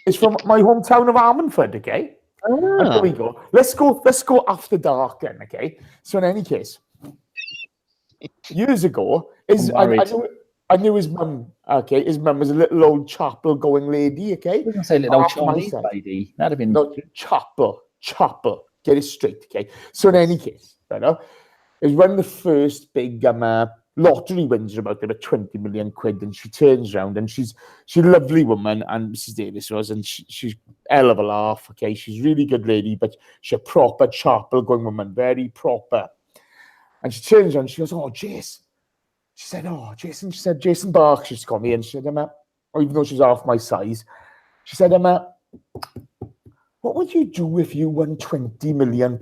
is from my hometown of Armanford, okay? And there we go. Let's go after dark then, okay? So in any case, years ago, I knew his mum. Okay, his mum was a little old chapel-going lady. Okay, I was gonna say little old Chinese lady. That'd have been chapel. Get it straight. Okay. So in any case, it was when the first big lottery wins are about 20 million quid, and she turns around and she's a lovely woman, and Mrs. Davis was, and she's hell of a laugh. Okay, she's a really good lady, but she's a proper chapel-going woman, very proper. And she turns around, she goes, "Oh, Jace." She said, "Oh, Jason." She said, "Jason Bark." She's got me, and she said, even though she's half my size, she said, "What would you do if you won £20 million?"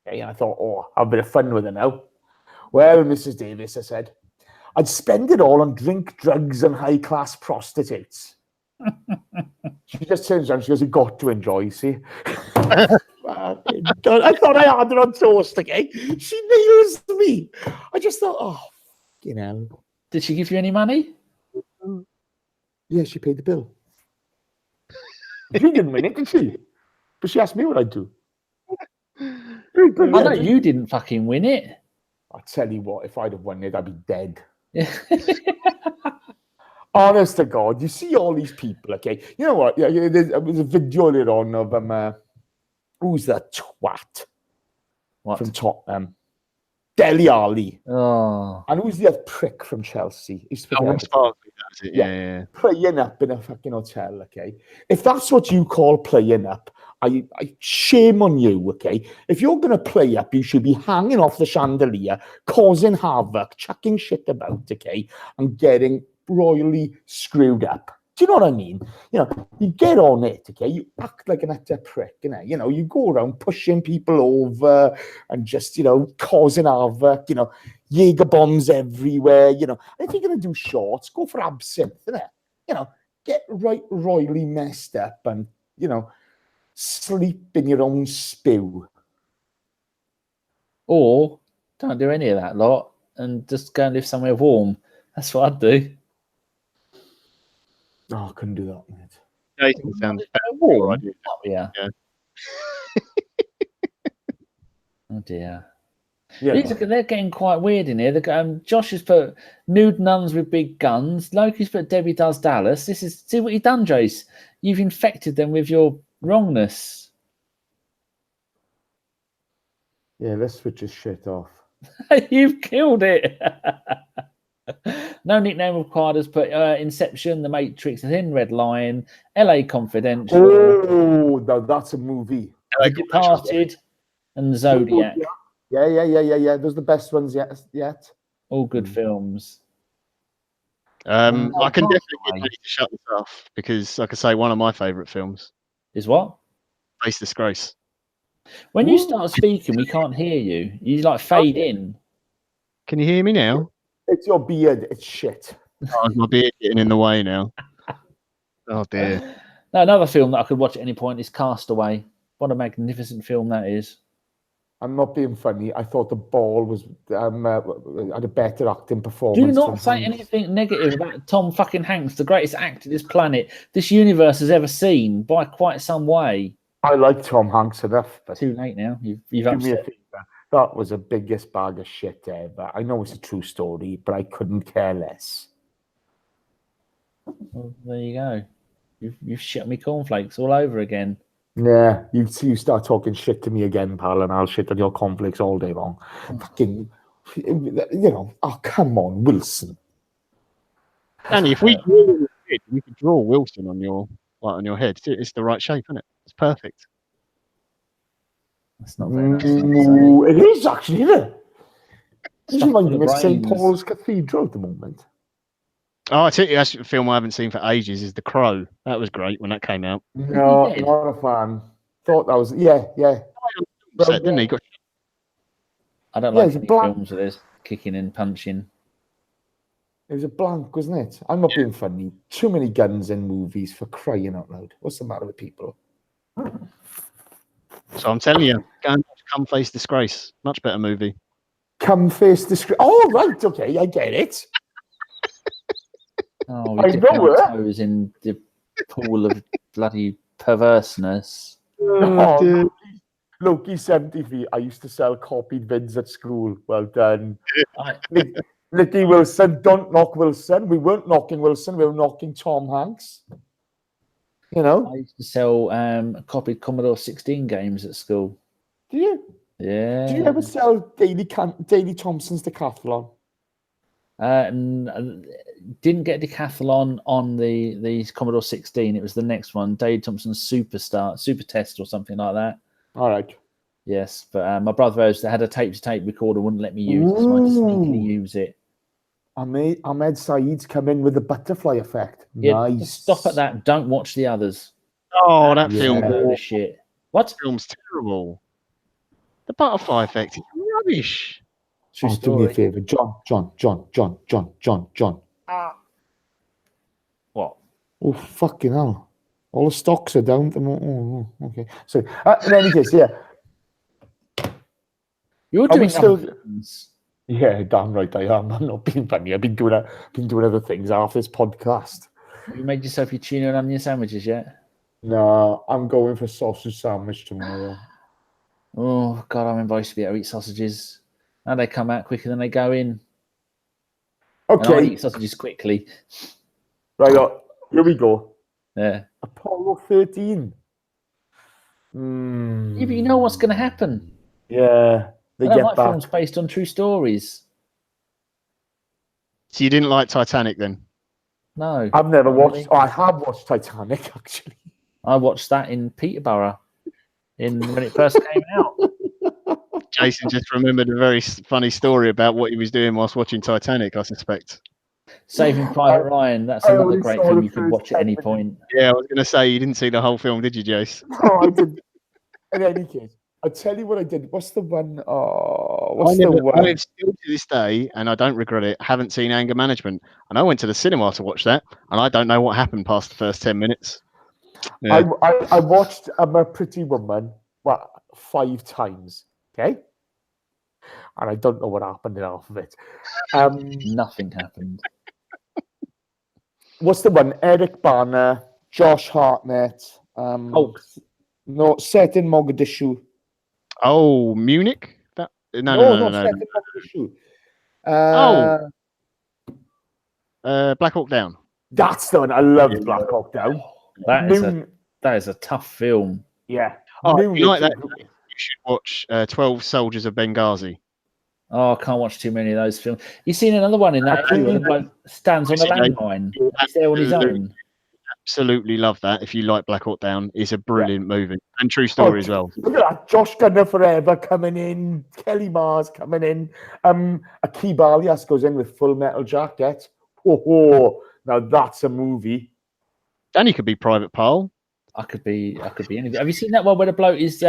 Okay, and I thought, oh, I'll have a bit of fun with her now. Well, Mrs. Davis, I said, I'd spend it all on drink, drugs, and high-class prostitutes. She just turns around, she goes, you got to enjoy, see? I thought I had her on toast, okay? She nails me. I just thought, oh, you know. Did she give you any money? Yeah, she paid the bill. She didn't win it, did she? But she asked me what I'd do. I know you didn't fucking win it. I'll tell you what, if I'd have won it, I'd be dead. Yeah. Honest to God, you see all these people, okay? You know what? Yeah, there's a video later on of who's that twat What? from Tottenham? Dele Alli. Oh. And who's the other prick from Chelsea? Ross Barkley, that's it. Yeah. Playing up in a fucking hotel, okay? If that's what you call playing up, I shame on you, okay? If you're going to play up, you should be hanging off the chandelier, causing havoc, chucking shit about, okay? And getting royally screwed up. Do you know what I mean? You know, you get on it, okay? You act like an utter prick, you know? You know, you go around pushing people over and just, you know, causing havoc, you know, Jaeger bombs everywhere, you know. And if you're going to do shorts, go for absinthe, innit? You know, get right royally messed up and, you know, sleep in your own spew. Or don't do any of that lot and just go and live somewhere warm. That's what I'd do. Oh, I couldn't do that, mate. Jason sounds warm. Oh, yeah. Oh dear. Yeah. They're getting quite weird in here. Josh has put nude nuns with big guns. Loki's put Debbie Does Dallas. See what you've done, Jace. You've infected them with your wrongness. Yeah, let's switch this shit off. You've killed it. No nickname required has put Inception, The Matrix, The Thin Red Line, LA Confidential. Oh, that's a movie. Departed and Zodiac. Yeah. Those are the best ones yet. All good films. I can definitely get ready to shut this off because, like I say, one of my favourite films is what? Face Disgrace. When you start speaking, we can't hear you. You like fade in. Can you hear me now? It's your beard. It's shit. Oh, my beard getting in the way now. Oh dear. No, another film that I could watch at any point is Castaway. What a magnificent film that is. I'm not being funny. I thought The Ball was had a better acting performance. Do not say anything negative about Tom fucking Hanks, the greatest actor this planet, this universe has ever seen by quite some way. I like Tom Hanks enough, but too late now. You've upset. That was the biggest bag of shit ever. I know it's a true story, but I couldn't care less. Well, there you go. You've shit me cornflakes all over again. Yeah, you start talking shit to me again, pal, and I'll shit on your cornflakes all day long. Fucking, you know, oh, come on, Wilson. Danny, if we could draw Wilson on your head. It's the right shape, isn't it? It's perfect. That's not very nice. It is actually, isn't it? It's reminding me of St. Paul's Cathedral at the moment. Oh, I tell you, that's a film I haven't seen for ages. Is The Crow? That was great when that came out. No, not a fan. Thought that was yeah. Didn't he? I don't like any films where there's kicking and punching. It was a blank, wasn't it? I'm not being funny. Too many guns in movies, for crying out loud. What's the matter with people? So I'm telling you, go and watch Come Face Disgrace. Much better movie. Come Face Disgrace. Oh, right, okay, I get it. Oh, we dip our toes in the pool of bloody perverseness. Oh, Loki 70 feet. I used to sell copied vids at school. Well done. Nicky Wilson, don't knock Wilson. We weren't knocking Wilson, we were knocking Tom Hanks. You know? I used to sell copied Commodore 16 games at school. Do you? Yeah. Did you ever sell Daley Thompson's Decathlon? Didn't get Decathlon on the Commodore 16. It was the next one, Daley Thompson's Super Test or something like that. All right. Yes, but my brother had a tape-to-tape recorder, wouldn't let me use it, so I had to sneakily use it. Ahmed Saeed's come in with the butterfly effect. Yeah, nice. Stop at that. Don't watch the others. Oh, that film. Shit. What? That film's terrible. The butterfly effect is rubbish. True Do me a story. favour, John. What? Oh, fucking hell. All the stocks are down. Okay. So, in any case, yeah. You're Are we doing still- other things. Yeah, damn right I am. I'm not being funny. I've been doing other things after this podcast. Have you made yourself your tuna and onion sandwiches yet? No, I'm going for sausage sandwich tomorrow. Oh, God, I remember I used to be able to eat sausages. Now they come out quicker than they go in. And I Okay, eat sausages quickly. right, here we go. Yeah. Apollo 13. Yeah, but you know what's going to happen. Yeah, they I don't get like back. films based on true stories. So you didn't like Titanic then? No. I've never not watched. really. Oh, I have watched Titanic actually. I watched that in Peterborough when it first came out. Jason just remembered a very funny story about what he was doing whilst watching Titanic, I suspect. Saving Private Ryan. That's I another only great saw film the you can first watch at 10 any minutes. point. Yeah, I was going to say, you didn't see the whole film, did you, Jace? No, I did. In any case, I'll tell you what I did. What's the one? What's the one? I still to this day, and I don't regret it, haven't seen Anger Management. And I went to the cinema to watch that, and I don't know what happened past the first 10 minutes. Yeah. I watched I'm a Pretty Woman 5 times. Okay, and I don't know what happened in half of it. Nothing happened. What's the one? Eric Bana, Josh Hartnett. Hulk. No, set in Mogadishu. Oh, Munich? No. Set in Mogadishu. Black Hawk Down. That's the one. I loved Black Hawk Down. That is a tough film. Yeah. Oh, if you like that, you should watch 12 Soldiers of Benghazi. Oh, I can't watch too many of those films. You seen another one in that where the bloke stands on a landmine? He's there on his own. Absolutely love that. If you like Black Hawk Down, it's a brilliant movie and true story as well. Look at that. Josh Gunner Forever coming in. Kelly Mars coming in. Akib Alias goes in with Full Metal Jacket. Oh, now that's a movie. And he could be Private Pile. I could be anything. Have you seen that one where the bloke is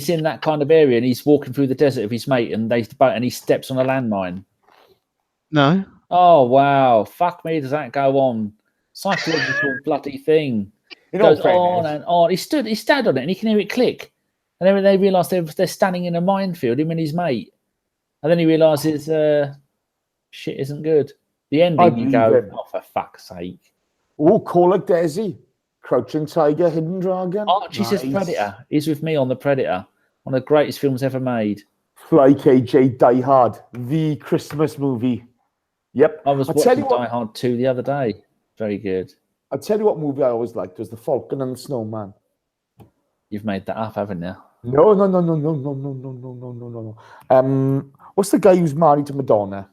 in that kind of area and he's walking through the desert with his mate and he steps on a landmine? No. Oh wow! Fuck me, does that go on? Psychological bloody thing. It goes on and on. He stood on it and he can hear it click. And then they realise they're standing in a minefield, him and his mate. And then he realises shit isn't good. The ending, you go, oh, for fuck's sake. Oh, Call Like Daisy. Crouching Tiger, Hidden Dragon. Archie says Predator. He's with me on the Predator. One of the greatest films ever made. Fly KJ, Die Hard. The Christmas movie. Yep. I was watching Die Hard 2 the other day. Very good. I'll tell you what movie I always liked was The Falcon and the Snowman. You've made that up, haven't you? No. What's the guy who's married to Madonna?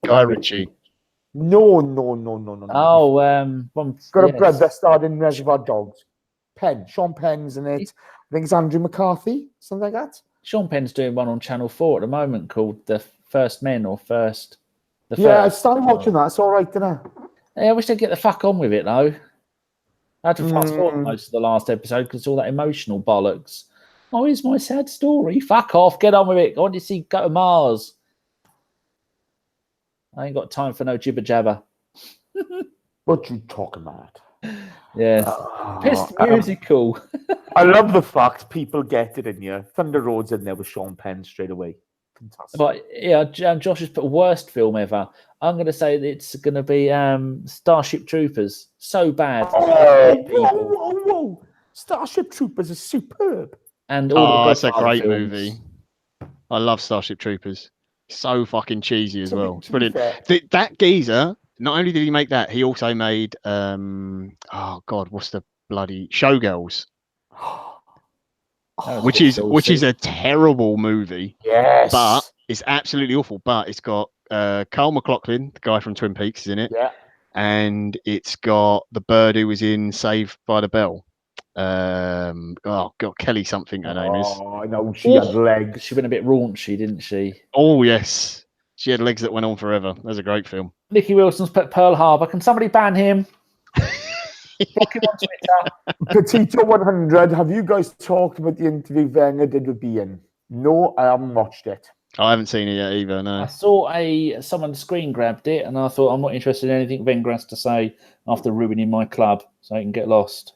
Guy Ritchie. No. Oh, got a brother starred in Reservoir Dogs. Sean Penn's in it. I think it's Andrew McCarthy, something like that. Sean Penn's doing one on Channel 4 at the moment called The First Men or First. I started watching that. It's all right, isn't it? Yeah, I wish they'd get the fuck on with it, though. I had to fast forward most of the last episode because all that emotional bollocks. Oh, here's my sad story. Fuck off. Get on with it. I want to see Go to Mars. I ain't got time for no jibber jabber. What you talking about? Yes. Pissed musical. I love the fact people get it in here. Thunder Road's in there with Sean Penn straight away. Fantastic. But yeah, Josh has put worst film ever. I'm going to say that it's going to be Starship Troopers. So bad. Whoa. Starship Troopers is superb. And it's a great movie. I love Starship Troopers. So fucking cheesy as well. It's brilliant. That geezer, not only did he make that, he also made what's the bloody Showgirls? Which is a terrible movie. Yes. But it's absolutely awful. But it's got Carl McLaughlin, the guy from Twin Peaks, is in it. Yeah. And it's got the bird who was in Saved by the Bell. Kelly something her name is. Oh, I know. She had legs. She went a bit raunchy, didn't she? Oh, yes. She had legs that went on forever. That was a great film. Nicky Wilson's put Pearl Harbor. Can somebody ban him? Block him on Twitter. Petito 100. Have you guys talked about the interview Wenger did with Ian? No, I haven't watched it. I haven't seen it yet either. I No. saw someone screen grabbed it, and I thought I'm not interested in anything Wenger has to say after ruining my club, so he can get lost.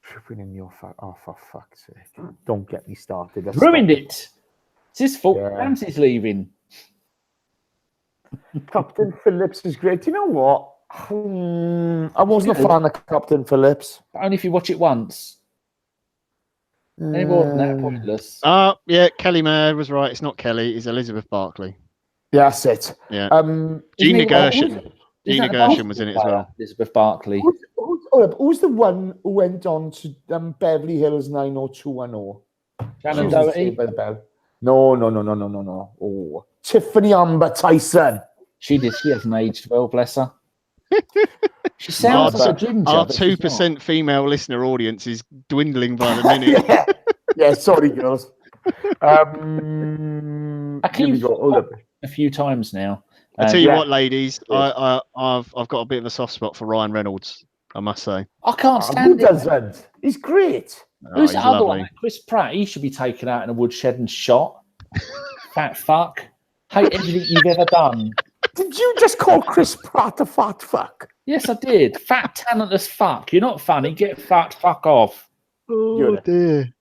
Tripping in your oh, for fuck's sake! Don't get me started. Ruined it. It's his fault. Yeah. Ramsey's leaving. Captain Phillips is great. You know what? I wasn't a fan of Captain Phillips. Only if you watch it once. Any more than that, pointless. Yeah, Kelly Mayer was right. It's not Kelly. It's Elizabeth Barkley. Yeah, that's it. Yeah. Gina Gershon. Gina Gershon was in it as well. Elizabeth Barkley. Who's the one who went on to Beverly Hills 90210? Shannon Doherty? No. Oh, Tiffany Amber Tyson. She hasn't aged well, bless her. She sounds like a ginger. Our 2% female listener audience is dwindling by the minute. yeah, sorry, girls. I keep a few times now. I tell you what, ladies, I've got a bit of a soft spot for Ryan Reynolds, I must say. I can't stand him. He's great. Who's the other one? Chris Pratt. He should be taken out in a woodshed and shot. Fat fuck. Hate everything you've ever done. Did you just call Chris Pratt a fat fuck? Yes, I did. Fat, talentless fuck. You're not funny. Get fat, fuck off. Oh, dear.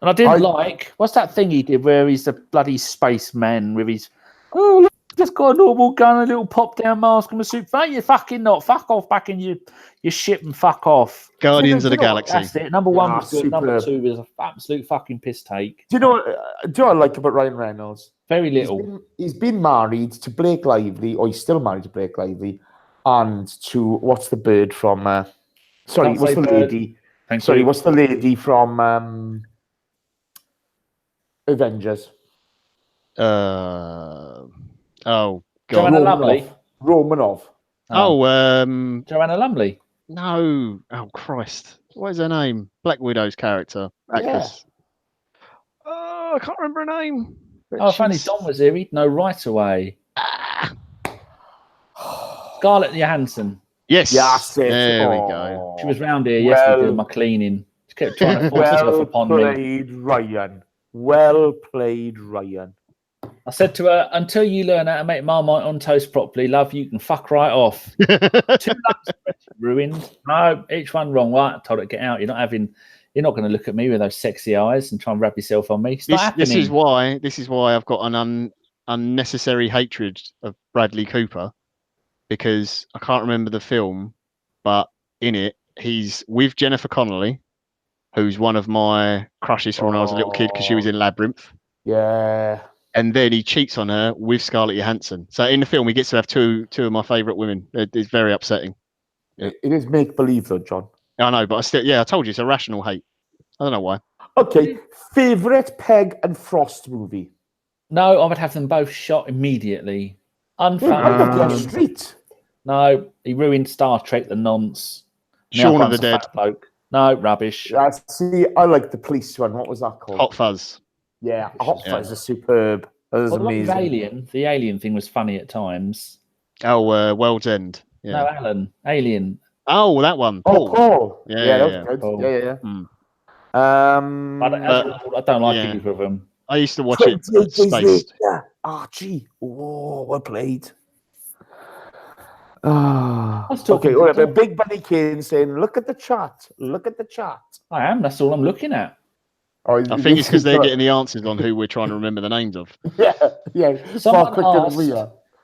And I didn't like... What's that thing he did where he's a bloody spaceman with his... Oh, look, just got a normal gun, a little pop-down mask and a suit. No, you're fucking not. Fuck off back in your ship and fuck off. Guardians of the Galaxy. That's it. Number one was good. Number two was an absolute fucking piss take. Do you know what I like about Ryan Reynolds? Very little. He's been married to Blake Lively, or he's still married to Blake Lively, and to what's the bird from? What's the lady? What's the lady from Avengers? Oh God. Joanna Lumley. Romanov. Joanna Lumley. No. Oh Christ. What is her name? Black Widow's character. Actress. Yeah. Oh, I can't remember her name. Oh, funny, Don was here. He'd know right away. Scarlett Johansson. Yes. There we go. She was round here yesterday doing my cleaning. She kept trying to force herself upon me. Well played, Ryan. I said to her, until you learn how to make Marmite on toast properly, love, you can fuck right off. 2 lumps ruined. No, each one wrong. Right, I told her to get out. You're not going to look at me with those sexy eyes and try and wrap yourself on me. This is why I've got an unnecessary hatred of Bradley Cooper, because I can't remember the film, but in it he's with Jennifer Connelly, who's one of my crushes from when I was a little kid because she was in Labyrinth. Yeah. And then he cheats on her with Scarlett Johansson. So in the film, he gets to have two of my favourite women. It's very upsetting. It is make believe though, John. I know, but I told you it's a rational hate. I don't know why. Okay, favourite Peg and Frost movie? No, I would have them both shot immediately. Unfound. Street. No, he ruined Star Trek, the nonce. Shaun of the Dead. No, rubbish. See, I like the police one. What was that called? Hot Fuzz. Yeah, Hot Fuzz is superb. That was amazing. The Alien thing was funny at times. Oh, World's End. Yeah. No, Alan. Alien. Oh, that one. Paul. Yeah, that was good. Paul. Yeah. I don't like either of them. I used to watch it spaced. Yeah. Archie. Oh, well played. Okay, all right, Big Bunny Kane saying, look at the chat. Look at the chat. I am. That's all I'm looking at. I think it's because they're getting the answers on who we're trying to remember the names of. Yeah.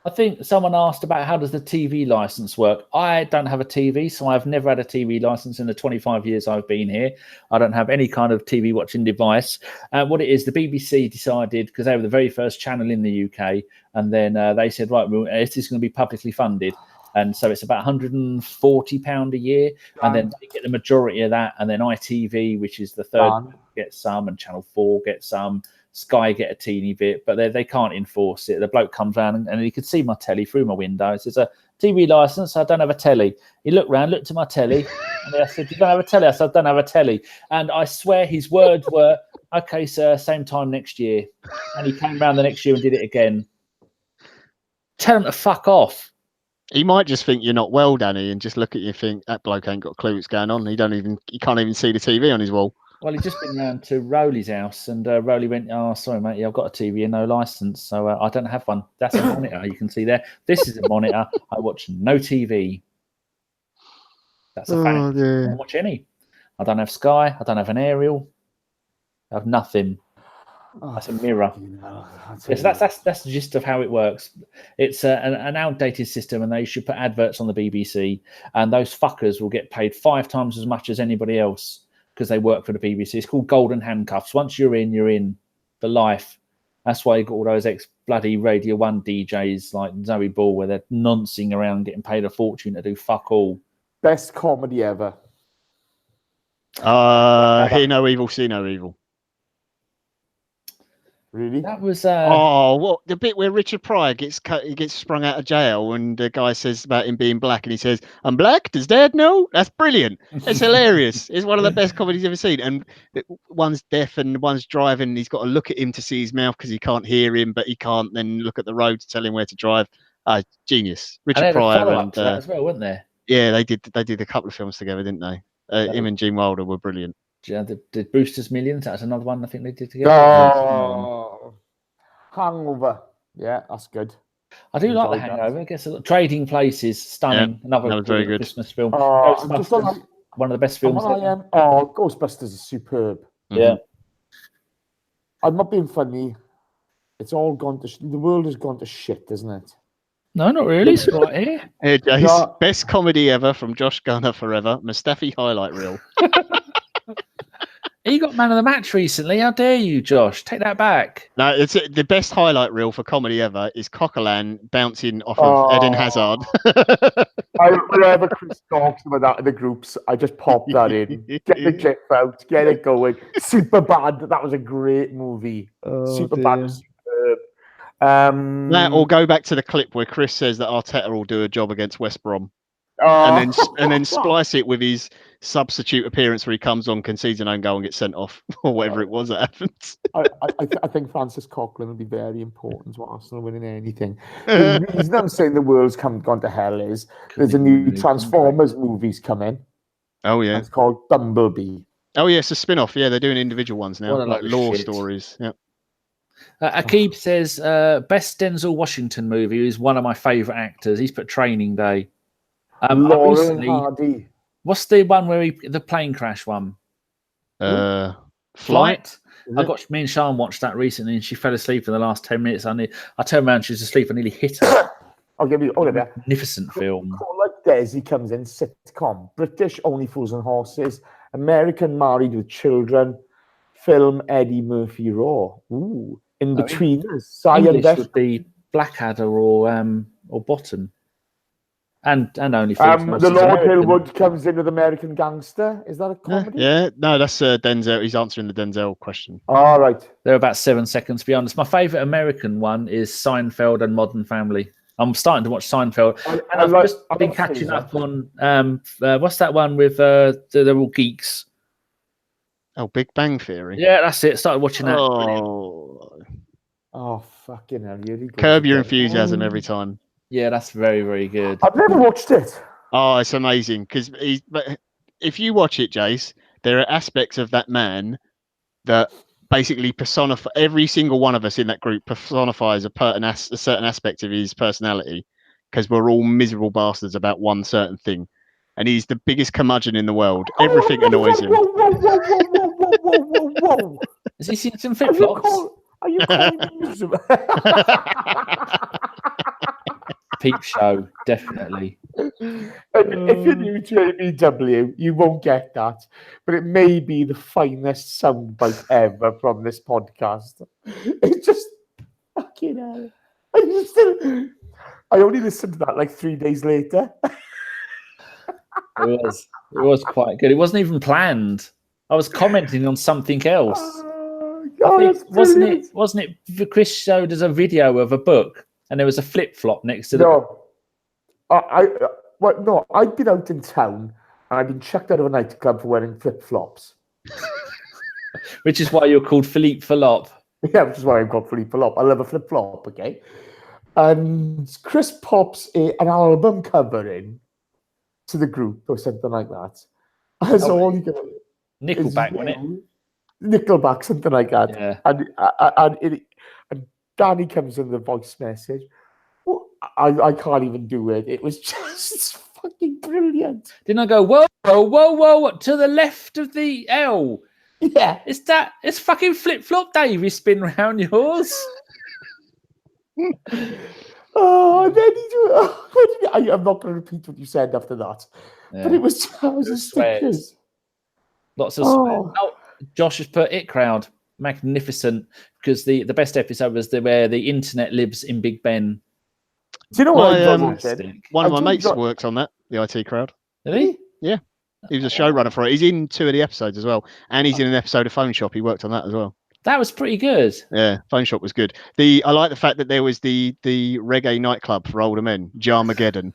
I think someone asked about how does the TV license work. I don't have a TV, so I've never had a TV license in the 25 years I've been here. I don't have any kind of TV watching device. What it is, the BBC decided, because they were the very first channel in the UK, and then they said, right, this is going to be publicly funded. And so it's about £140 a year. And then they get the majority of that. And then ITV, which is the third, gets some, and Channel 4 gets some. Sky get a teeny bit, but they can't enforce it. The bloke comes round and he could see my telly through my window. It says, a TV licence, I don't have a telly. He looked round, looked at my telly, and I said, you don't have a telly? I said, I don't have a telly. And I swear his words were, okay, sir, same time next year. And he came round the next year and did it again. Tell him to fuck off. He might just think you're not well, Danny, and just look at you and think that bloke ain't got a clue what's going on. He can't even see the TV on his wall. Well, he'd just been round to Rowley's house, and Rowley went, "Oh, sorry, mate, I've got a TV and no license, so I don't have one." That's a monitor. You can see there. This is a monitor. I watch no TV. That's a fact. I don't watch any. I don't have Sky. I don't have an aerial. I have nothing. That's a mirror. Yes, that's the gist of how it works. It's an outdated system, and they should put adverts on the BBC, and those fuckers will get paid 5 times as much as anybody else because they work for the BBC. It's called golden handcuffs. Once you're in for life. That's why you got all those ex-bloody Radio 1 DJs like Zoe Ball, where they're noncing around getting paid a fortune to do fuck all. Best comedy ever. Hear no evil, see no evil. Really? That was what the bit where Richard Pryor gets sprung out of jail, and the guy says about him being black, and he says, "I'm black. Does Dad know?" That's brilliant. It's hilarious. It's one of the best comedies I've ever seen. And one's deaf and one's driving. And he's got to look at him to see his mouth because he can't hear him, but he can't then look at the road to tell him where to drive. Genius. Richard Pryor and to that as well, weren't there? Yeah, they did a couple of films together, didn't they? Him and Gene Wilder were brilliant. Yeah, the Brewster's Millions. That's another one I think they did together. Oh, Hangover. Yeah, that's good. I do like The Hangover. I guess Trading Places, stunning. Yeah, another very good Christmas film. Ghostbusters, one of the best films. Ghostbusters is superb. Mm-hmm. Yeah. I'm not being funny. It's all gone to the world has gone to shit, isn't it? No, not really. It's right here. Hey, Jace, best comedy ever from Josh Gunner forever. Mustafi highlight reel. He got man of the match recently. How dare you, Josh? Take that back. No, it's the best highlight reel for comedy ever is Coquelin bouncing off of Eden Hazard. Whenever Chris talks about that in the groups, I just pop that in. Get the clip out, get it going. Super Bad. That was a great movie. Super Bad was superb. That, or go back to the clip where Chris says that Arteta will do a job against West Brom. And then splice it with his substitute appearance where he comes on, concedes an own goal and gets sent off, or whatever it was that happens. I think Francis Coquelin will be very important to Arsenal winning anything. The reason I'm saying the world's gone to hell is there's a new Transformers movies coming. Oh yeah, it's called Bumblebee. Oh yeah, it's a spin-off. Yeah, they're doing individual ones now, like law shit. Stories. Yeah. Akib says best Denzel Washington movie is one of my favourite actors. He's put Training Day. Laurel Hardy. What's the one where the plane crash one? Flight. I got me and Sean watched that recently, and she fell asleep in the last 10 minutes. I turned around, she was asleep. I nearly hit her. I'll give you all of that. Magnificent film. Like Desi comes in sitcom. British Only Fools and Horses. American Married with Children. Film Eddie Murphy Raw. Ooh. In between English would be Blackadder or Bottom. And Only Fools. The Lord Hillwood comes in with American Gangster. Is that a comedy? Yeah. No, that's Denzel. He's answering the Denzel question. All right. They're about 7 seconds, to be honest. My favourite American one is Seinfeld and Modern Family. I'm starting to watch Seinfeld. I've just been catching up on what's that one with they're all geeks. Oh, Big Bang Theory. Yeah, that's it. Started watching that. Oh, fucking hell. Curb Your Enthusiasm every time. Yeah, that's very, very good. I've never watched it. Oh, it's amazing. Because if you watch it, Jace, there are aspects of that man that basically personify, every single one of us in that group personifies a certain aspect of his personality, because we're all miserable bastards about one certain thing. And he's the biggest curmudgeon in the world. Everything annoys him. Whoa. Has he seen some flip-flops? Are you calling me miserable? Peep show, definitely. If you're new to ABW, you won't get that. But it may be the finest soundbite ever from this podcast. It's just fucking hell. I only listened to that like 3 days later. It was quite good. It wasn't even planned. I was commenting on something else. Wasn't it? Chris showed us a video of a book, and there was a flip flop next to the. No, I'd been out in town, and I'd been chucked out of a nightclub for wearing flip flops. Which is why you're called Philippe Falop. Yeah, which is why I'm called Philippe Falop. I love a flip flop. Okay, and Chris pops an album cover in to the group or something like that. That's all he can. Nickelback, wasn't it? Nickelback, something like that. Yeah. And Danny comes in the voice message. Well, I can't even do it. It was just fucking brilliant. Didn't I go, whoa, whoa, whoa, whoa, to the left of the L? Yeah. It's fucking flip-flop, Dave. You spin round yours. Oh, and then I'm not going to repeat what you said after that. Yeah. But it was stickers. Lots of swears. Oh, Josh has put It Crowd. Magnificent. Because the best episode was where the internet lives in Big Ben. Do you know what one of my mates works on that, the IT Crowd. Did he? Yeah. He was a showrunner for it. He's in 2 of the episodes as well. And he's in an episode of Phone Shop. He worked on that as well. That was pretty good. Yeah, Phone Shop was good. I like the fact that there was the reggae nightclub for older men, Jarmageddon.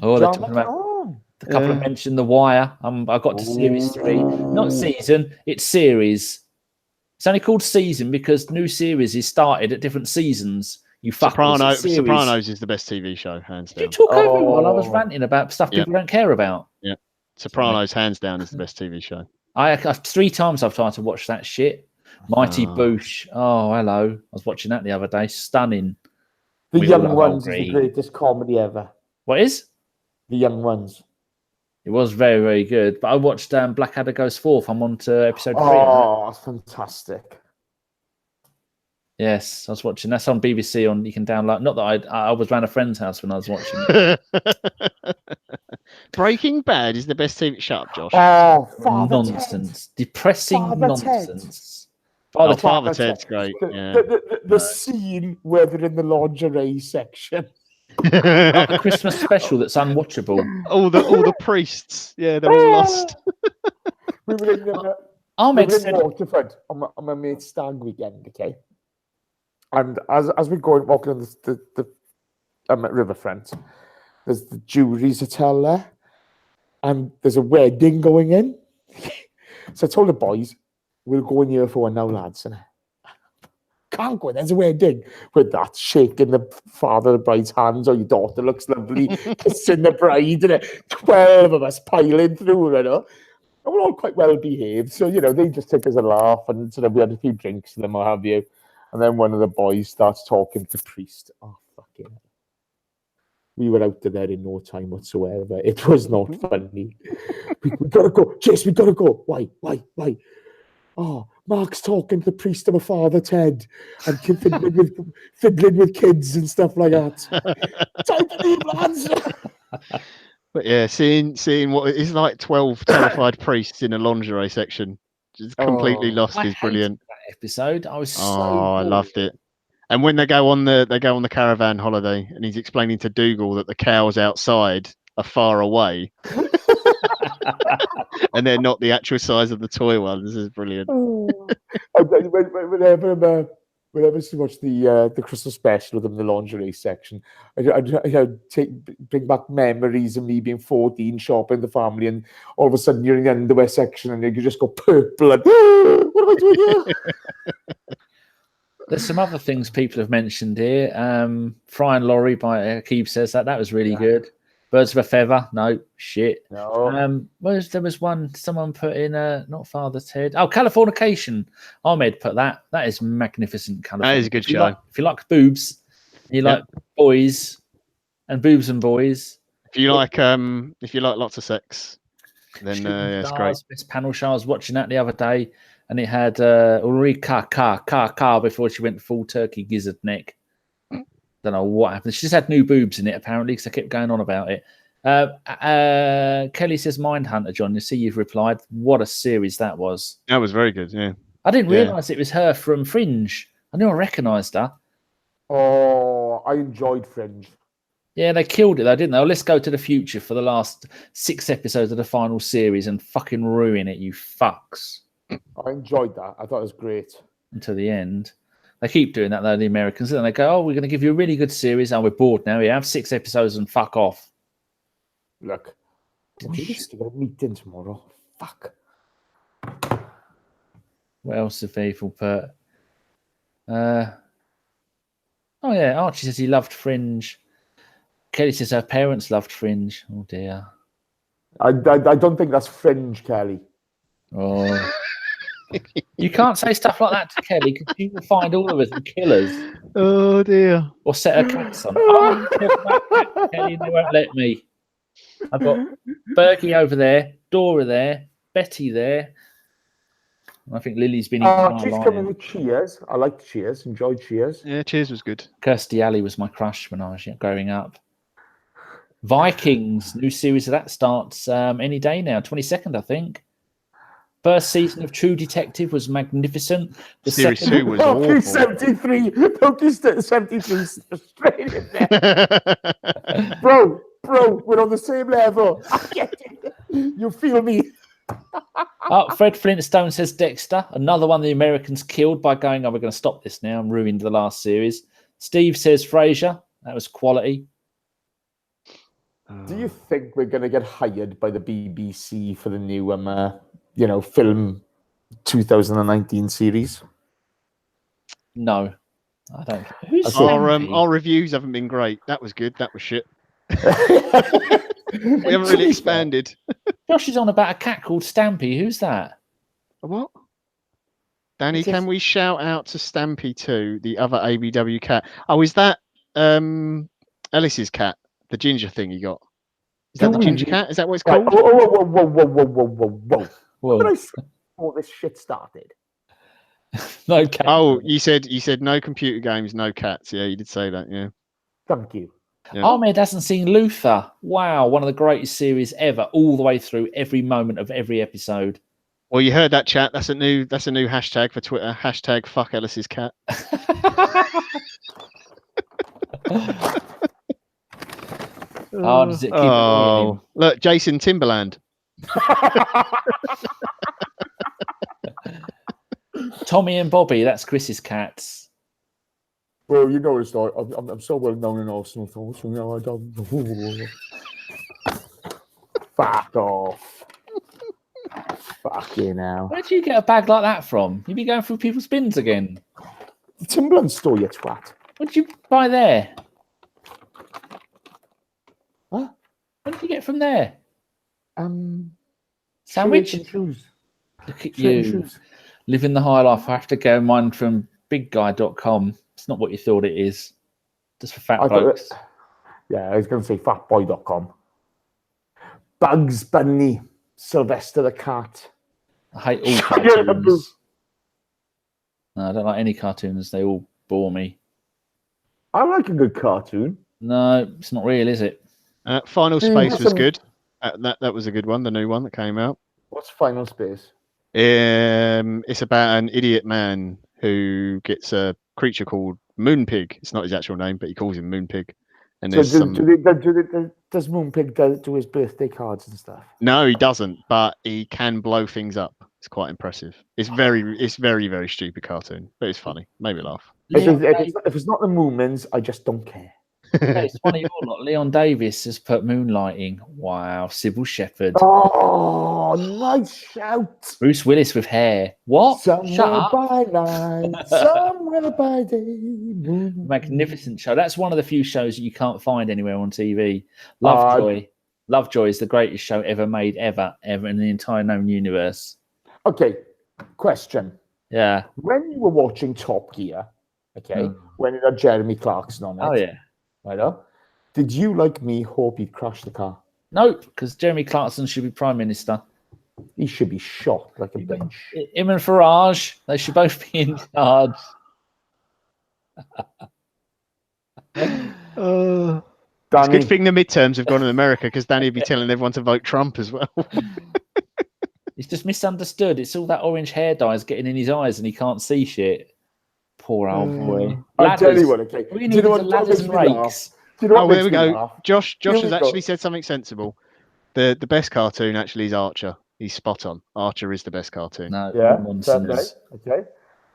Oh, they're talking about the couple have mentioned The Wire. I got to series 3. Not season, it's series. It's only called season because new series is started at different seasons. You Sopranos is the best TV show, hands down. You talk over me while I was ranting about stuff people don't care about. Yeah, Sopranos, hands down, is the best TV show. I've 3 times I've tried to watch that shit. Mighty Boosh. Oh, hello. I was watching that the other day. Stunning. The Young Ones is the greatest comedy ever. What is? The Young Ones. It was very, very good. But I watched Blackadder Goes Forth. I'm on to episode 3. Oh, that's fantastic. Yes, I was watching. That's on BBC. You can download. Not that I was around a friend's house when I was watching it. Breaking Bad is the best TV. Shut up, Josh. Oh, nonsense. Depressing nonsense. Father Ted's great. The scene where they're in the lingerie section. Like the Christmas special that's unwatchable. All the priests. Yeah, they're all lost. We were in Waterford on my mate's stag weekend, okay? And as we're walking on the riverfront, there's the Jury's Hotel there, and there's a wedding going in. So I told the boys, we'll go in here for one now, lads. And can't go in, there's a wedding. With that, shaking the father of the bride's hands, your daughter looks lovely, kissing the bride, and 12 of us piling through, you know. And we're all quite well behaved, so, they just took us a laugh, and sort of we had a few drinks and then what have you. And then one of the boys starts talking to the priest. Oh, fucking hell. We were out there in no time whatsoever. It was not funny. we got to go. Chase, we got to go. Why? Oh, Mark's talking to the priest of my father, Ted, and fiddling with kids and stuff like that. Time to leave, lads. But yeah, seeing what is like 12 terrified priests in a lingerie section, just completely lost is brilliant. That episode, I was I loved it. And when they go on the caravan holiday, and he's explaining to Dougal that the cows outside are far away, and they're not the actual size of the toy ones. This is brilliant. Whenever she watched the Christmas special with them in the lingerie section, I bring back memories of me being 14, shopping the family, and all of a sudden you're in the underwear section and you just go purple and what am I doing here? There's some other things people have mentioned here. Fry and Laurie by Keeb says that was really good. Birds of a Feather, no shit. No. There was one someone put in not Father Ted. Oh, Californication. Ahmed put that. That is magnificent. That is a good show. If you like boobs, you like boys and boobs and boys. If you like lots of sex, then it's great. Miss Panel Show. I was watching that the other day, and it had Ulrika Car before she went full turkey gizzard neck. Don't know what happened. She just had new boobs in it, apparently, because I kept going on about it. Kelly says Mindhunter, John. You see, you've replied. What a series that was. That was very good, yeah. I didn't realise it was her from Fringe. I knew I recognised her. Oh, I enjoyed Fringe. Yeah, they killed it, though, didn't they? Oh, let's go to the future for the last 6 episodes of the final series and fucking ruin it, you fucks. I enjoyed that. I thought it was great. Until the end. They keep doing that, though, the Americans. And they go, oh, we're going to give you a really good series. Oh, we're bored now. We have 6 episodes and fuck off. Look. I've got a meeting tomorrow. Fuck. What else have people put? Oh, yeah. Archie says he loved Fringe. Kelly says her parents loved Fringe. Oh, dear. I don't think that's fringe, Kelly. Oh. You can't say stuff like that to Kelly because she will find all of us and kill us Oh dear. or set her cats on. I want to talk about cats, Kelly, and they won't let me. I've got Bergie over there, Dora there, Betty there. I think Lily's been eating my She's lion. coming with Cheers. I liked Cheers. Enjoyed Cheers. Yeah, Cheers was good. Kirstie Alley was my crush when I was growing up. Vikings, new series of that starts any day now, 22nd, I think. First season of True Detective was magnificent. The Series second 2 was awful. 73. 73 straight in there. Bro, we're on the same level. I get it. You feel me? Fred Flintstone says Dexter, another one the Americans killed by going, we're going to stop this now. I'm ruined the last series. Steve says Frasier. That was quality. Do you think we're going to get hired by the BBC for the new, film 2019 series? No, I don't. Our reviews haven't been great. That was good. That was shit. We haven't really expanded. Josh is on about a cat called Stampy. Who's that? What? Danny, can we shout out to Stampy too, the other ABW cat? Oh, is that Ellis's cat? The ginger thing he got. Is that the ginger cat? Is that what it's called? Whoa. When I saw all this shit started. No cat. Oh, you said no computer games, no cats. Yeah, you did say that. Yeah. Thank you. Yeah. Ahmed hasn't seen Luther. Wow, one of the greatest series ever, all the way through every moment of every episode. Well, you heard that, chat. That's a new hashtag for Twitter. Hashtag fuck Ellis's cat. Does it keep look, Jason Timberland. Tommy and Bobby, that's Chris's cats. Well, you know it's like I'm so well known in Arsenal thoughts, I don't. Fuck off. Fucking hell. Where do you get a bag like that from? You be going through people's bins again. The Timberland store, you twat. What did you buy there? Huh? What did you get from there? Sandwich Sandwich? and shoes. Look at you. Living the high life. I have to go mine from bigguy.com. It's not what you thought it is. Just for fat blokes. I was going to say fatboy.com. Bugs Bunny. Sylvester the cat. I hate all cartoons. No, I don't like any cartoons. They all bore me. I like a good cartoon. No, it's not real, is it? Final Space was good. That was a good one, the new one that came out. What's Final Space? It's about an idiot man who gets a creature called Moonpig. It's not his actual name, but he calls him Moonpig. And does Moonpig do his birthday cards and stuff? No, he doesn't, but he can blow things up. It's quite impressive. It's very, very stupid cartoon, but it's funny. Made me laugh. If it's not the Moomins, I just don't care. It's funny, you're not. Leon Davis has put Moonlighting. Wow, Sybil Shepherd. Oh, nice shout. Bruce Willis with hair. What? Somewhere by night, somewhere by day. Magnificent show. That's one of the few shows that you can't find anywhere on TV. Lovejoy. Lovejoy is the greatest show ever made, ever in the entire known universe. Okay, question. Yeah. When you were watching Top Gear, when it had Jeremy Clarkson on it. Oh, yeah. Right. Did you, like me, hope he'd crash the car? No, because Jeremy Clarkson should be Prime Minister. He should be shot like a bench. Him and Farage, they should both be in charge. It's a good thing the midterms have gone in America because Danny would be telling everyone to vote Trump as well. He's just misunderstood. It's all that orange hair dye is getting in his eyes and he can't see shit. Poor old boy. I'll tell you what, okay. Do you know what ladders and rakes? There we go. Josh has actually said something sensible. The best cartoon actually is Archer. He's spot on. Archer is the best cartoon. No, nonsense. Okay.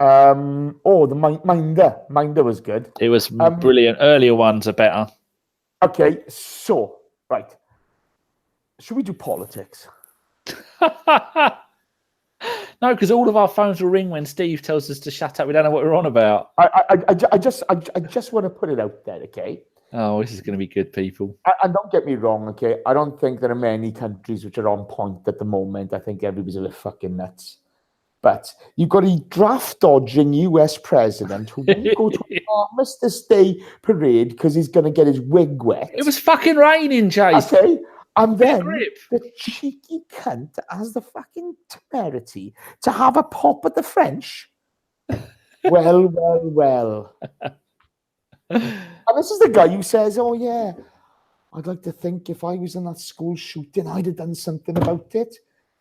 The Minder. Minder was good. It was brilliant. Earlier ones are better. Okay, so, right. Should we do politics? No, because all of our phones will ring when Steve tells us to shut up. We don't know what we're on about. I just want to put it out there, okay? Oh, this is going to be good, people. And don't get me wrong, okay? I don't think there are many countries which are on point at the moment. I think everybody's a bit fucking nuts. But you've got a draft-dodging US president who won't go to an Armistice Day parade because he's going to get his wig wet. It was fucking raining, Chase. Okay? And then grip. the cheeky cunt has the fucking temerity to have a pop at the French. Well. And this is the guy who says, oh, yeah, I'd like to think if I was in that school shooting, I'd have done something about it.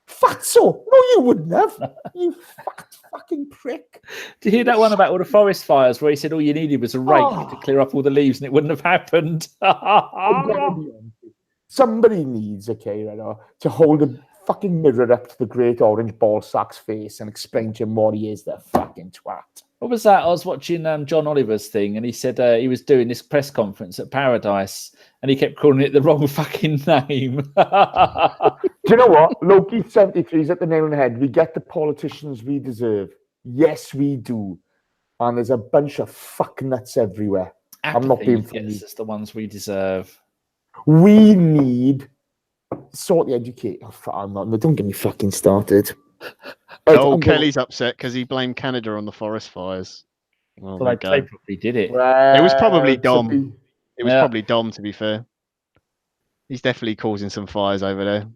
Fatso! No, you wouldn't have. You fat fucking prick. Did you hear that one about all the forest fires where he said all you needed was a rake to clear up all the leaves and it wouldn't have happened? Somebody needs, okay, right, to hold a fucking mirror up to the great orange ball sack's face and explain to him what he is, the fucking twat. What was that? I was watching John Oliver's thing, and he said he was doing this press conference at Paradise, and he kept calling it the wrong fucking name. Do you know what? Loki 73 is at the nail on the head. We get the politicians we deserve. Yes, we do. And there's a bunch of fuck nuts everywhere. Apathy I'm not being funny. gets us the ones we deserve. We need sort the educate. Don't get me fucking started. Kelly's upset because he blamed Canada on the forest fires. Well, Well, they probably did it. it was probably Dom. It was Yeah. probably Dom, to be fair. He's definitely causing some fires over there.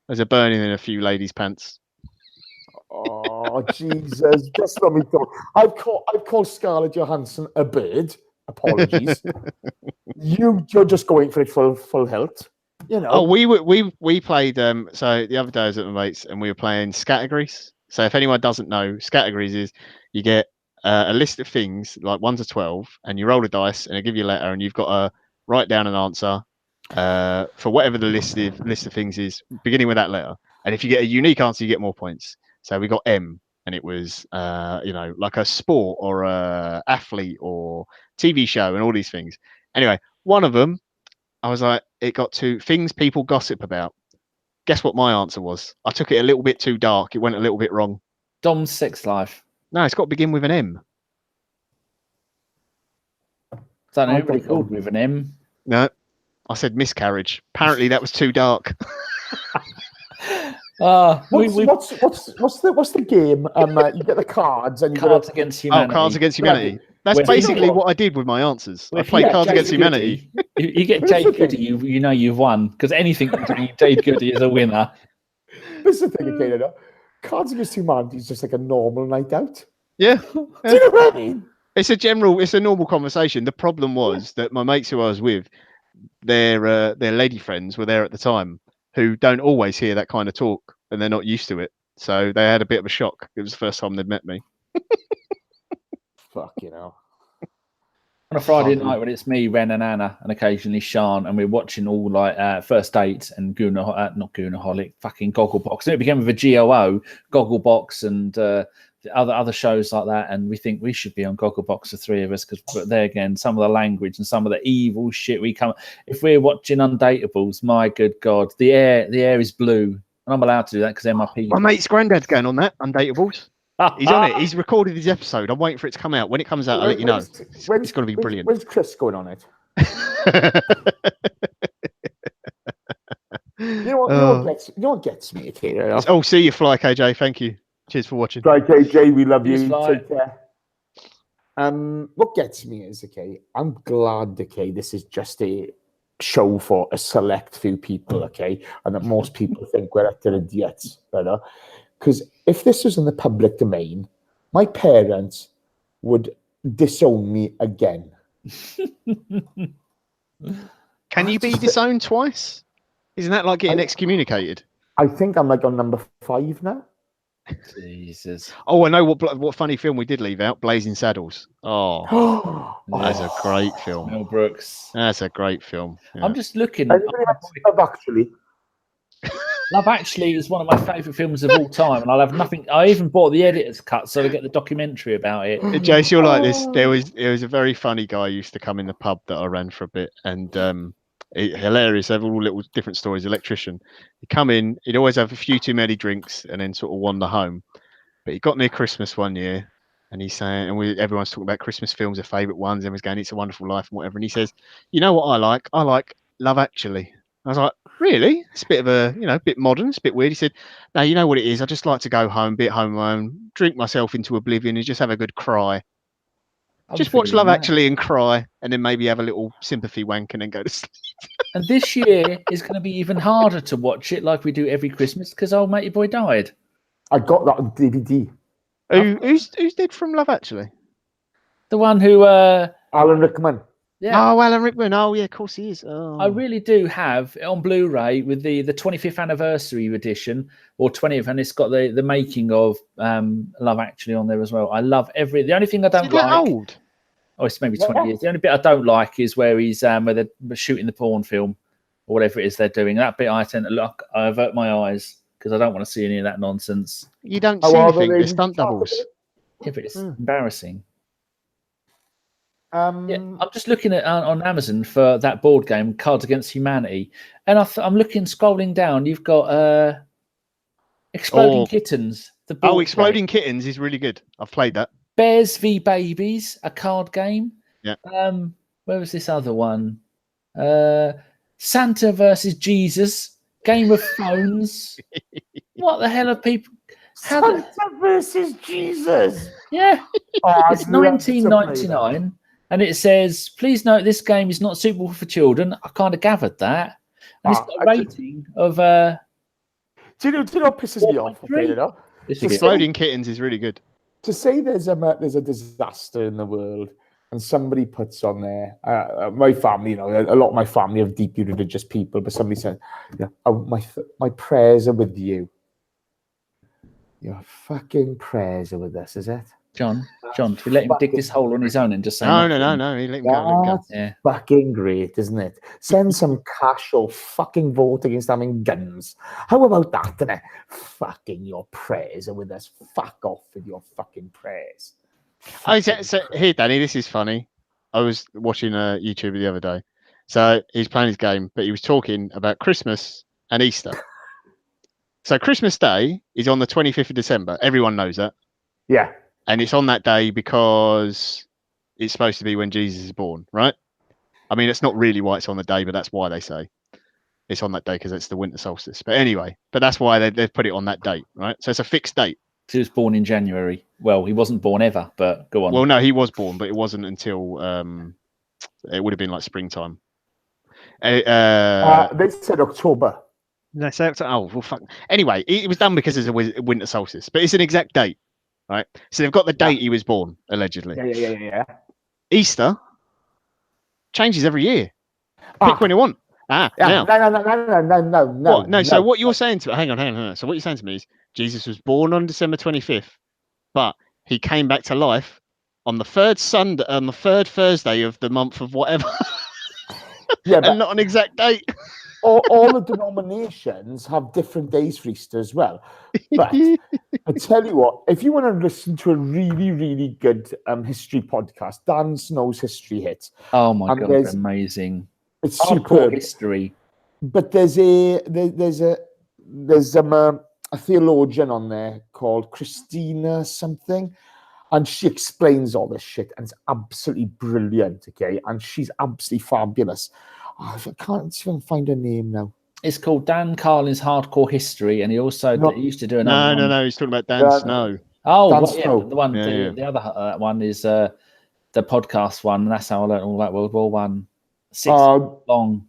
There's a burning in a few ladies' pants. Oh, Jesus. Just let me talk. I've called Scarlett Johansson a bird. Apologies. You're just going for it full health. You know. Oh, we played. So the other day I was at my mates and we were playing Scattergrease. So if anyone doesn't know, Scattergrease is you get a list of things like 1 to 12, and you roll a dice and they give you a letter, and you've got to write down an answer for whatever the list of things is, beginning with that letter. And if you get a unique answer, you get more points. So we got M, and it was like a sport or a athlete or TV show and all these things. Anyway, one of them, I was like, it got to things people gossip about. Guess what my answer was? I took it a little bit too dark. It went a little bit wrong. Dom's sex life. No, it's got to begin with an M. Don't know, everybody called with an M. No, I said miscarriage. Apparently that was too dark. What's the game? You get the cards and you Cards Against Humanity. Oh, Cards Against Humanity. That's basically what I did with my answers. I played Cards Against Humanity. You get Jade Goody, you know you've won, because anything can be Jade Goody is a winner. This is the thing, okay, Cards Against Humanity is just like a normal night out. Yeah. Do you know what I mean? It's a normal conversation. The problem was that my mates who I was with, their lady friends were there at the time, who don't always hear that kind of talk, and they're not used to it. So they had a bit of a shock. It was the first time they'd met me. Fuck, you know. On a Friday night when it's me, Ren and Anna, and occasionally Sean, and we're watching all like First Dates and not Goonaholic, fucking Gogglebox. And it became with a GOO, Gogglebox, and other shows like that. And we think we should be on Gogglebox, the three of us, because there again, some of the language and some of the evil shit we come. If we're watching Undateables, my good God, the air is blue, and I'm allowed to do that because they're my people. My mate's granddad's going on that Undateables. He's on it. He's recorded his episode. I'm waiting for it to come out. When it comes out, I'll let you know. It's going to be brilliant. When's Chris going on it? You know what gets me? Okay, oh, see you, Fly KJ. Thank you. Cheers for watching. Fly KJ, we love you. Fly. Take care. What gets me is, okay, I'm glad, okay, this is just a show for a select few people, okay, and that most people think we're utter idiots, right? Because if this was in the public domain, my parents would disown me again. Can you be disowned twice? Isn't that like getting excommunicated? I think I'm like on number 5 now. Jesus. Oh, I know what funny film we did leave out. Blazing Saddles. Oh, that's a great film. Mel Brooks. That's a great film. Yeah. I'm just looking. Anybody else Love Actually? Love Actually is one of my favourite films of all time, and I'll have nothing. I even bought the editor's cut so I get the documentary about it. Jace, you'll like this. There was a very funny guy who used to come in the pub that I ran for a bit, and hilarious. They have all little different stories. Electrician. He'd come in. He'd always have a few too many drinks, and then sort of wander home. But he got near Christmas one year, and he's saying, and everyone's talking about Christmas films, their favourite ones. Everyone's going, "It's a Wonderful Life" and whatever. And he says, "You know what I like? I like Love Actually." I was like, "Really? It's a bit of a, bit modern. It's a bit weird." He said, "No, you know what it is. I just like to go home, be at home alone, drink myself into oblivion, and just have a good cry. Just watch Love Actually and cry, and then maybe have a little sympathy wank and then go to sleep." And this year is going to be even harder to watch it like we do every Christmas because old matey boy died. I got that on DVD. Who's dead from Love Actually? The one who Alan Rickman. Yeah. Oh, Alan Rickman. Oh, yeah, of course he is. Oh. I really do have it on Blu-ray with the 25th anniversary edition or 20th, and it's got the making of Love Actually on there as well. I love the only thing I don't like. Old? Oh, it's maybe 20 years. The only bit I don't like is where he's where they're shooting the porn film or whatever it is they're doing. That bit I tend to look. I avert my eyes because I don't want to see any of that nonsense. You don't see anything. They're stunt doubles. Yeah, but it's embarrassing. Yeah, I'm just looking at on Amazon for that board game, Cards Against Humanity, and I'm scrolling down. You've got Exploding Kittens. Exploding Kittens is really good. I've played that. Bears v Babies, a card game. Yeah. Where was this other one? Santa versus Jesus, Game of Thrones. What the hell are people? Santa versus Jesus. Yeah. It's 1999. And it says, please note this game is not suitable for children. I kind of gathered that. And it's got a rating of... Do you know what pisses me off? Exploding Kittens is really good. To say there's a disaster in the world and somebody puts on there... my family, a lot of my family are deeply religious people, but somebody said, my prayers are with you. Your fucking prayers are with us, is it? John, should we let him dig this hole on his own and just say no. He let him go. That's fucking great, isn't it? Send some cash or fucking vote against having guns. How about that, innit? Fucking your prayers are with us. Fuck off with your fucking prayers. So here, Danny, this is funny. I was watching a YouTuber the other day. So he's playing his game, but he was talking about Christmas and Easter. So Christmas Day is on the 25th of December. Everyone knows that. Yeah. And it's on that day because it's supposed to be when Jesus is born, right? I mean, it's not really why it's on the day, but that's why they say it's on that day because it's the winter solstice. But anyway, that's why they've put it on that date, right? So it's a fixed date. He was born in January. Well, he wasn't born ever, but go on. Well, no, he was born, but it wasn't until it would have been like springtime. They said October. No, well, fuck. Anyway, it was done because it's a winter solstice, but it's an exact date. Right, so they've got the date he was born, allegedly. Yeah. Easter changes every year. Pick when you want. No. What? No. So what you're saying to hang on. So what you're saying to me is Jesus was born on December 25th, but he came back to life on the third Thursday of the month of whatever. Yeah, and not an exact date. all the denominations have different days for Easter as well. But I tell you what, if you want to listen to a really, really good history podcast, Dan Snow's History Hit. Oh my God, it's amazing. It's superb history. But there's a theologian on there called Christina something, and she explains all this shit, and it's absolutely brilliant. Okay, and she's absolutely fabulous. I can't even find her name now. It's called Dan Carlin's Hardcore History, and he also used to do another one. No. He's talking about Dan Snow. Oh, Dan Snow. The one, the other one is the podcast one, and that's how I learned all about World War One. 6 long,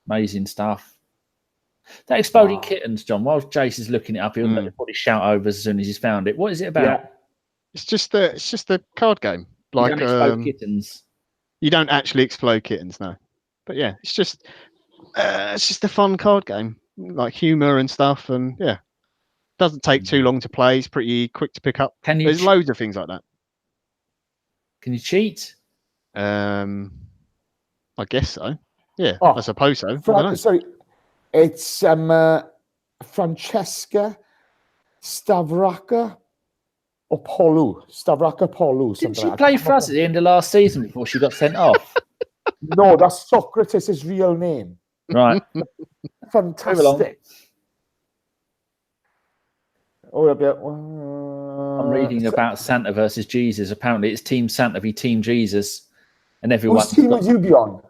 amazing stuff. That Exploding Kittens, John. While Jason's looking it up, he'll probably shout over as soon as he's found it. What is it about? Yeah. It's just a card game. Like you don't explode kittens. You don't actually explode kittens, no. But yeah, it's just a fun card game, like humor and stuff, and yeah, doesn't take too long to play. It's pretty quick to pick up. There's loads of things like that. Can you cheat? I guess so. Yeah, I suppose so. Sorry, it's Francesca Stavraka Polu. Didn't she play for us at the end of last season before she got sent off? No, that's Socrates' real name. Right. Fantastic. I'm reading about Santa versus Jesus. Apparently, it's Team Santa v Team Jesus, and everyone. Whose team would you be on?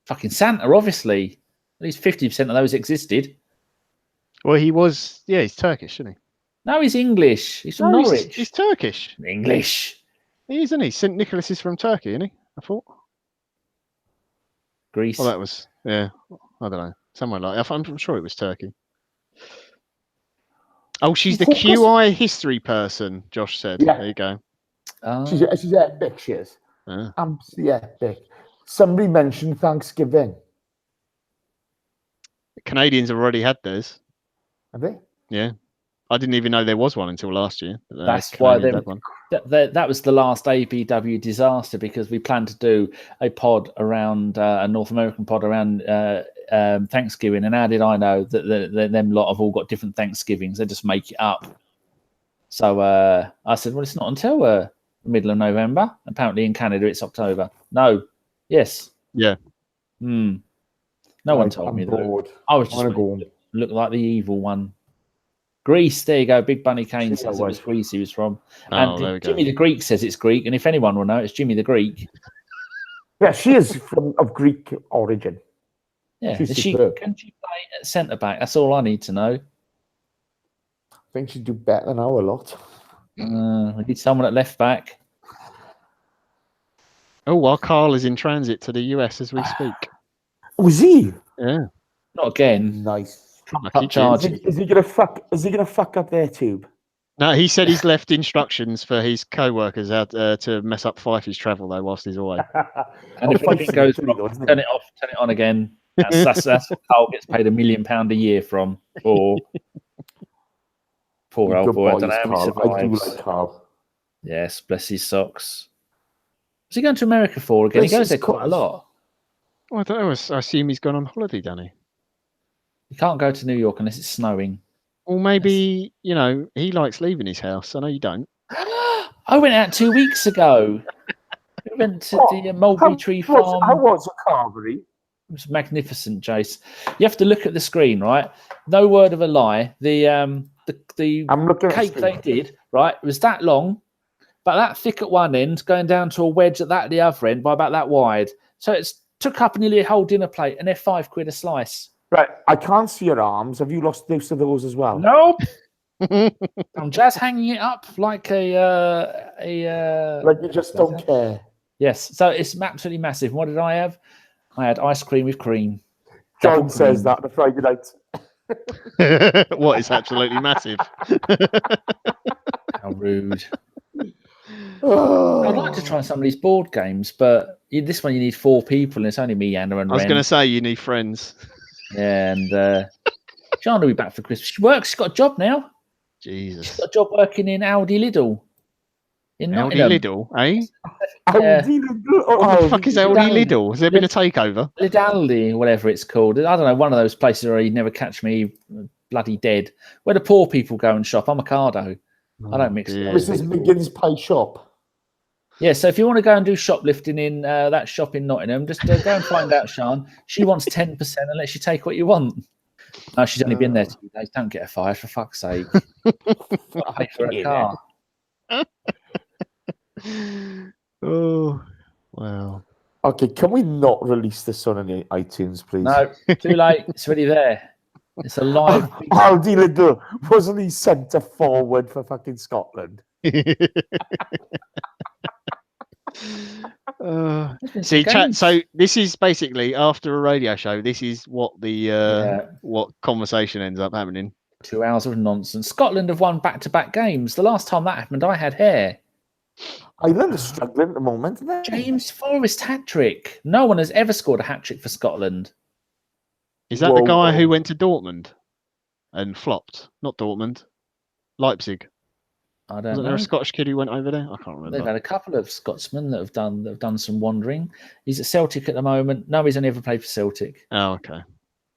Fucking Santa, obviously. At least 50% of those existed. Well, he was. Yeah, he's Turkish, isn't he? No, he's English. He's from Norwich. He's Turkish. English. He isn't he? St. Nicholas is from Turkey, isn't he? I thought. Greece. Well, that was I don't know, somewhere like. I'm sure it was Turkey. Oh, she's the QI history person. Josh said. Yeah. There you go. She's epic. She is. Absolutely epic. Somebody mentioned Thanksgiving. The Canadians have already had theirs. Have they? Yeah. I didn't even know there was one until last year. That's why that was the last ABW disaster, because we planned to do a pod around a North American pod around Thanksgiving, and how did I know that them lot have all got different Thanksgivings? They just make it up. So I said, well, it's not until the middle of November. Apparently in Canada it's October. No. Yes. Yeah. No one told me that. I was just look like the evil one. Greece, there you go. Big Bunny Kane says it was Greece he was from. And Jimmy the Greek says it's Greek. And if anyone will know, it's Jimmy the Greek. Yeah, she is of Greek origin. Yeah, can she play at centre back? That's all I need to know. I think she'd do better than our lot. We need someone at left back. Oh, while Carl is in transit to the US as we speak. Was he? Yeah. Not again. Nice. Is he gonna fuck up their tube? No, he said he's left instructions for his co-workers out to mess up Fifey's travel though whilst he's away. And if anything goes wrong, turn it off, turn it on again. That's what Carl gets paid £1 million a year from. Or poor old boy. I don't know how he survives. I do like Carl. Yes, bless his socks. What's he going to America for again? He goes there quite a lot. Well, I assume he's gone on holiday, Danny. You can't go to New York unless it's snowing. Or maybe, he likes leaving his house. I know you don't. I went out 2 weeks ago. We went to the Mulberry Tree Farm. How was a carvery? It was magnificent, Jace. You have to look at the screen, right? No word of a lie. The cake they did, right, it was that long, but that thick at one end, going down to a wedge at the other end by about that wide. So it's took up nearly a whole dinner plate, and they're £5 a slice. Right, I can't see your arms. Have you lost use of those as well? Nope. I'm just hanging it up like like you just don't care. Yes, so it's absolutely massive. What did I have? I had ice cream with cream. John says that on a Friday night. What is absolutely massive? How rude. I'd like to try some of these board games, but this one you need 4 people, and it's only me, Anna, and Ren. I was going to say you need friends. Yeah, and John will be back for Christmas. She works. She's got a job now. Jesus. She's got a job working in Aldi Lidl. In Aldi Nottingham. Lidl, eh? Yeah. Aldi Lidl. What the fuck is Aldi Lidl? Has there been a takeover? Lidaldi, whatever it's called. I don't know. One of those places where you'd never catch me bloody dead. Where the poor people go and shop. I'm a cardo. I don't mix it. Mrs. McGinn's Pie Shop. Yeah, so if you want to go and do shoplifting in that shop in Nottingham, just go and find out, Sean. She wants 10% and lets you take what you want. No, she's only been there 2 days. Don't get her fired, for fuck's sake. I'll pay for her car. Oh, wow. Okay, can we not release this on any iTunes, please? No, too late. It's already there. It's a live. Aldi Lidl. Wasn't he centre forward for fucking Scotland? See, chat. So this is basically after a radio show. This is what the what conversation ends up happening. 2 hours of nonsense. Scotland have won back-to-back games. The last time that happened, I had hair. Ireland are struggling at the moment, isn't they? James Forrest hat-trick. No one has ever scored a hat-trick for Scotland. Is that the guy who went to Dortmund and flopped? Not Dortmund, Leipzig. I don't know. Wasn't there a Scottish kid who went over there? I can't remember. They've had a couple of Scotsmen that have done some wandering. He's at Celtic at the moment. No, he's only ever played for Celtic. Oh, okay.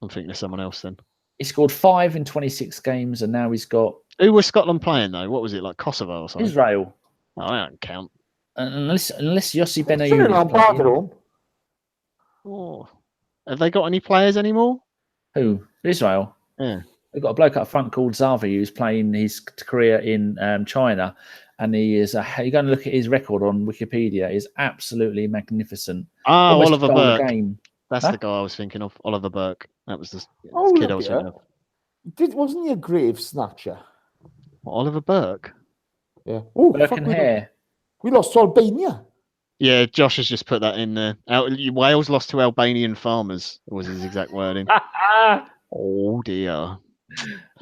I'm thinking of someone else then. He scored 5 in 26 games, and now he's got. Who was Scotland playing though? What was it, like Kosovo or something? Israel. Oh, that don't count. Unless Yossi Benayoun. Oh, have they got any players anymore? Who? Israel. Yeah. We've got a bloke up front called Zavi who's playing his career in China, and he is. You're going to look at his record on Wikipedia. Is absolutely magnificent. Oh, Almost Oliver a goal a Burke. game. That's the guy I was thinking of. Oliver Burke. That was the Oh, kid I look was here. thinking of. Wasn't he a grave snatcher? What, Oliver Burke? Yeah. Oh, Burke fuck, and hair. we lost to Albania. Yeah, Josh has just put that in there. Wales lost to Albanian farmers, was his exact wording. Oh dear.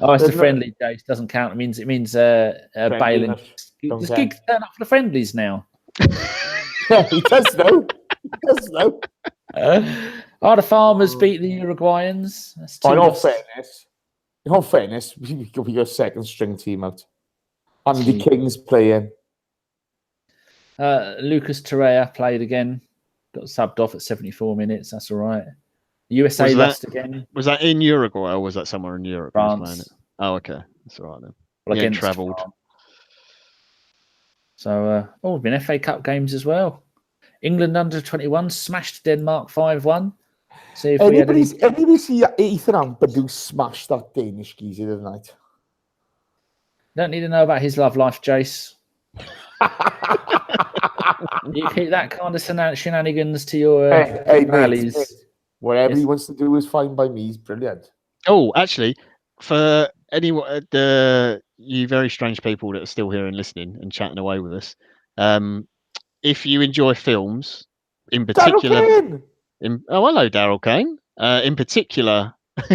Oh, it's a friendly, Jace. Doesn't count. It means bailing. Does Giggs turn up for the friendlies now? Yeah, he does though. The Farmers beat the Uruguayans. That's in all fairness, we got a second string team out. Andy King's playing. Lucas Torreira played again. Got subbed off at 74 minutes. That's all right. USA lost again. Was that in Uruguay or was that somewhere in Europe? France. Oh, okay. That's all right then. Well, again, travelled. So, been FA Cup games as well. England under 21 smashed Denmark 5-1. See if anybody see Ethan Ampadu smash that Danish geezer the night? Don't need to know about his love life, Jace. You keep that kind of shenanigans to your rallies. Mate. Whatever he wants to do is fine by me. He's brilliant. Oh, actually, for anyone, you very strange people that are still here and listening and chatting away with us, if you enjoy films, in particular, hello, Daryl Kane. In particular,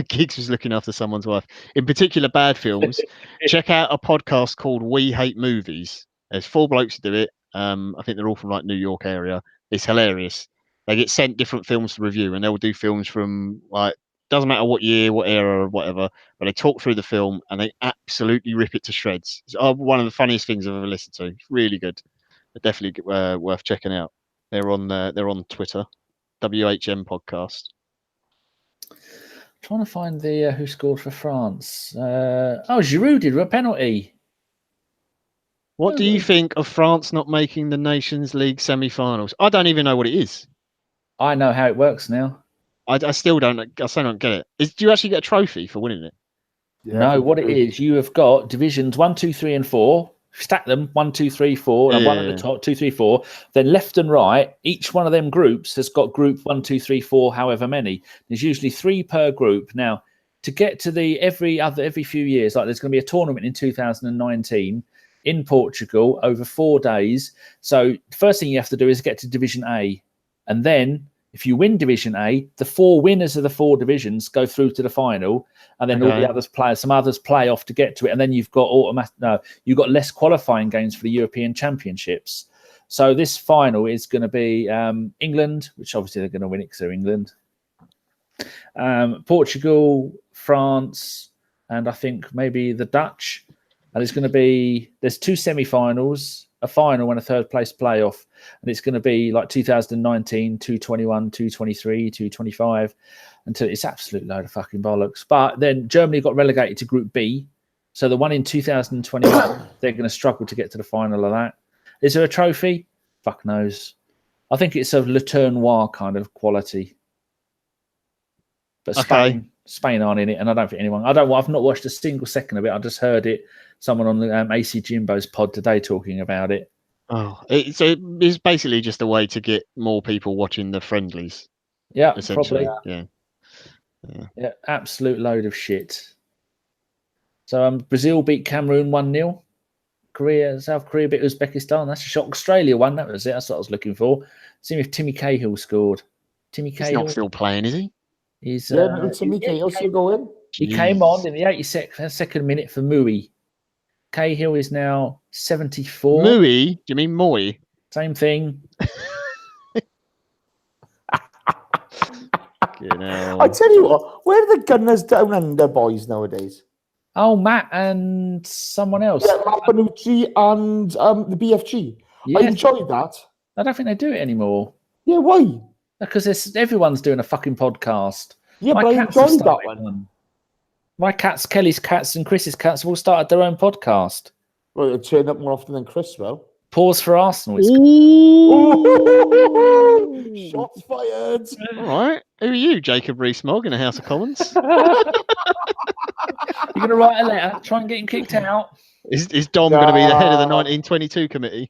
Giggs was looking after someone's wife. In particular, bad films. Check out a podcast called We Hate Movies. There's 4 blokes who do it. I think they're all from like New York area. It's hilarious. They get sent different films to review, and they'll do films from like doesn't matter what year, what era, or whatever. But they talk through the film and they absolutely rip it to shreds. It's one of the funniest things I've ever listened to. It's really good. They're definitely worth checking out. They're on Twitter, WHM Podcast. Trying to find the who scored for France. Giroud did a penalty. What do you think of France not making the Nations League semi-finals? I don't even know what it is. I know how it works now. I still don't get it. Do you actually get a trophy for winning it? Yeah, no, what it is, you have got divisions 1, 2, 3, and 4. Stack them 1, 2, 3, 4, and one at the top, 2, 3, 4. Then left and right, each one of them groups has got group 1, 2, 3, 4, however many. There's usually 3 per group. Now, to get to the every few years, like there's going to be a tournament in 2019 in Portugal over 4 days. So the first thing you have to do is get to Division A, and then if you win Division A, the 4 winners of the 4 divisions go through to the final, and then all the others play. Some others play off to get to it, and then you've got you've got less qualifying games for the European Championships. So this final is going to be England, which obviously they're going to win it because they're England. Portugal, France, and I think maybe the Dutch. And it's going to be there's 2 semi-finals, a final, and a third place playoff. And it's going to be like 2019, 221, 223, 225 until it's absolute load of fucking bollocks. But then Germany got relegated to Group B. So the one in 2021, they're going to struggle to get to the final of that. Is there a trophy? Fuck knows. I think it's a Le Tournoi kind of quality. But Spain aren't in it, and I don't think anyone. I've not watched a single second of it. I just heard it. Someone on the AC Jimbo's pod today talking about it. Oh, it's basically just a way to get more people watching the friendlies. Yeah, probably. Yeah, absolute load of shit. So Brazil beat Cameroon 1-0. South Korea beat Uzbekistan. That's a shock. Australia won. That was it. That's what I was looking for. See if Timmy Cahill scored. He's not still playing, is he? He's Timmy Cahill still going. He came on in the 82nd minute for Mui. Cahill is now 74. Mui? Do you mean Moy? Same thing. I tell you what, where are the Gunners Down Under boys nowadays? Oh, Matt and someone else. Yeah, Matt Bonucci and the BFG. Yeah. I enjoyed that. I don't think they do it anymore. Yeah, why? Because everyone's doing a fucking podcast. Yeah, but I enjoyed that one. My cats, Kelly's cats, and Chris's cats have all started their own podcast. Well, they turn up more often than Chris will. Pause for Arsenal. It's Shots fired. All right. Who are you, Jacob Rees-Mogg in the House of Commons? You're gonna write a letter, try and get him kicked out. Is Dom going to be the head of the 1922 committee?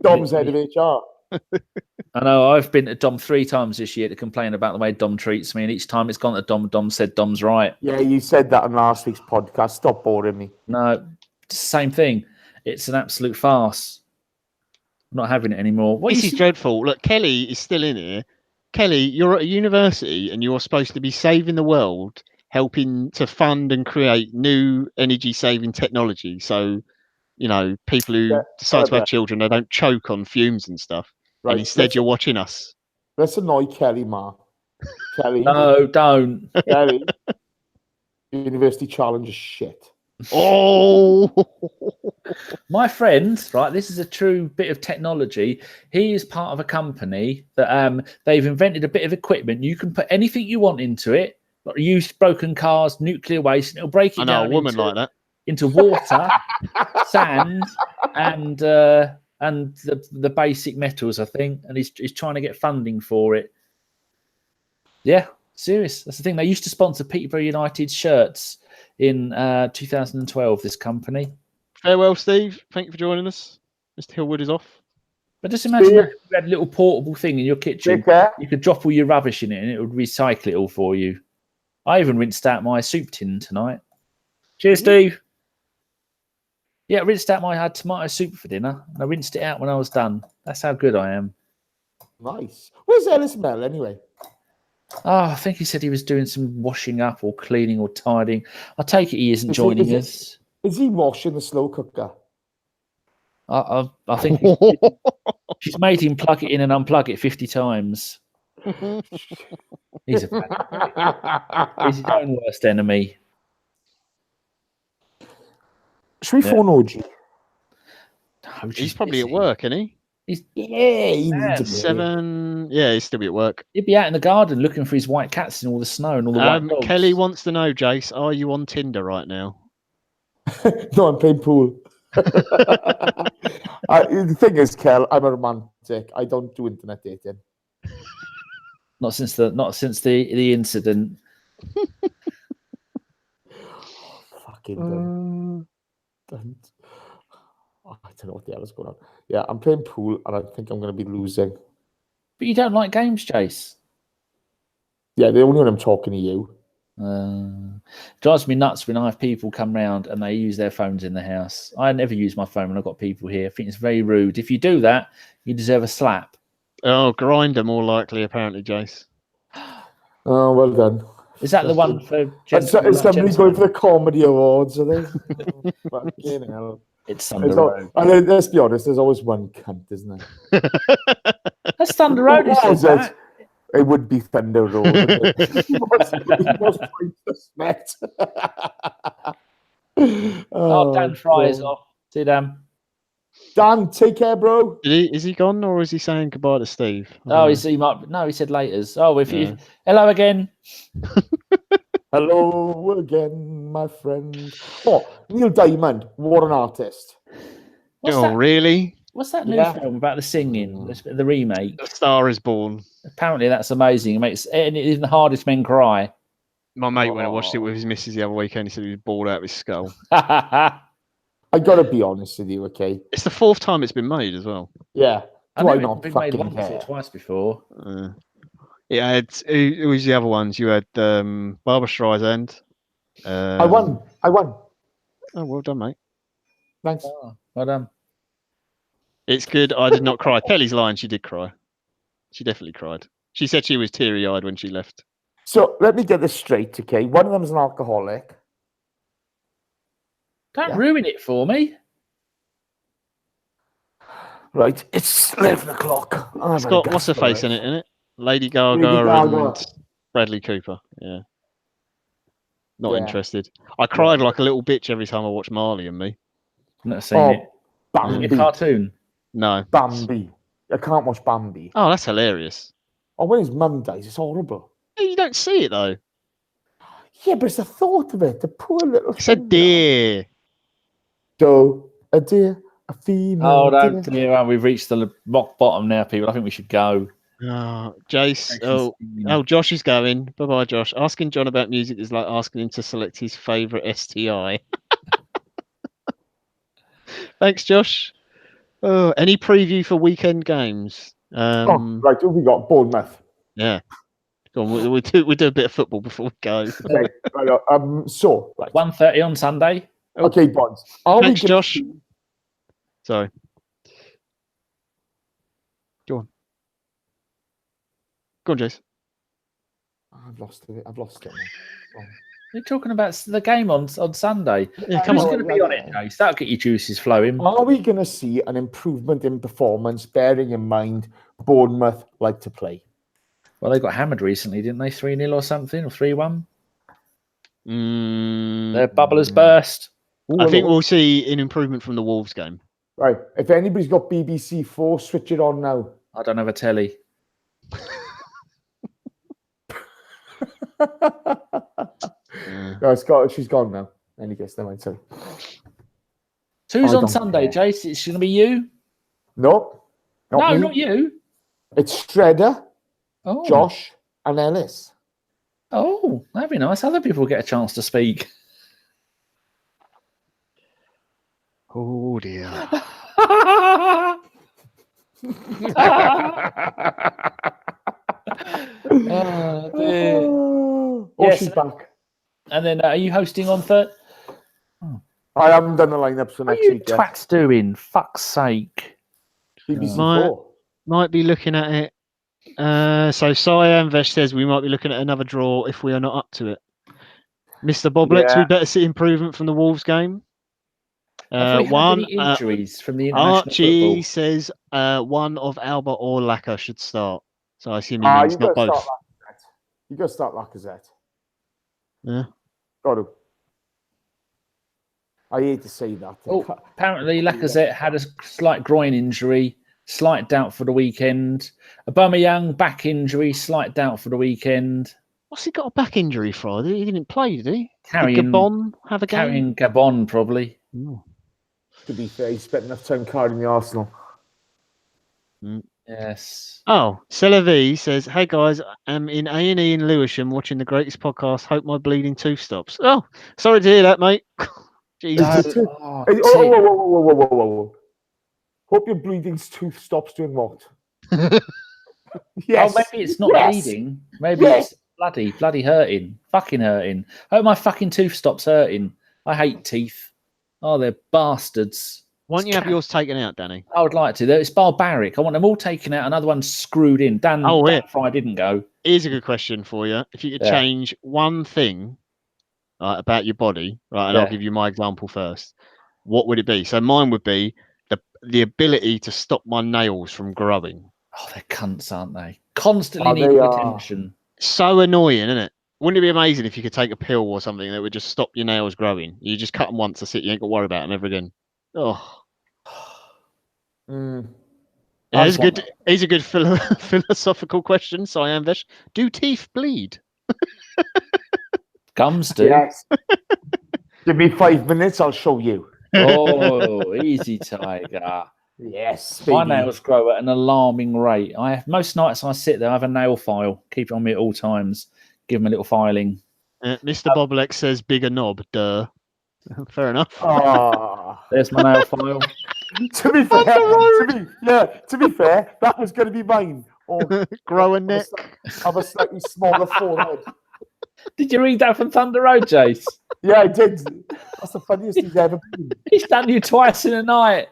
Dom's head of HR. I know I've been to Dom 3 times this year to complain about the way Dom treats me, and each time it's gone to Dom, Dom said Dom's right. Yeah, you said that on last week's podcast. Stop boring me. No, same thing. It's an absolute farce. I'm not having it anymore. This is dreadful. Look, Kelly is still in here. Kelly, you're at a university and you're supposed to be saving the world, helping to fund and create new energy-saving technology. So, you know, people who decide to have children, they don't choke on fumes and stuff. Right. And instead, you're watching us. Let's annoy Kelly, Ma. Kelly. No, don't. Kelly. University challenge is shit. Oh, my friend, right? This is a true bit of technology. He is part of a company that they've invented a bit of equipment. You can put anything you want into it, like used broken cars, nuclear waste, and it'll break it down. A woman like that into water, sand, and the basic metals, I think. And he's trying to get funding for it. Yeah, serious. That's the thing. They used to sponsor Peterborough United shirts in 2012, this company. Farewell, Steve. Thank you for joining us. Mr. Hillwood is off. But just imagine that you had a little portable thing in your kitchen. You could drop all your rubbish in it and it would recycle it all for you. I even rinsed out my soup tin tonight. Cheers, Steve. Yeah, I had tomato soup for dinner and I rinsed it out when I was done. That's how good I am. Nice. Where's Ellis Mel anyway? Oh, I think he said he was doing some washing up or cleaning or tidying. I take it he isn't joining us. Is he washing the slow cooker? I think she's made him plug it in and unplug it 50 times. He's his own worst enemy. Should we phone OG? He's probably at work, isn't he? He's seven. Yeah, he's still at work. He'd be out in the garden looking for his white cats in all the snow and all the white dogs. Kelly wants to know, Jace, are you on Tinder right now? No, I'm playing pool. The thing is, Kel, I'm a romantic. I don't do internet dating. Not since the incident. Fucking don't. I don't know what the hell is going on. Yeah, I'm playing pool, and I think I'm going to be losing. But you don't like games, Chase. Yeah, the only when I'm talking to you. Drives me nuts when I have people come round and they use their phones in the house. I never use my phone when I've got people here. I think it's very rude. If you do that, you deserve a slap. Oh, Grindr more likely, apparently, Jace. Oh, well done. Is that the one for gentlemen? Is somebody going for the comedy awards? Are they? Fucking hell. It's Thunder Road. Let's be honest, there's always one cunt, isn't there? That's Thunder Road. It would be Thunder Road. He was pointless, mate. Dan Fry is off. See Dan. Dan, take care, bro. Is he gone or is he saying goodbye to Steve? He said laters. Oh, you hello again. Hello again, my friend. Oh, Neil Diamond, what an artist. Really? What's that new film about the singing? The remake? A Star is Born. Apparently that's amazing. It makes even the hardest men cry. My mate, when I watched it with his missus the other weekend, he said he was bored out of his skull. I got to be honest with you, okay? It's the 4th time it's been made as well. Yeah. I've been made once or twice before. Yeah, who was the other ones? You had Barbara Streisand. I won. Oh, well done, mate. Thanks. Oh, well done. It's good. I did not cry. Kelly's lying. She did cry. She definitely cried. She said she was teary-eyed when she left. So let me get this straight, okay? One of them is an alcoholic. Don't ruin it for me. Right, it's 11 o'clock. It's got what's her face in it? Lady Gaga and Bradley Cooper. Yeah. Not interested. I cried like a little bitch every time I watched Marley and Me. I've not seen it. Bambi. A cartoon? No. Bambi. I can't watch Bambi. Oh, that's hilarious. Oh, when his mum dies, it's horrible. You don't see it, though. Yeah, but it's the thought of it. The poor little It's a deer. So, a deer, A female. Oh, don't dear. We've reached the rock bottom now, people. I think we should go. Jace. Oh, Josh is going. Bye-bye, Josh. Asking John about music is like asking him to select his favourite STI. Thanks, Josh. Oh, any preview for weekend games? Right, who we got? Bournemouth. Yeah. Go on, we'll do a bit of football before we go. Okay, right, so, right. 1:30 on Sunday. Okay, Bonds. Thanks, Josh. Sorry. Go on. Go on, Jace. I've lost it. now. You're talking about the game on Sunday. Yeah, come Who's on. going to be on it, Jace? That'll get your juices flowing. Are we going to see an improvement in performance, bearing in mind Bournemouth like to play? Well, they got hammered recently, didn't they? 3-0 or something, or 3-1? Their bubble has burst. I think we'll see an improvement from the Wolves game. Right. If anybody's got BBC 4, switch it on now. I don't have a telly. No, she's gone now. Any guess? Never mind. Sorry. Who's I on don't Sunday, care. Jace? It's going to be you? No. No, me. not you. It's Shredder, Oh. Josh, and Ellis. Oh, that'd be nice. Other people get a chance to speak. Oh, dear. Oh, dear. Oh, Yes. she's back. And then are you hosting on Thursday? I haven't done the lineup for What are next you week yet. twats doing? Fuck's sake. BBC My- 4. Might be looking at it. So Cyan Vesh says we might be looking at another draw if we are not up to it. Mr. Boblex, Yeah. we better see improvement from the Wolves game. Have we had One any injuries from the international Archie football? says one of Alba or Laka should start. So I assume he You means not got to both. start Lacazette. You got to start Lacazette. Yeah. Got to. I hate to say that. Oh, apparently Lacazette had a slight groin injury, slight doubt for the weekend. Aubameyang back injury, slight doubt for the weekend. What's he got a back injury for? He didn't play, did he? Carrying Did Gabon have a game? Carrying Gabon, probably. Oh. To be fair, he spent enough time carrying the Arsenal. Yes. Oh, Celavi says, "Hey guys, I'm in A&E in Lewisham watching the greatest podcast. Hope my bleeding tooth stops." Oh, sorry to hear that, mate. Jesus. Oh, Hey, whoa. Hope your bleeding tooth stops doing what? Yes. Oh, maybe it's not Yes. bleeding. Maybe Yes. it's bloody hurting. Fucking hurting. I hope my fucking tooth stops hurting. I hate teeth. Oh, they're bastards. Why don't you have yours taken out, Danny? I would like to. It's barbaric. I want them all taken out, another one screwed in. Dan Fry didn't go. Here's a good question for you. If you could change one thing about your body, right, and I'll give you my example first, what would it be? So mine would be the ability to stop my nails from growing. Oh, they're cunts, aren't they? Constantly needing attention. So annoying, isn't it? Wouldn't it be amazing if you could take a pill or something that would just stop your nails growing? You just cut them once, that's it. You ain't got to worry about them ever again. Oh. Yeah, he's a good philosophical question, Cyan Vesh. Do teeth bleed? Gums do. Yes. Give me 5 minutes, I'll show you. Oh, easy, Tiger. Yes, baby. My nails grow at an alarming rate. Most nights I sit there, I have a nail file, keep it on me at all times, give them a little filing. Mr. Boblex says bigger knob, duh. Fair enough. There's my nail file. To be fair, that was going to be mine. Grow a neck. Have a slightly smaller forehead. Did you read that from Thunder Road, Jace? Yeah, I did. That's the funniest he's ever been. He's done you twice in a night.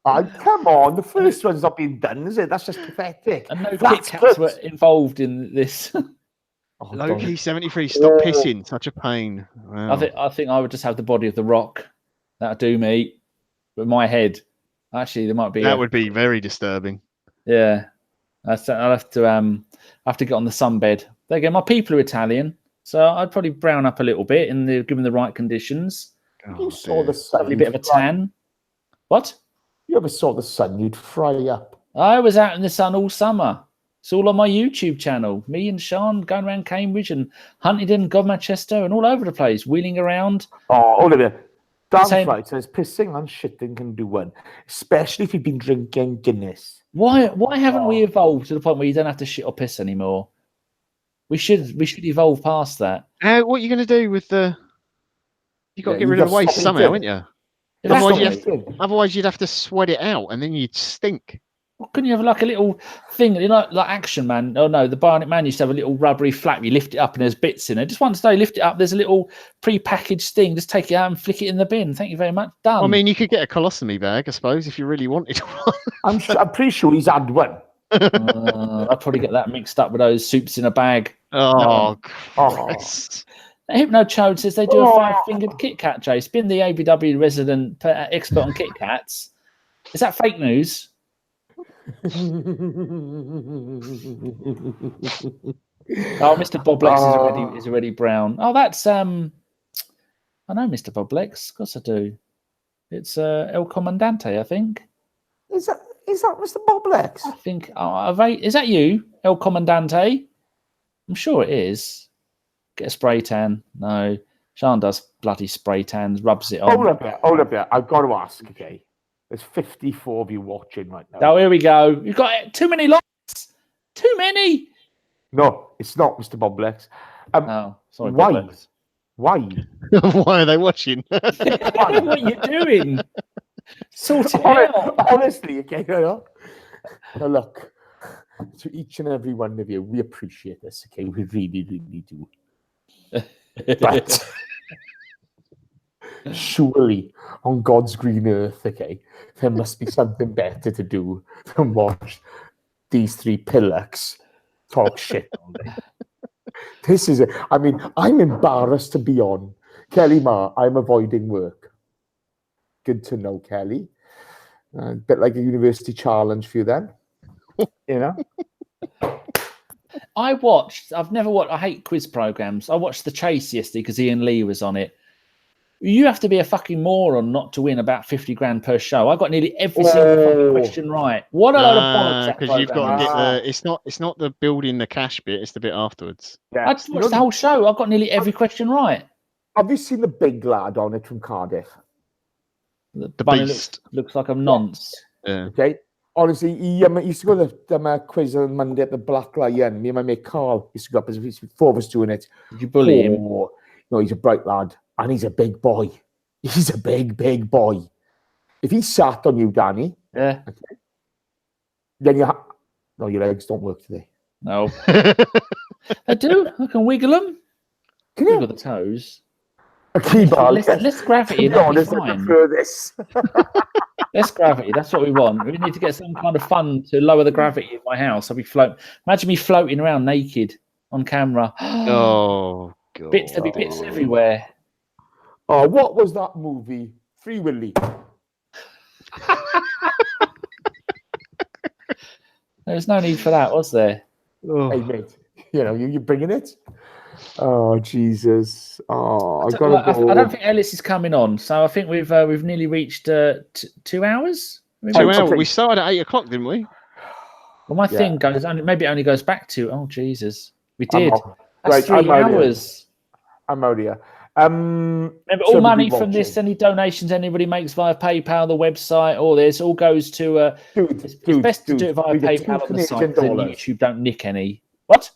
Come on, the first one's not been done, is it? That's just pathetic. And no Kit Kats were involved in this. Loki 73, stop pissing. Such a pain. Wow. I think I would just have the body of the Rock. That'd do me. But my head, actually, there might be. That would be very disturbing. Yeah, I'll have to get on the sunbed. There you go. My people are Italian, so I'd probably brown up a little bit given the right conditions. You saw the sun. Probably a bit of a tan. What? You ever saw the sun? You'd fry up. I was out in the sun all summer. It's all on my YouTube channel. Me and Sean going around Cambridge and Huntingdon, Godmanchester, and all over the place, wheeling around. Oh, Oliver, Dan Saying- Fry says pissing and shitting can do one, especially if you've been drinking Guinness. Why haven't we evolved to the point where you don't have to shit or piss anymore? We should evolve past that. What are you going to do with the? You got to Yeah, get you rid of gotta the waste stop somehow, eating. ain't you? That's Otherwise, not- otherwise you'd have to sweat it out, and then you'd stink. Well, couldn't you have like a little thing, like Action Man? Oh no, the Bionic Man used to have a little rubbery flap. You lift it up and there's bits in it. Just one day, lift it up. There's a little pre-packaged thing. Just take it out and flick it in the bin. Thank you very much. Done. Well, I mean, you could get a colostomy bag, I suppose, if you really wanted one. I'm pretty sure he's had one. I'd probably get that mixed up with those soups in a bag. Oh, Oh. Christ. Hypno Chode says they do a 5-fingered Kit Kat, Jay. Spin the ABW resident expert on Kit Kats. Is that fake news? Oh, Mr. Boblex is already brown. Oh, that's I know Mr. Boblex. Of course I do. It's El Comandante, I think. Is that Mr. Boblex? I think. Is that you, El Comandante? I'm sure it is. Get a spray tan. No, Sean does bloody spray tans. Rubs it on. Hold up there. I've got to ask. Okay, there's 54 of you watching right now. Oh, here we go. You've got too many likes. Too many. No, it's not Mr. Boblex. Oh, sorry. Why? Boblex. Why? Why are they watching? What are you doing? Sort it out. Honestly, okay. Now look, to each and every one of you, we appreciate this. Okay, we really, really do. But surely, on God's green earth, okay, there must be something better to do than watch these three pillocks talk shit all day. This is it. I mean, I'm embarrassed to be on. Kelly Ma, I'm avoiding work. Good to know, Kelly. A bit like a university challenge for you then. You know? I've never watched, I hate quiz programs. I watched The Chase yesterday because Ian Lee was on it. You have to be a fucking moron not to win about 50 grand per show. I got nearly every single fucking question right. What a load of bollocks that because you've got to program get is. it's not the building the cash bit, it's the bit afterwards. Yeah. I just watched the whole show. I got nearly every question right. Have you seen the big lad on it from Cardiff? The bunny looks like a nonce. Yeah. Okay. Honestly, he used to go to the quiz on Monday at the Black Lion. Me and my mate Carl used to go up as four of us doing it. Did you bully him? No, he's a bright lad. And he's a big boy. He's a big, big boy. If he sat on you, Danny, Yeah. okay, then no, your legs don't work today. No. I do. I can wiggle them. Can you? Wiggle the toes. A key bar. Let's gravity. To be That'll be honest, I fine. prefer this. Less gravity. That's what we want. We need to get some kind of fun to lower the gravity of my house. I'll be floating. Imagine me floating around naked on camera. Oh god. There'll be bits everywhere. Oh, what was that movie? Free Willy. There's no need for that, was there? Oh. Hey, mate. You know, you bringing it? Oh, Jesus. Oh, I've got to go. I don't think Ellis is coming on, so I think we've nearly reached 2 hours. 2 hours. We started at 8 o'clock, didn't we? Well, my thing goes maybe it only goes back to Jesus. We did. Right, That's 3 hours. I'm out here. Remember, all money from this, any donations anybody makes via PayPal, the website, all this, all goes to. It's best to do it via PayPal on the site, then YouTube don't nick any. What?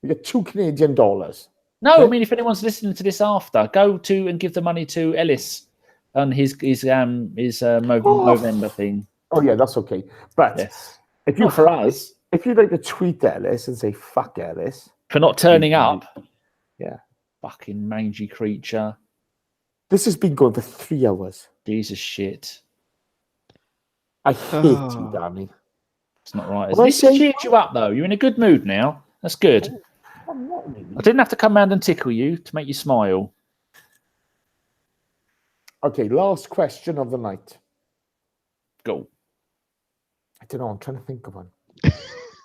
You get $2 Canadian. No, I mean, if anyone's listening to this after, go to and give the money to Ellis on his Movember thing. Oh yeah, that's okay. But if you not for us, if you'd like to tweet Ellis and say "fuck Ellis" for not turning up, fucking mangy creature. This has been going for 3 hours. Jesus shit. I hate you, Danny. It's not right. This cheered you up though. You're in a good mood now. That's good. I didn't have to come round and tickle you to make you smile. Okay, last question of the night. Go. I don't know. I'm trying to think of one.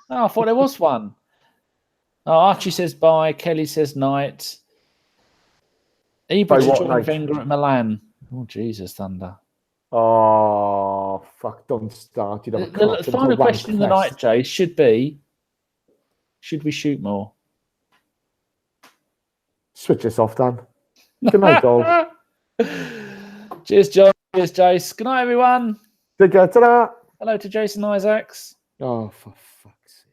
I thought there was one. Oh, Archie says bye. Kelly says night. Ebert joined Wenger at Milan. Oh, Jesus, Thunder. Oh, fuck. Don't start. The final question of the night, Jay, should be, should we shoot more? Switch this off, Dan. Good night, dog. Cheers, John. Cheers, Jace. Good night, everyone. Take care. Ta-da. Hello to Jason Isaacs. Oh, for fuck's sake.